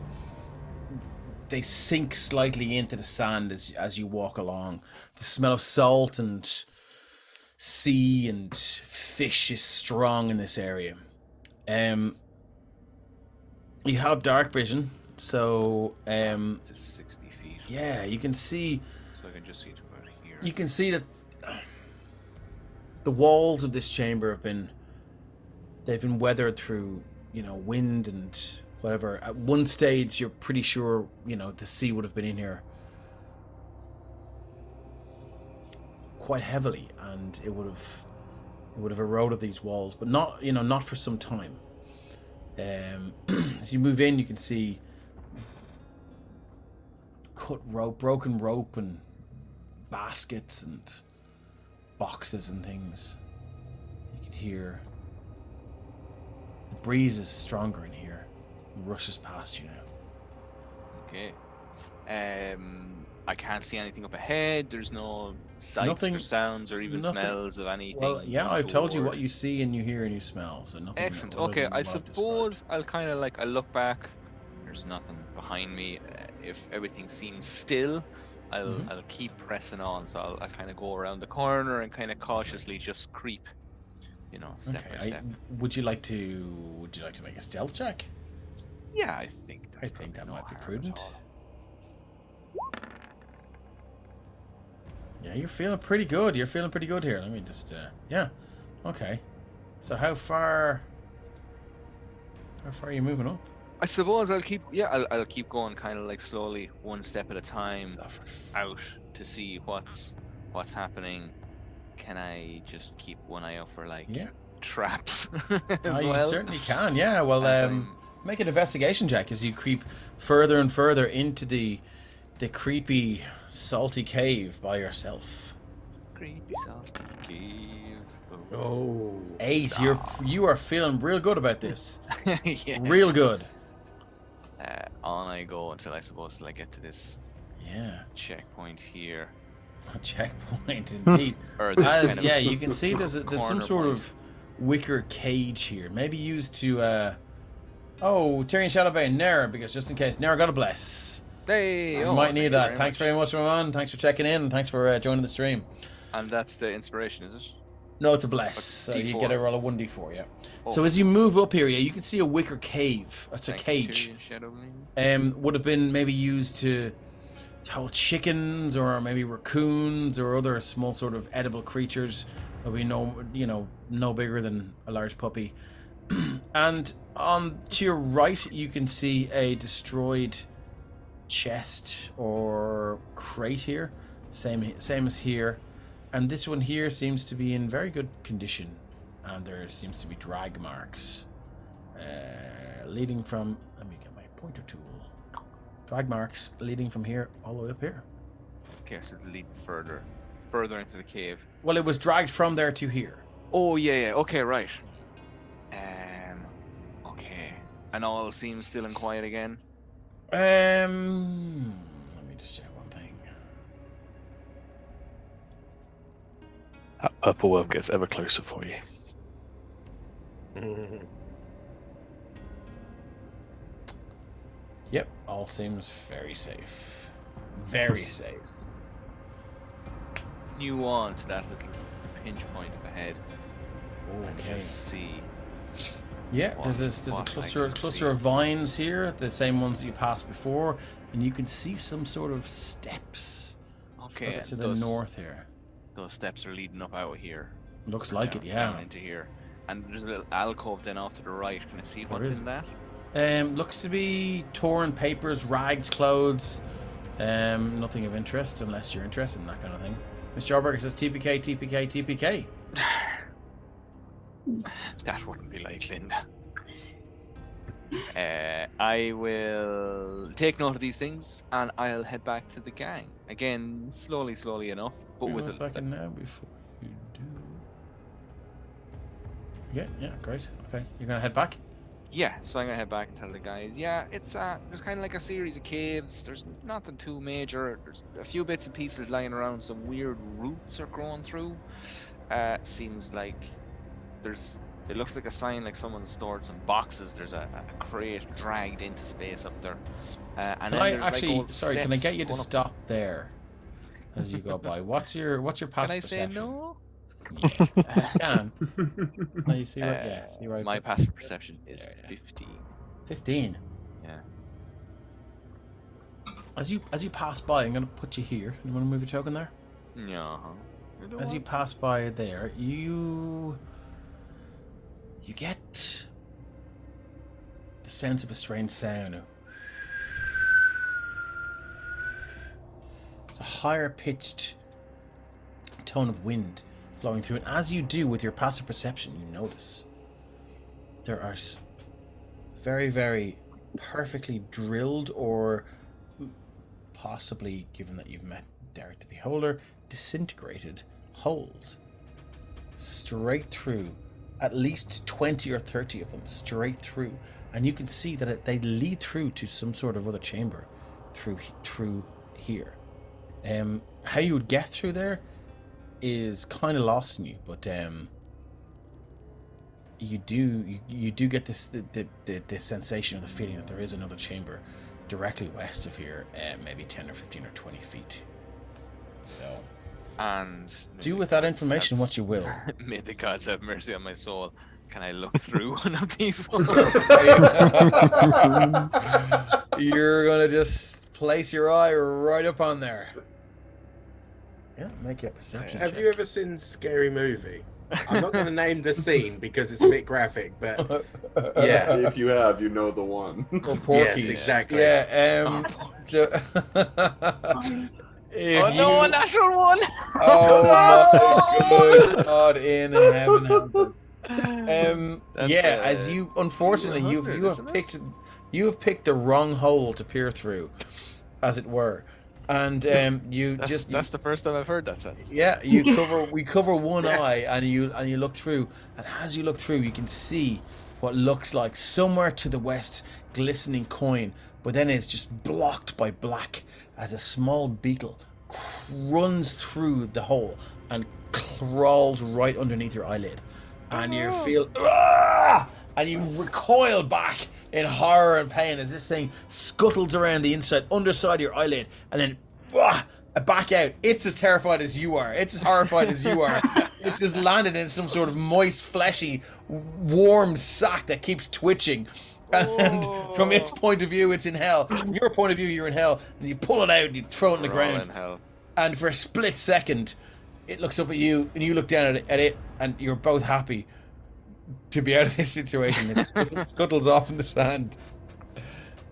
they sink slightly into the sand as you walk along. The smell of salt and sea and fish is strong in this area. You have dark vision, so Just 60 feet. yeah, you can see. So I can just see to about here. You can see that the walls of this chamber they've been weathered through, wind and whatever. At one stage, you're pretty sure, the sea would have been in here quite heavily, and it would have eroded these walls, but not for some time. As you move in, you can see broken rope, and baskets and boxes and things. You can hear the breeze is stronger in here. It rushes past you now. Okay. I can't see anything up ahead. There's no sights Nothing- or sounds or even nothing- smells of anything. Well, yeah, I've told you untoward. what you see and you hear and you smell, so nothing. Excellent. other Okay, than I what I've described. suppose I'll kind of I look back. There's nothing behind me. If everything seems still, I'll keep pressing on. So I'll kind of go around the corner and kind of cautiously just creep, step by step. Would you like to make a stealth check? Yeah, I think I that's think that probably might be no harm at prudent. all. Yeah, you're feeling pretty good. You're feeling pretty good here. Let me just, yeah. Okay. So how far are you moving up? I suppose I'll keep going kind of slowly, one step at a time, out to see what's happening. Can I just keep one eye out for traps as You well? certainly can. Yeah. Well, As I'm- make an investigation check as you creep further and further into the creepy, salty cave by yourself. Creepy salty cave. Oh. 8. You are feeling real good about this. Yeah. Real good. On I go until I suppose I get to this Yeah. checkpoint here. A checkpoint indeed. Or this kind of You can see there's some corner sort point. of wicker cage here, maybe used to Tyrion Shadowbane Nera, because just in case Nera got a bless. Hey, You oh, might thank need you that. Thanks much. very much, my man. Thanks for checking in, and thanks for joining the stream. And that's the inspiration, is it? No, it's a bless. But So you D4. get a roll of 1d4, yeah. Oh, So as you move up here, yeah, you can see a wicker cave. That's a thank you, cage. Tyrion Shadowbane. Would have been maybe used to hold chickens or maybe raccoons or other small sort of edible creatures. There'll be no bigger than a large puppy. And to your right, you can see a destroyed chest or crate here, same as here. And this one here seems to be in very good condition, and there seems to be drag marks leading from. Let me get my pointer tool. Drag marks leading from here all the way up here. Okay, so it's leading further into the cave. Well, it was dragged from there to here. Oh yeah. Okay, right. Okay. And all seems still and quiet again. Let me just check one thing. That purple worm gets ever closer for you. Yep, all seems very safe. Very safe. You on to that little pinch point up ahead. And Okay. just see. Yeah, What- there's a what I cluster can cluster see. of vines here, the same ones that you passed before, and you can see some sort of steps Okay, to the those, north here. those steps are leading up out here. Looks like down, it, Down yeah. into here. And there's a little alcove then off to the right. Can I see There what's is. in that? Looks to be torn papers, ragged clothes. Nothing of interest unless you're interested in that kind of thing. Mr. Jarberger says TPK, TPK, TPK. That wouldn't be like Linda. I will take note of these things and I'll head back to the gang. Again, slowly enough, but Give with us a second now before you do. Yeah, great. Okay, you're gonna head back? Yeah, so I'm gonna head back and tell the guys, yeah, it's there's kind of like a series of caves. There's nothing too major. There's a few bits and pieces lying around. Some weird roots are growing through. Seems like it looks like a sign like someone stored some boxes. There's a crate dragged into space up there. And Can then I there's actually, like old sorry, can I steps get you to going up. stop there as you go by? What's your Can passive I say perception? no? Yeah, you can. No, you see what? Yeah, see where I My put- passive perception is There, yeah. 15. 15. Yeah. As you pass by, I'm gonna put you here. You want to move your token there? Yeah. As you pass by there, you get the sense of a strange sound. It's a higher pitched tone of wind blowing through, and as you do with your passive perception, you notice there are very, very perfectly drilled, or possibly, given that you've met Derek the Beholder, disintegrated holes straight through, at least 20 or 30 of them straight through, and you can see that they lead through to some sort of other chamber through here. How you would get through there is kind of lost in you, but you do get this the sensation or the feeling that there is another chamber directly west of here, maybe 10 or 15 or 20 feet. So And do with that information what you will. May the gods have mercy on my soul. Can I look through one of these? You're gonna just place your eye right up on there. Yeah, make a perception Have check. you ever seen Scary Movie? I'm not going to name the scene because it's a bit graphic, but yeah. If you have, you know the one. Or Porky's. Yes, exactly. Yeah. So, if Oh no, a you- natural one! Oh my good God in heaven help us. That's, Yeah, as you unfortunately you 100, have picked the wrong hole to peer through, as it were, and That's the first time I've heard that sentence. yeah, we cover one eye, and you look through, and as you look through, you can see what looks like somewhere to the west glistening coin, but then it's just blocked by black as a small beetle runs through the hole and crawls right underneath your eyelid, and you feel and you recoil back in horror and pain as this thing scuttles around the underside of your eyelid, and then back out. It's as terrified as you are. It's as horrified as you are. It's just landed in some sort of moist, fleshy, warm sack that keeps twitching. And from its point of view, it's in hell. From your point of view, you're in hell. And you pull it out and you throw it on the We're all ground. in hell. And for a split second, it looks up at you, and you look down at it, and you're both happy to be out of this situation. It scuttles off in the sand.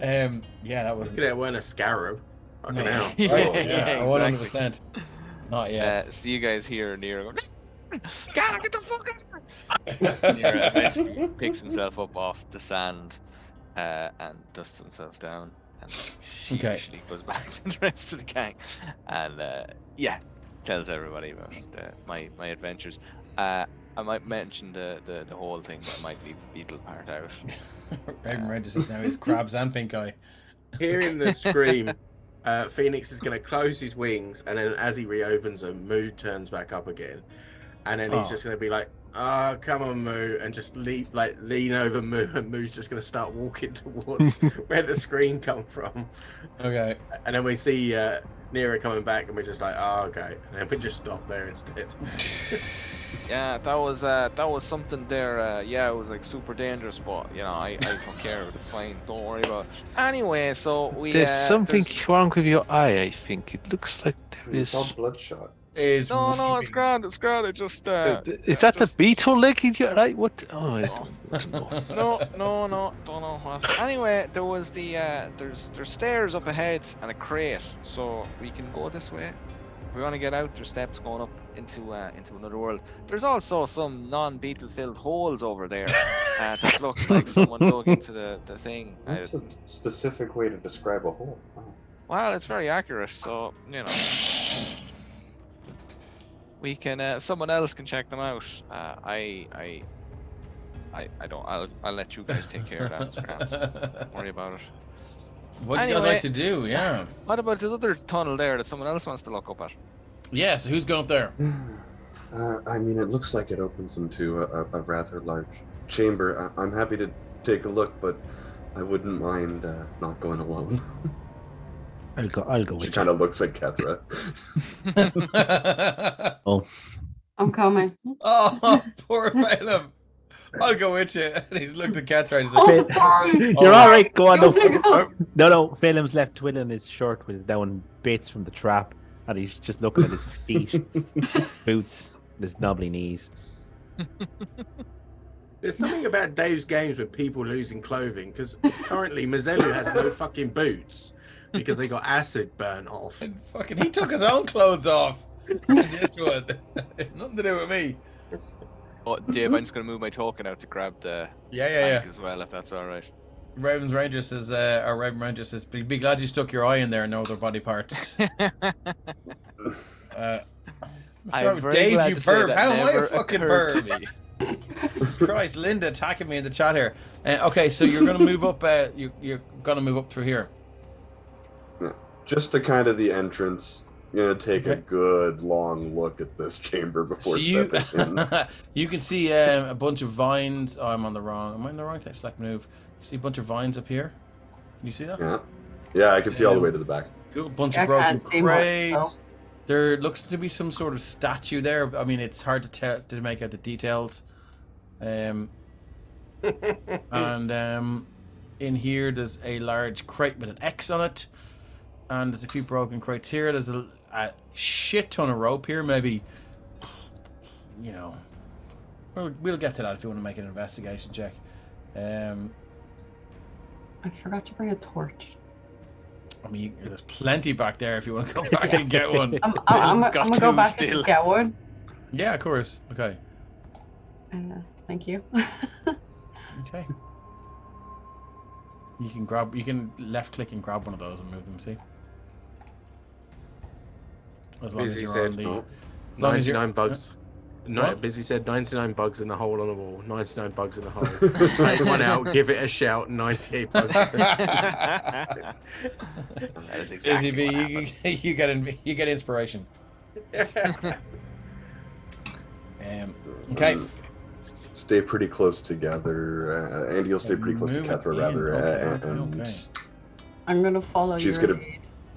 Yeah, that was Look at that, weren't a scarab. Fucking No. hell. Yeah, Yeah, 100%. Not yet. See you guys here near. God, get the fuck out! Nero eventually picks himself up off the sand and dusts himself down, and Okay. sheepishly goes back to the rest of the gang, and tells everybody about my adventures. I might mention the whole thing, but I might leave the beetle part out. Raven registers now. He's crabs and pink eye. Hearing the scream, Phoenix is going to close his wings, and then as he reopens them, Moo turns back up again, and then he's just going to be like, "Oh, come on, Moo," and just lean over Moo, and Moo's just going to start walking towards where the scream come from. Okay. And then we see Nero coming back, and we're just like, "Oh, okay," and then we just stop there instead. Yeah, that was something there. Yeah, it was like super dangerous, but you know, I took care of it. It's fine. Don't worry about it. Anyway, so we. There's something wrong with your eye. I think it looks like there It's all is. bloodshot. No, it's grand. It's grand. It just. Is that the beetle leg in your eye? What? Oh, I don't know. No, don't know what. Anyway, there was there's stairs up ahead and a crate, so we can go this way. If we want to get out, there's steps going up into another world. There's also some non-beetle filled holes over there that looks like someone dug into the thing. That's a specific way to describe a hole. Wow. Well, it's very accurate, so you know. We can. Someone else can check them out. I don't. I'll let you guys take care of that, scraps. Don't worry about it. What do you guys like to do? Yeah. What about this other tunnel there that someone else wants to look up at? Yeah. So who's going up there? I mean, it looks like it opens into a rather large chamber. I'm happy to take a look, but I wouldn't mind not going alone. I'll go She with kind you. of looks at Kethra. Oh, I'm coming. Oh, poor Phelim. I'll go with you. And he's looked at Kethra and he's Oh, like, sorry. you're all right. Go on. Don't pick up. No. Phelim's left twiddling his shirt with his down bits from the trap, and he's just looking at his feet, boots, his knobbly knees. There's something about Dave's games with people losing clothing, because currently Mazellu has no fucking boots because they got acid burnt off. fucking, he took his own clothes off. This one. Nothing to do with me. Oh, Dave, I'm just gonna move my token out to grab the Yeah. bank as well, if that's all right. Raven's Ranger says, or Raven Ranger says, be glad you stuck your eye in there and no other body parts. I'm very Dave, glad you to say perv. that How am I a never fucking occurred to perv? me. Jesus Christ, Linda attacking me in the chat here. Okay, so you're gonna move up. You're gonna move up through here. Just to kind of the entrance. Gonna take a good long look at this chamber before stepping in. You can see a bunch of vines. Oh, I'm on the wrong. Am I on the wrong thing? Select move. See a bunch of vines up here. Can you see that? Yeah, I can see all the way to the back. Cool. Bunch I of broken can't see much, crates. There looks to be some sort of statue there. I mean, it's hard to make out the details. And in here there's a large crate with an X on it, and there's a few broken crates here. There's a shit ton of rope here. Maybe, you know, we'll get to that if you want to make an investigation check. I forgot to bring a torch. I mean, there's plenty back there if you want to go back and get one. I'm got gonna go two back still. and get one. Yeah, of course. Okay. Thank you. Okay. You can left click and grab one of those and move them, see? As long as Busy you're said on the... As long as you're... 99 bugs. No, What? Busy said 99 bugs in the hole on the wall. 99 bugs in the hole. Take one out, give it a shout. 98 bugs. That is exactly Easy what B, happened. you get inspiration. Okay. Stay pretty close together. Andy will stay pretty close to Move Kethra, in. rather. Okay. I'm gonna follow She's your gonna-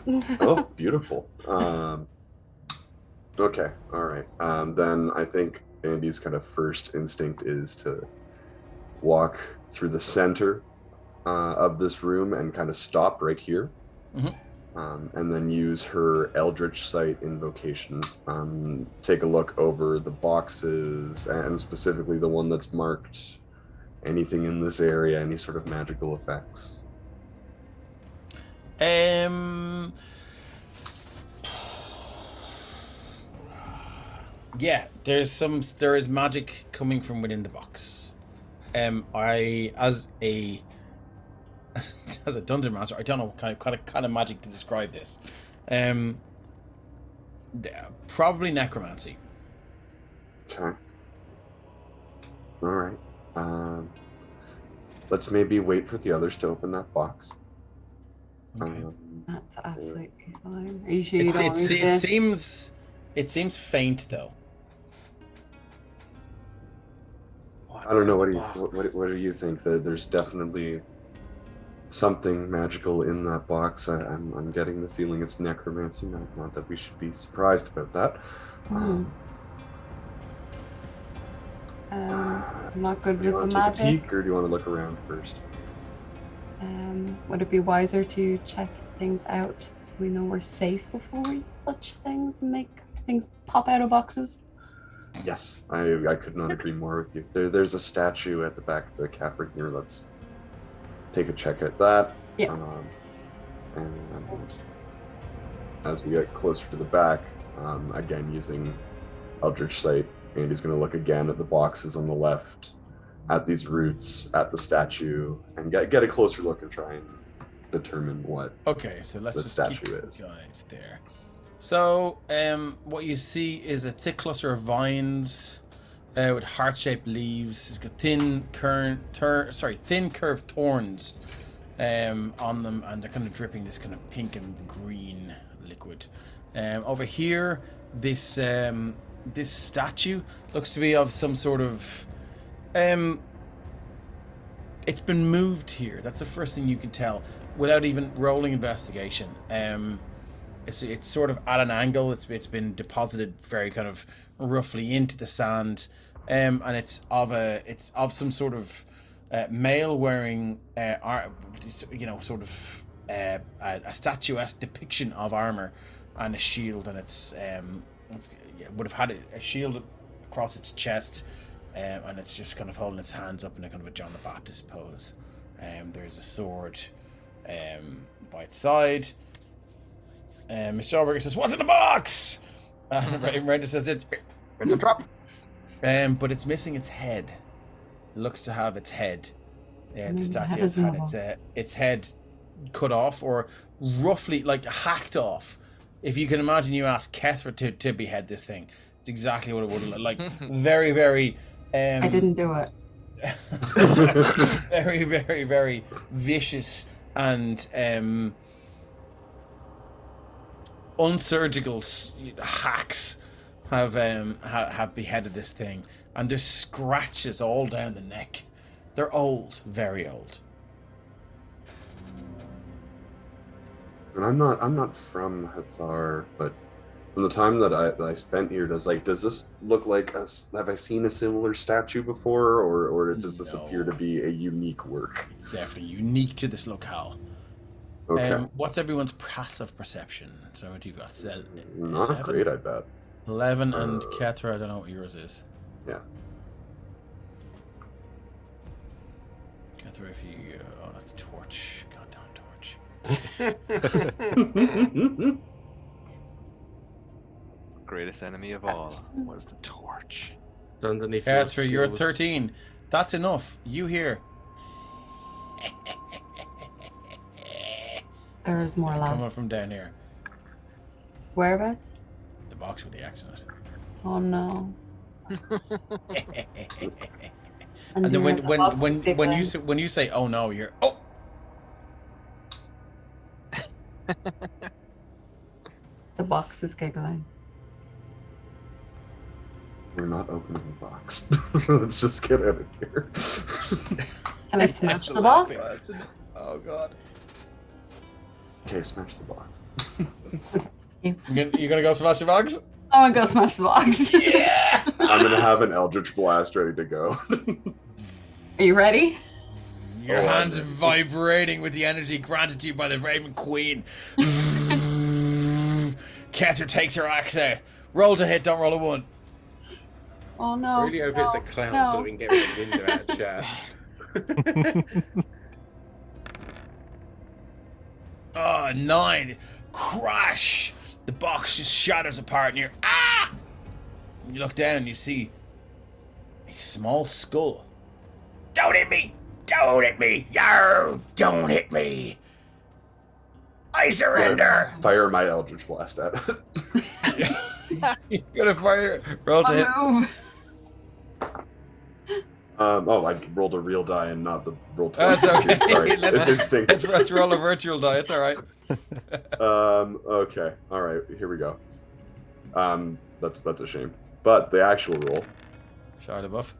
lead. Oh, beautiful. Okay, all right. Then I think Andy's kind of first instinct is to walk through the center of this room and kind of stop right here. Mhm. And then use her Eldritch Sight invocation. Take a look over the boxes, and specifically the one that's marked anything in this area, any sort of magical effects. Yeah, there is magic coming from within the box. I as a dungeon master, I don't know what kind of magic to describe this. Probably necromancy. Okay. All right. Let's maybe wait for the others to open that box. Okay. That's absolutely fine. Are you sure you don't want me It seems faint though. I don't know. What do you think? That there's definitely something magical in that box. I'm getting the feeling it's necromancy. Not that we should be surprised about that. I'm not good Do you with the want to take a magic. peek, or do you want to look around first? Would it be wiser to check things out so we know we're safe before we touch things and make things pop out of boxes? Yes, I could not agree more with you. There's a statue at the back of the cavern here. Let's take a check at that. Yeah. And as we get closer to the back, again using Eldritch Sight, Andy's going to look again at the boxes on the left, at these roots, at the statue, and get a closer look and try and determine what Okay, so let's the just statue keep is. guys there. So, what you see is a thick cluster of vines with heart-shaped leaves. It's got thin curved thorns on them, and they're kind of dripping this kind of pink and green liquid. Over here, this statue looks to be of some sort of it's been moved here. That's the first thing you can tell without even rolling investigation. It's sort of at an angle. It's been deposited very kind of roughly into the sand, and it's of some sort of male wearing a statuesque depiction of armor and a shield, and it would have had a shield across its chest, and it's just kind of holding its hands up in a kind of a John the Baptist pose. There's a sword by its side. Mr. Alberger says, "What's in the box?" And Brenda says, "It's a drop." But it's missing its head. It looks to have its head. The statue has had its head cut off, or roughly like hacked off. If you can imagine, you ask Hethar to behead this thing. It's exactly what it would look like. Very, very. I didn't do it. Very, very, very vicious and unsurgical hacks have beheaded this thing, and there's scratches all down the neck. They're old, very old. And I'm not from Hethar, but from the time that I spent here, does this look like have I seen a similar statue before, or does this appear to be a unique work? It's definitely unique to this locale. Okay. What's everyone's passive perception? So what you've got? Not 11? great, I bet. 11 and Hethar, I don't know what yours is. Yeah. Hethar, if you that's torch. Greatest enemy of all was the torch. It's underneath your Hethar, you're skills. 13. That's enough. You hear. There's more Coming left. from down here. Whereabouts? The box with the X in it. Oh no. And then doing the box when giggling. you say oh no, you're oh. The box is giggling. We're not opening the box. Let's just get out of here. Can I smash the box? Oh god. Okay, smash the box. You're gonna go smash the box? I'm gonna go smash the box. Yeah. I'm gonna have an Eldritch Blast ready to go. Are you ready? Your Oh, hands I'm ready. vibrating with the energy granted to you by the Raven Queen. Hethar takes her axe out. Roll to hit, don't roll a 1. Oh I no. really hope no, it's a clown no. so that we can get rid of window out of chat. Oh, 9. Crash! The box just shatters apart and you're ah! You look down and you see a small skull. Don't hit me! Don't hit me! Yo! Don't hit me! I surrender! Fire my Eldritch Blast at it. You're gonna fire. Roll to hit. Oh, Oh, I rolled a real die and not the roll 20. That's okay. Sorry, it's instinct. Let's roll a virtual die. It's all right. Okay. All right. Here we go. That's a shame. But the actual roll. Shard buff.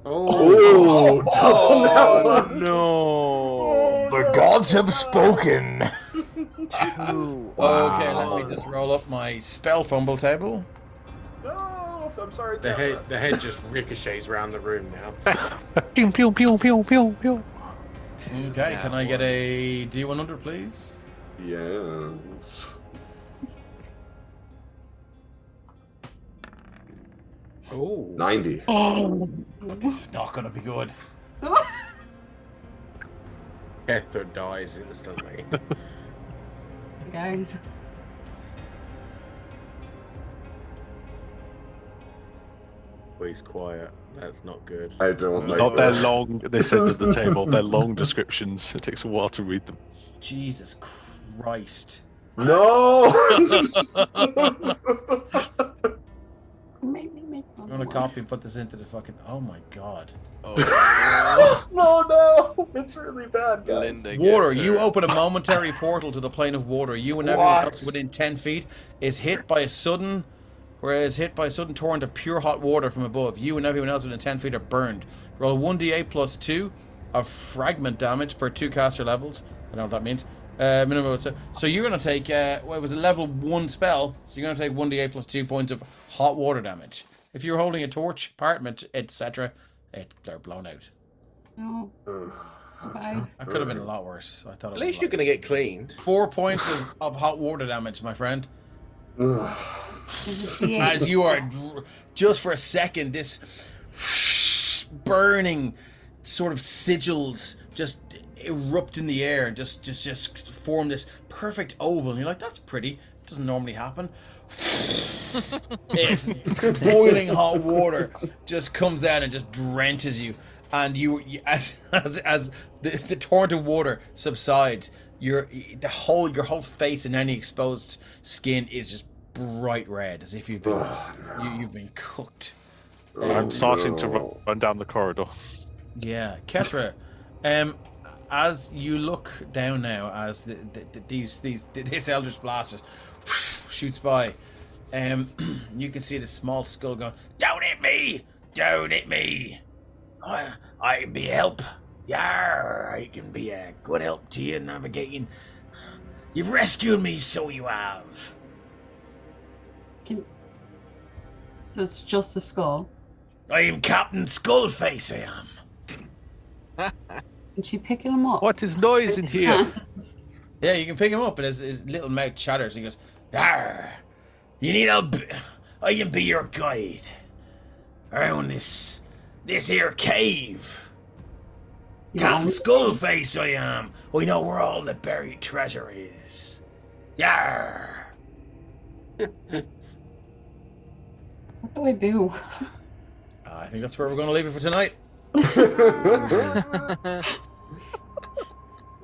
Oh, Oh no! The gods have spoken. Two. Okay, let me just roll up my spell fumble table. No, I'm sorry. The head just ricochets around the room now. Pew pew pew pew pew pew. Okay, can I get a D100, please? Yes. Oh, 90. This is not going to be good. Hethar dies instantly. Guys. He's quiet. That's not good. I don't like Not their this. long. They said at the table. They're long descriptions. It takes a while to read them. Jesus Christ. No! I'm going to copy and put this into the fucking... Oh my god. No! It's really bad, guys. Linda Water, gets you her. open a momentary portal to the plane of water. You and everyone What? else within 10 feet is hit by a sudden... Whereas hit by a sudden torrent of pure hot water from above. You and everyone else within 10 feet are burned. Roll 1d8 plus 2 of fragment damage per 2 caster levels. I don't know what that means. Minimum. So you're going to take... well, it was a level 1 spell. So you're going to take 1d8 plus 2 points of hot water damage. If you're holding a torch, apartment, etc., they're blown out. No. Bye. That could have been a lot worse. I thought. At least you're gonna get cleaned. 4 points of hot water damage, my friend. Ugh. As you are, just for a second, this burning sort of sigils just erupt in the air, just form this perfect oval, and you're like, that's pretty. It doesn't normally happen. It's boiling hot water just comes out and just drenches you, and you as the torrent of water subsides, your whole face and any exposed skin is just bright red, as if you've been you've been cooked. I'm starting to no. run down the corridor. Yeah, Kethra, as you look down now, as this Eldritch Blast shoots by, you can see the small skull going, "Don't hit me! Don't hit me! I can be a help. Yeah, I can be a good help to you navigating. You've rescued me, so you have." So it's just a skull. I am Captain Skullface, I am. Can she pick him up? What is noise in here? Yeah, you can pick him up, and his little mouth chatters. And he goes, "Arr, you need help? I can be your guide around this here cave. Captain Skullface, I am. We know where all the buried treasure is. Yarr." What do I do? I think that's where we're going to leave it for tonight.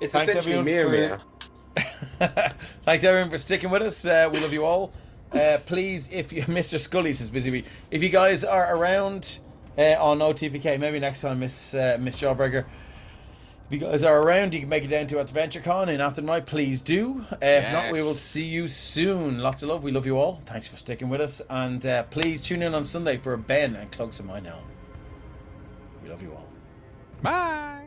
It's Thanks, essentially everyone, Mia. Thanks everyone for sticking with us. We love you all. Please, if you Mr. Scully says busy, if you guys are around on OTPK, maybe next time, Miss Jawbreaker. If you guys are around, you can make it down to AdventureCon in Athenry. Please do. If not, we will see you soon. Lots of love. We love you all. Thanks for sticking with us, and please tune in on Sunday for Ben and Cloaks of Mine Helm. We love you all. Bye.